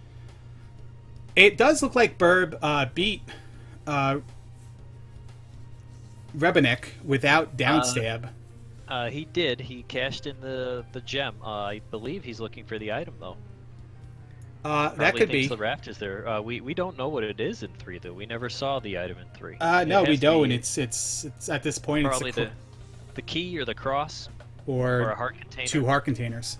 It does look like Burb beat Rebenek without downstab. He did. He cashed in the gem. I believe he's looking for the item, though. That could be. The raft is there. We don't know what it is in 3, though. We never saw the item in 3. No, we don't. And it's at this point probably it's the key or the cross or a heart container. 2 heart containers.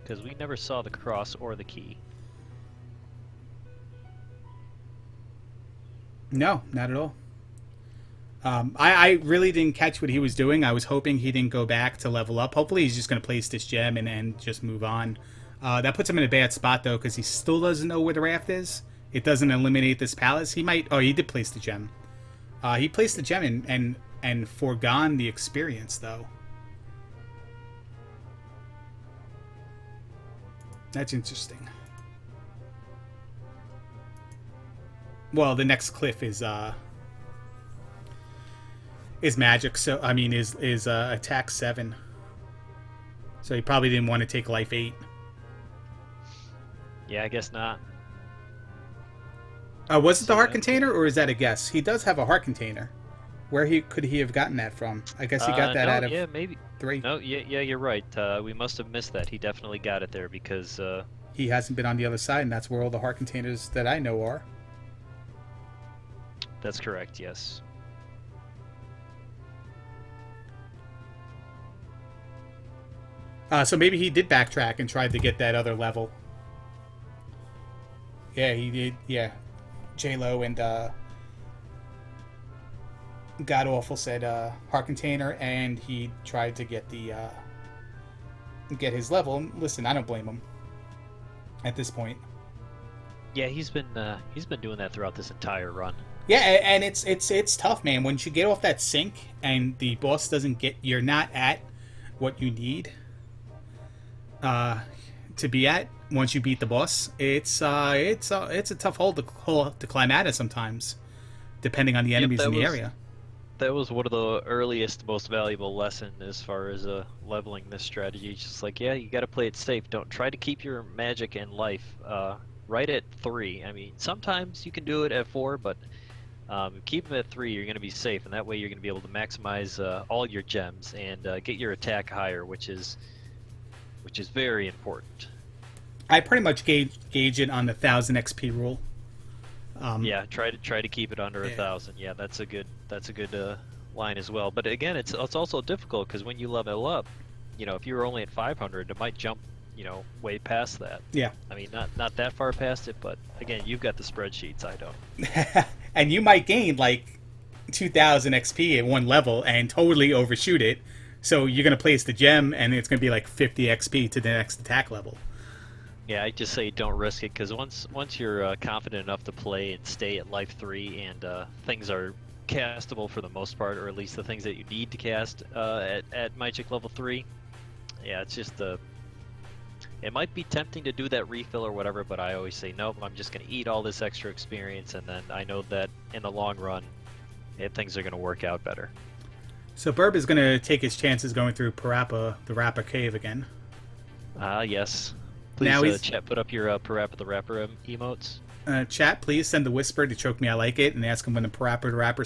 Because we never saw the cross or the key. No, not at all. I really didn't catch what he was doing. I was hoping he didn't go back to level up. Hopefully he's just going to place this gem and just move on. That puts him in a bad spot, though, because he still doesn't know where the raft is. It doesn't eliminate this palace. He might... Oh, he did place the gem. He placed the gem and foregone the experience, though. That's interesting. Well, the next cliff is magic, so I mean is attack 7. So he probably didn't want to take life 8. Yeah, I guess not. Was it the heart container, or is that a guess? He does have a heart container. Where could he have gotten that from? I guess he got that out of maybe 3. No, yeah, you're right. We must have missed that. He definitely got it there because he hasn't been on the other side, and that's where all the heart containers that I know are. That's correct. Yes. So maybe he did backtrack and tried to get that other level. Yeah, he did. Yeah, J-Lo and God Awful said heart container, and he tried to get get his level. And listen, I don't blame him at this point. Yeah, he's been doing that throughout this entire run. Yeah, and it's tough, man. Once you get off that sink and the boss doesn't get, you're not at what you need to be at. Once you beat the boss, it's a tough hole to climb out of sometimes, depending on the enemies in the area. That was one of the earliest, most valuable lessons as far as leveling this strategy. It's just like, yeah, you got to play it safe. Don't try to keep your magic and life right at 3. I mean, sometimes you can do it at 4, but keep them at 3. You're going to be safe, and that way you're going to be able to maximize all your gems and get your attack higher, which is very important. I pretty much gauge it on the 1,000 XP rule. Yeah, try to keep it under 1,000. Yeah, that's a good line as well. But again, it's also difficult because when you level up, if you were only at 500, it might jump way past that. Yeah. I mean, not that far past it, but again, you've got the spreadsheets. I don't. And you might gain like 2,000 XP at one level and totally overshoot it. So you're gonna place the gem, and it's gonna be like 50 XP to the next attack level. Yeah, I just say don't risk it because once you're confident enough to play and stay at life 3 and things are castable for the most part, or at least the things that you need to cast at Magic level 3, yeah, it's just it might be tempting to do that refill or whatever, but I always say nope. I'm just going to eat all this extra experience, and then I know that in the long run, things are going to work out better. So Burb is going to take his chances going through the Rappa Cave again. Yes. Now Please, chat, put up your Parappa the Rapper emotes. Chat, please send the whisper to Choke Me I Like It and ask him when the Parappa the Rapper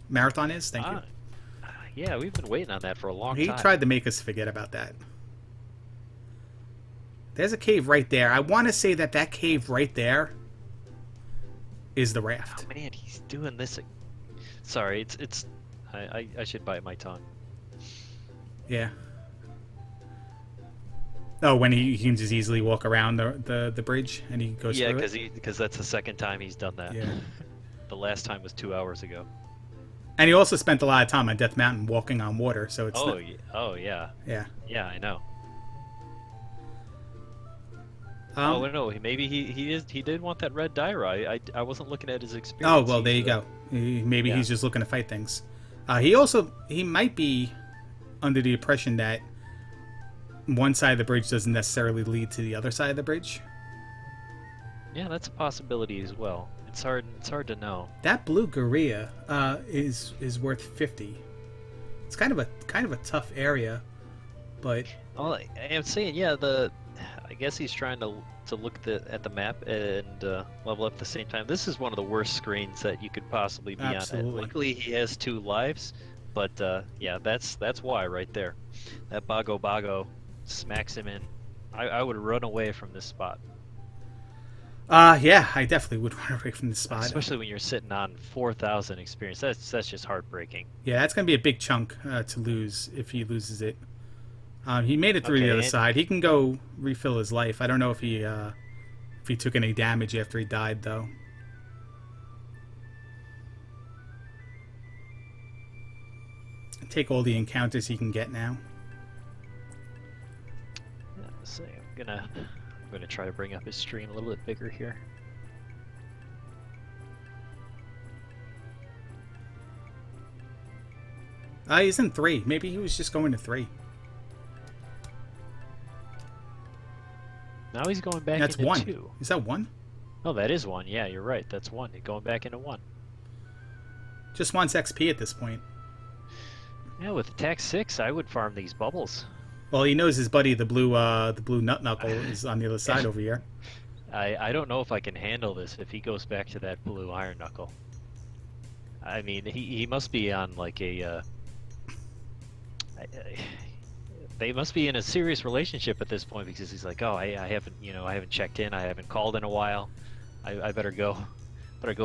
marathon is. Thank you. Yeah, we've been waiting on that for a long time. He tried to make us forget about that. There's a cave right there. I want to say that cave right there is the raft. Oh man, he's doing this. Sorry, I should bite my tongue. Yeah. Oh, when he can just easily walk around the bridge and he goes through it? Yeah, because that's the second time he's done that. Yeah. The last time was 2 hours ago. And he also spent a lot of time on Death Mountain walking on water, so it's yeah. Yeah. Yeah, I know. No, maybe he did want that red Dyra. I wasn't looking at his experience. Oh, well, there you go. Maybe he's just looking to fight things. He might be under the impression that one side of the bridge doesn't necessarily lead to the other side of the bridge. Yeah, that's a possibility as well. It's hard to know. That blue gorilla is worth 50. It's kind of a tough area, but Well, I'm saying, yeah, I guess he's trying to look at the map and level up at the same time. This is one of the worst screens that you could possibly be on. And luckily, he has 2 lives, but yeah, that's why right there. That Bago smacks him in. I would run away from this spot. Yeah, I definitely would run away from this spot. Especially when you're sitting on 4,000 experience. That's just heartbreaking. Yeah, that's gonna be a big chunk to lose if he loses it. He made it through the other side. He can go refill his life. I don't know if he took any damage after he died, though. Take all the encounters he can get now. Yeah, so I'm gonna try to bring up his stream a little bit bigger here. He's in 3. Maybe he was just going to 3. Now he's going back That's into 1. 2. Is that 1? Oh, that is 1. Yeah, you're right. That's 1. Going back into 1. Just wants XP at this point. Yeah, with attack 6, I would farm these bubbles. Well, he knows his buddy, the blue nut knuckle, is on the other side over here. I don't know if I can handle this if he goes back to that blue iron knuckle. I mean, he must be on like a. They must be in a serious relationship at this point because he's like, oh, I haven't checked in, I haven't called in a while. I better go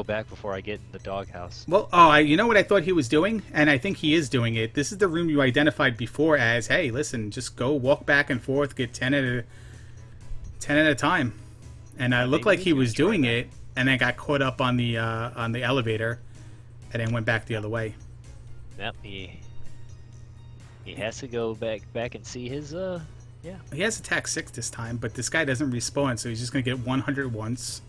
back before I get in the doghouse. Well, you know what I thought he was doing? And I think he is doing it. This is the room you identified before as, hey, listen, just go walk back and forth, get 10 at a time. And I looked like he was doing it, and then got caught up on the elevator, and then went back the other way. Yep, he has to go back and see his yeah. He has attack 6 this time, but this guy doesn't respawn, so he's just gonna get 100 once.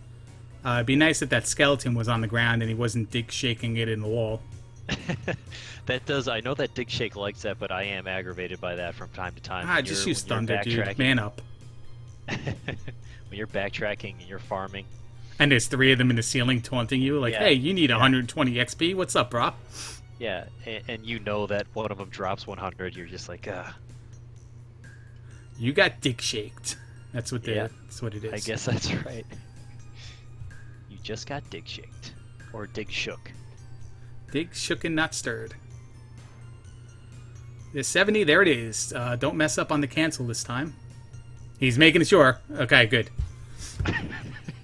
It'd be nice if that skeleton was on the ground and he wasn't dig shaking it in the wall. I know that Dig Shake likes that, but I am aggravated by that from time to time. Just use Thunder, dude. Man up. When you're backtracking and you're farming. And there's 3 of them in the ceiling taunting you, like, hey, you need 120 XP. What's up, bro? Yeah, and you know that one of them drops 100. You're just like, You got dig shaked. That's what it is. I guess that's right. You just got dig shaked. Or dig shook. Dig shook and not stirred. There's 70. There it is. Don't mess up on the cancel this time. He's making sure. Okay, good.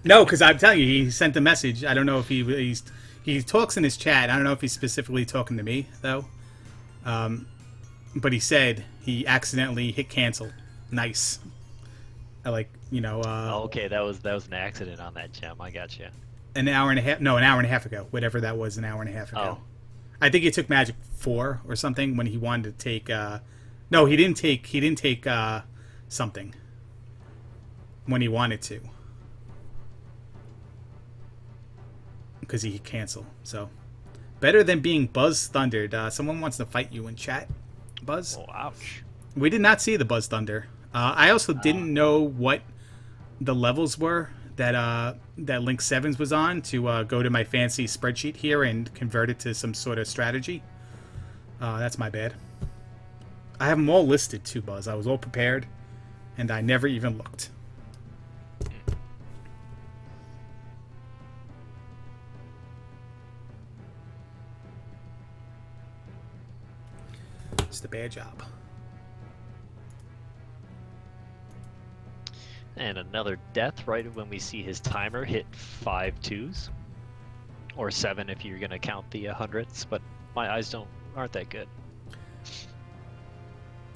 No, because I'm telling you, he sent a message. I don't know if he talks in his chat. I don't know if he's specifically talking to me, though. But he said he accidentally hit cancel. Nice. I like, okay, that was an accident on that gem. I got you. An hour and a half ago. Whatever that was, an hour and a half ago. Oh. I think he took Magic 4 or something when he wanted to take. No, he didn't take something. when he wanted to. Because he could cancel. So, better than being BuzzThundered. Someone wants to fight you in chat, Buzz. Oh, ouch. We did not see the BuzzThunder. I also didn't know what the levels were that Link Sevens was on to go to my fancy spreadsheet here and convert it to some sort of strategy. That's my bad. I have them all listed too, Buzz. I was all prepared, and I never even looked. It's a bad job. And another death right when we see his timer hit 5 twos. Or 7 if you're going to count the hundredths, but my eyes aren't that good.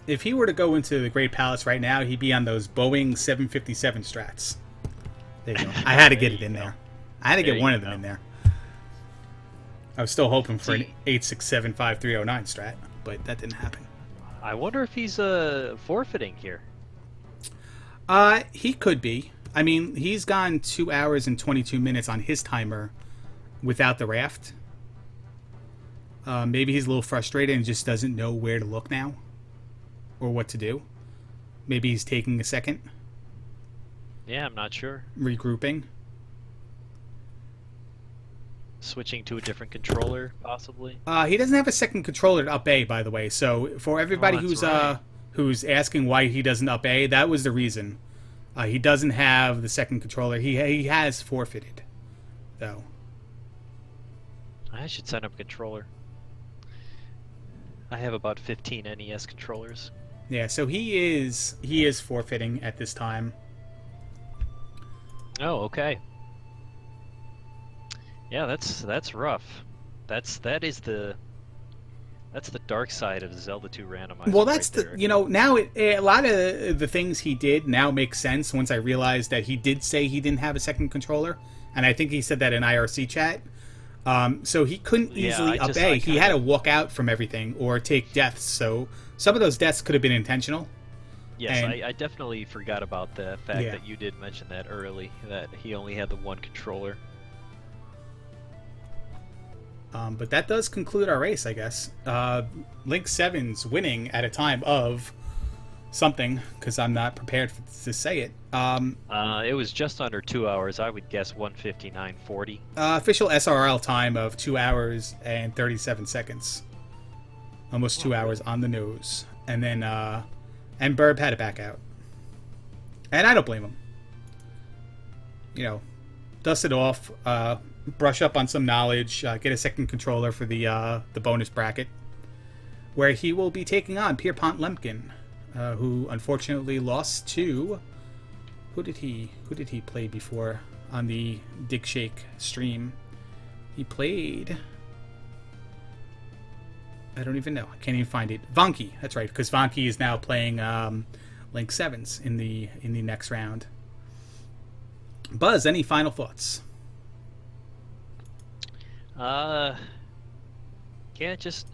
If he were to go into the Great Palace right now, he'd be on those Boeing 757 strats. There you go. I had to get it in there. I had to get one of them in there. I was still hoping for an 8675309 strat, but that didn't happen. I wonder if he's forfeiting here. He could be. I mean, he's gone 2 hours and 22 minutes on his timer without the raft. Maybe he's a little frustrated and just doesn't know where to look now or what to do. Maybe he's taking a second. Yeah, I'm not sure. Regrouping. Switching to a different controller, possibly. He doesn't have a second controller to up A, by the way. So for everybody who's asking why he doesn't up A, that was the reason. He doesn't have the second controller. He has forfeited, though. I should sign up a controller. I have about 15 NES controllers. Yeah, so he is forfeiting at this time. Oh, okay. Yeah, that's rough. That's the dark side of Zelda 2 Randomizer. Well, that's right the now a lot of the things he did now make sense once I realized that he did say he didn't have a second controller, and I think he said that in IRC chat. So he couldn't easily up A. He had to walk out from everything or take deaths. So some of those deaths could have been intentional. Yes, I definitely forgot about the fact that you did mention that early, that he only had the one controller. But that does conclude our race, I guess. Link 7's winning at a time of something, because I'm not prepared to say it. It was just under 2 hours. I would guess 1:59:40. Official SRL time of 2 hours and 37 seconds. Almost 2 hours on the nose. And then, and Burb had to back out. And I don't blame him. You know, dust it off, brush up on some knowledge, get a second controller for the bonus bracket, where he will be taking on Pierpont Lemkin, who unfortunately lost to who did he play before on the Dig Shake stream? He played, I don't even know. I can't even find it. Vonky, that's right, because Vonky is now playing Link 7s in the next round. Buzz, any final thoughts? Yeah, just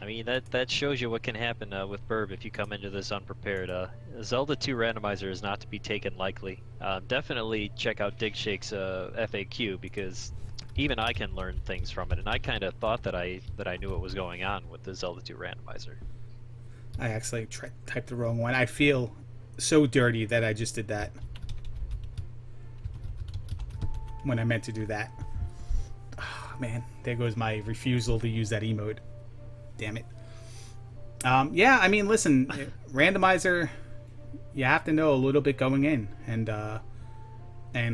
I mean, that shows you what can happen with Burb if you come into this unprepared. Zelda 2 Randomizer is not to be taken lightly. Definitely check out Dig Shake's FAQ, because even I can learn things from it, and I kind of thought that I knew what was going on with the Zelda 2 Randomizer. I actually typed the wrong one. I feel so dirty that I just did that when I meant to do that. Oh, man, there goes my refusal to use that emote. Damn it. Yeah, I mean, listen, Randomizer, you have to know a little bit going in, and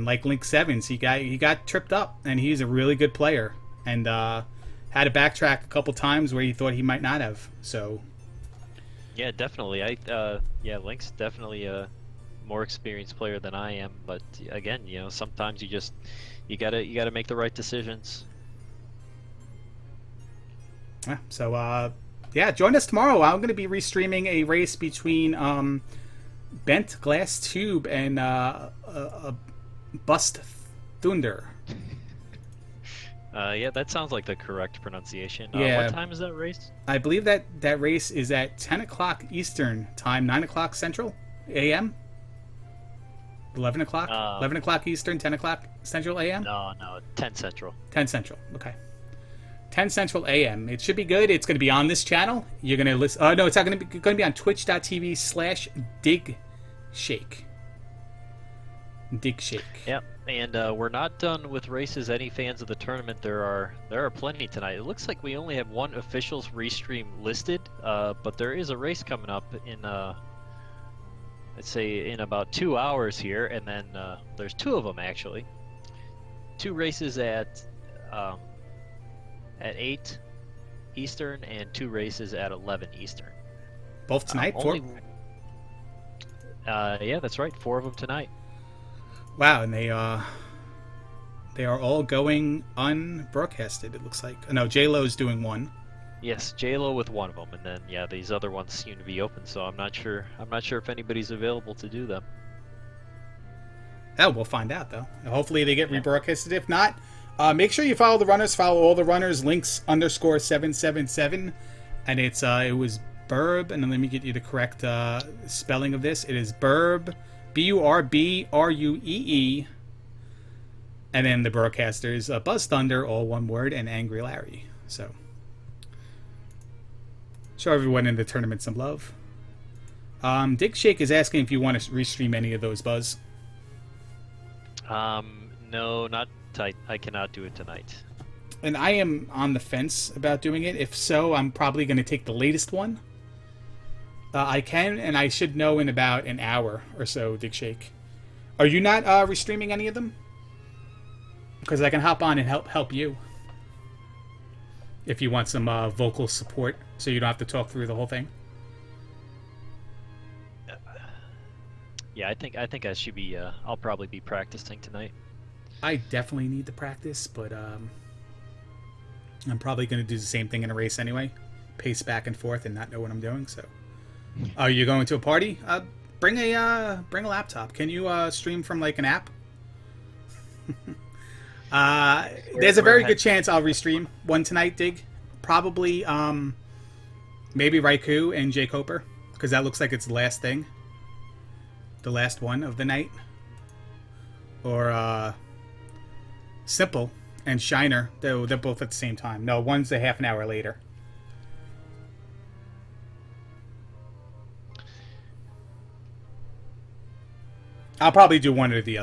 like Link 7's, he got tripped up, and he's a really good player, and had to backtrack a couple times where he thought he might not have. So yeah, definitely. Link's definitely a more experienced player than I am, but again, sometimes you gotta make the right decisions. Yeah, so join us tomorrow. I'm going to be restreaming a race between Bent Glass Tube and BuzzThunder. Yeah, that sounds like the correct pronunciation. Yeah. What time is that race? I believe that race is at 10 o'clock Eastern time, 9 o'clock Central. a.m.? 11 o'clock? 11 Um, o'clock Eastern, 10 o'clock Central a.m.? no, 10 Central. 10 Central. Okay. 10 Central a.m. It should be good. It's going to be on this channel. You're going to listen. Oh, no, it's not going to be on twitch.tv/digshake. Digshake. Yep. And we're not done with races. Any fans of the tournament, there are plenty tonight. It looks like we only have one official's restream listed, but there is a race coming up in let's say in about 2 hours here, and then there's two of them actually. Two races at 8 Eastern and two races at 11 Eastern. Both tonight? Only, yeah, that's right. 4 of them tonight. Wow, and they are all going unbroadcasted, it looks like. No, J-Lo's doing one. Yes, J-Lo with one of them, and then yeah, these other ones seem to be open. So I'm not sure if anybody's available to do them. Oh, we'll find out, though. Hopefully they get rebroadcasted. If not, make sure you follow the runners. Follow all the runners. Links_777. And it was Burb. And then let me get you the correct spelling of this. It is Burb. BURBRUEE. And then the broadcasters, BuzzThunder, all one word, and AngryLarry. So, show everyone in the tournament some love. Dick Shake is asking if you want to restream any of those, Buzz. No, not tight. I cannot do it tonight. And I am on the fence about doing it. If so, I'm probably going to take the latest one. I can, and I should know in about an hour or so, Dick Shake. Are you not restreaming any of them? Because I can hop on and help you. If you want some vocal support, so you don't have to talk through the whole thing. Yeah, I think I should be. I'll probably be practicing tonight. I definitely need to practice, but I'm probably going to do the same thing in a race anyway. Pace back and forth and not know what I'm doing. So, are you going to a party? Bring a laptop. Can you stream from like an app? There's a very good chance I'll restream one tonight, Dig. Probably, maybe Raikou and Jay Coper, because that looks like it's the last thing. The last one of the night. Or, Simple and Shiner. They're both at the same time. No, one's a half an hour later. I'll probably do one or the other.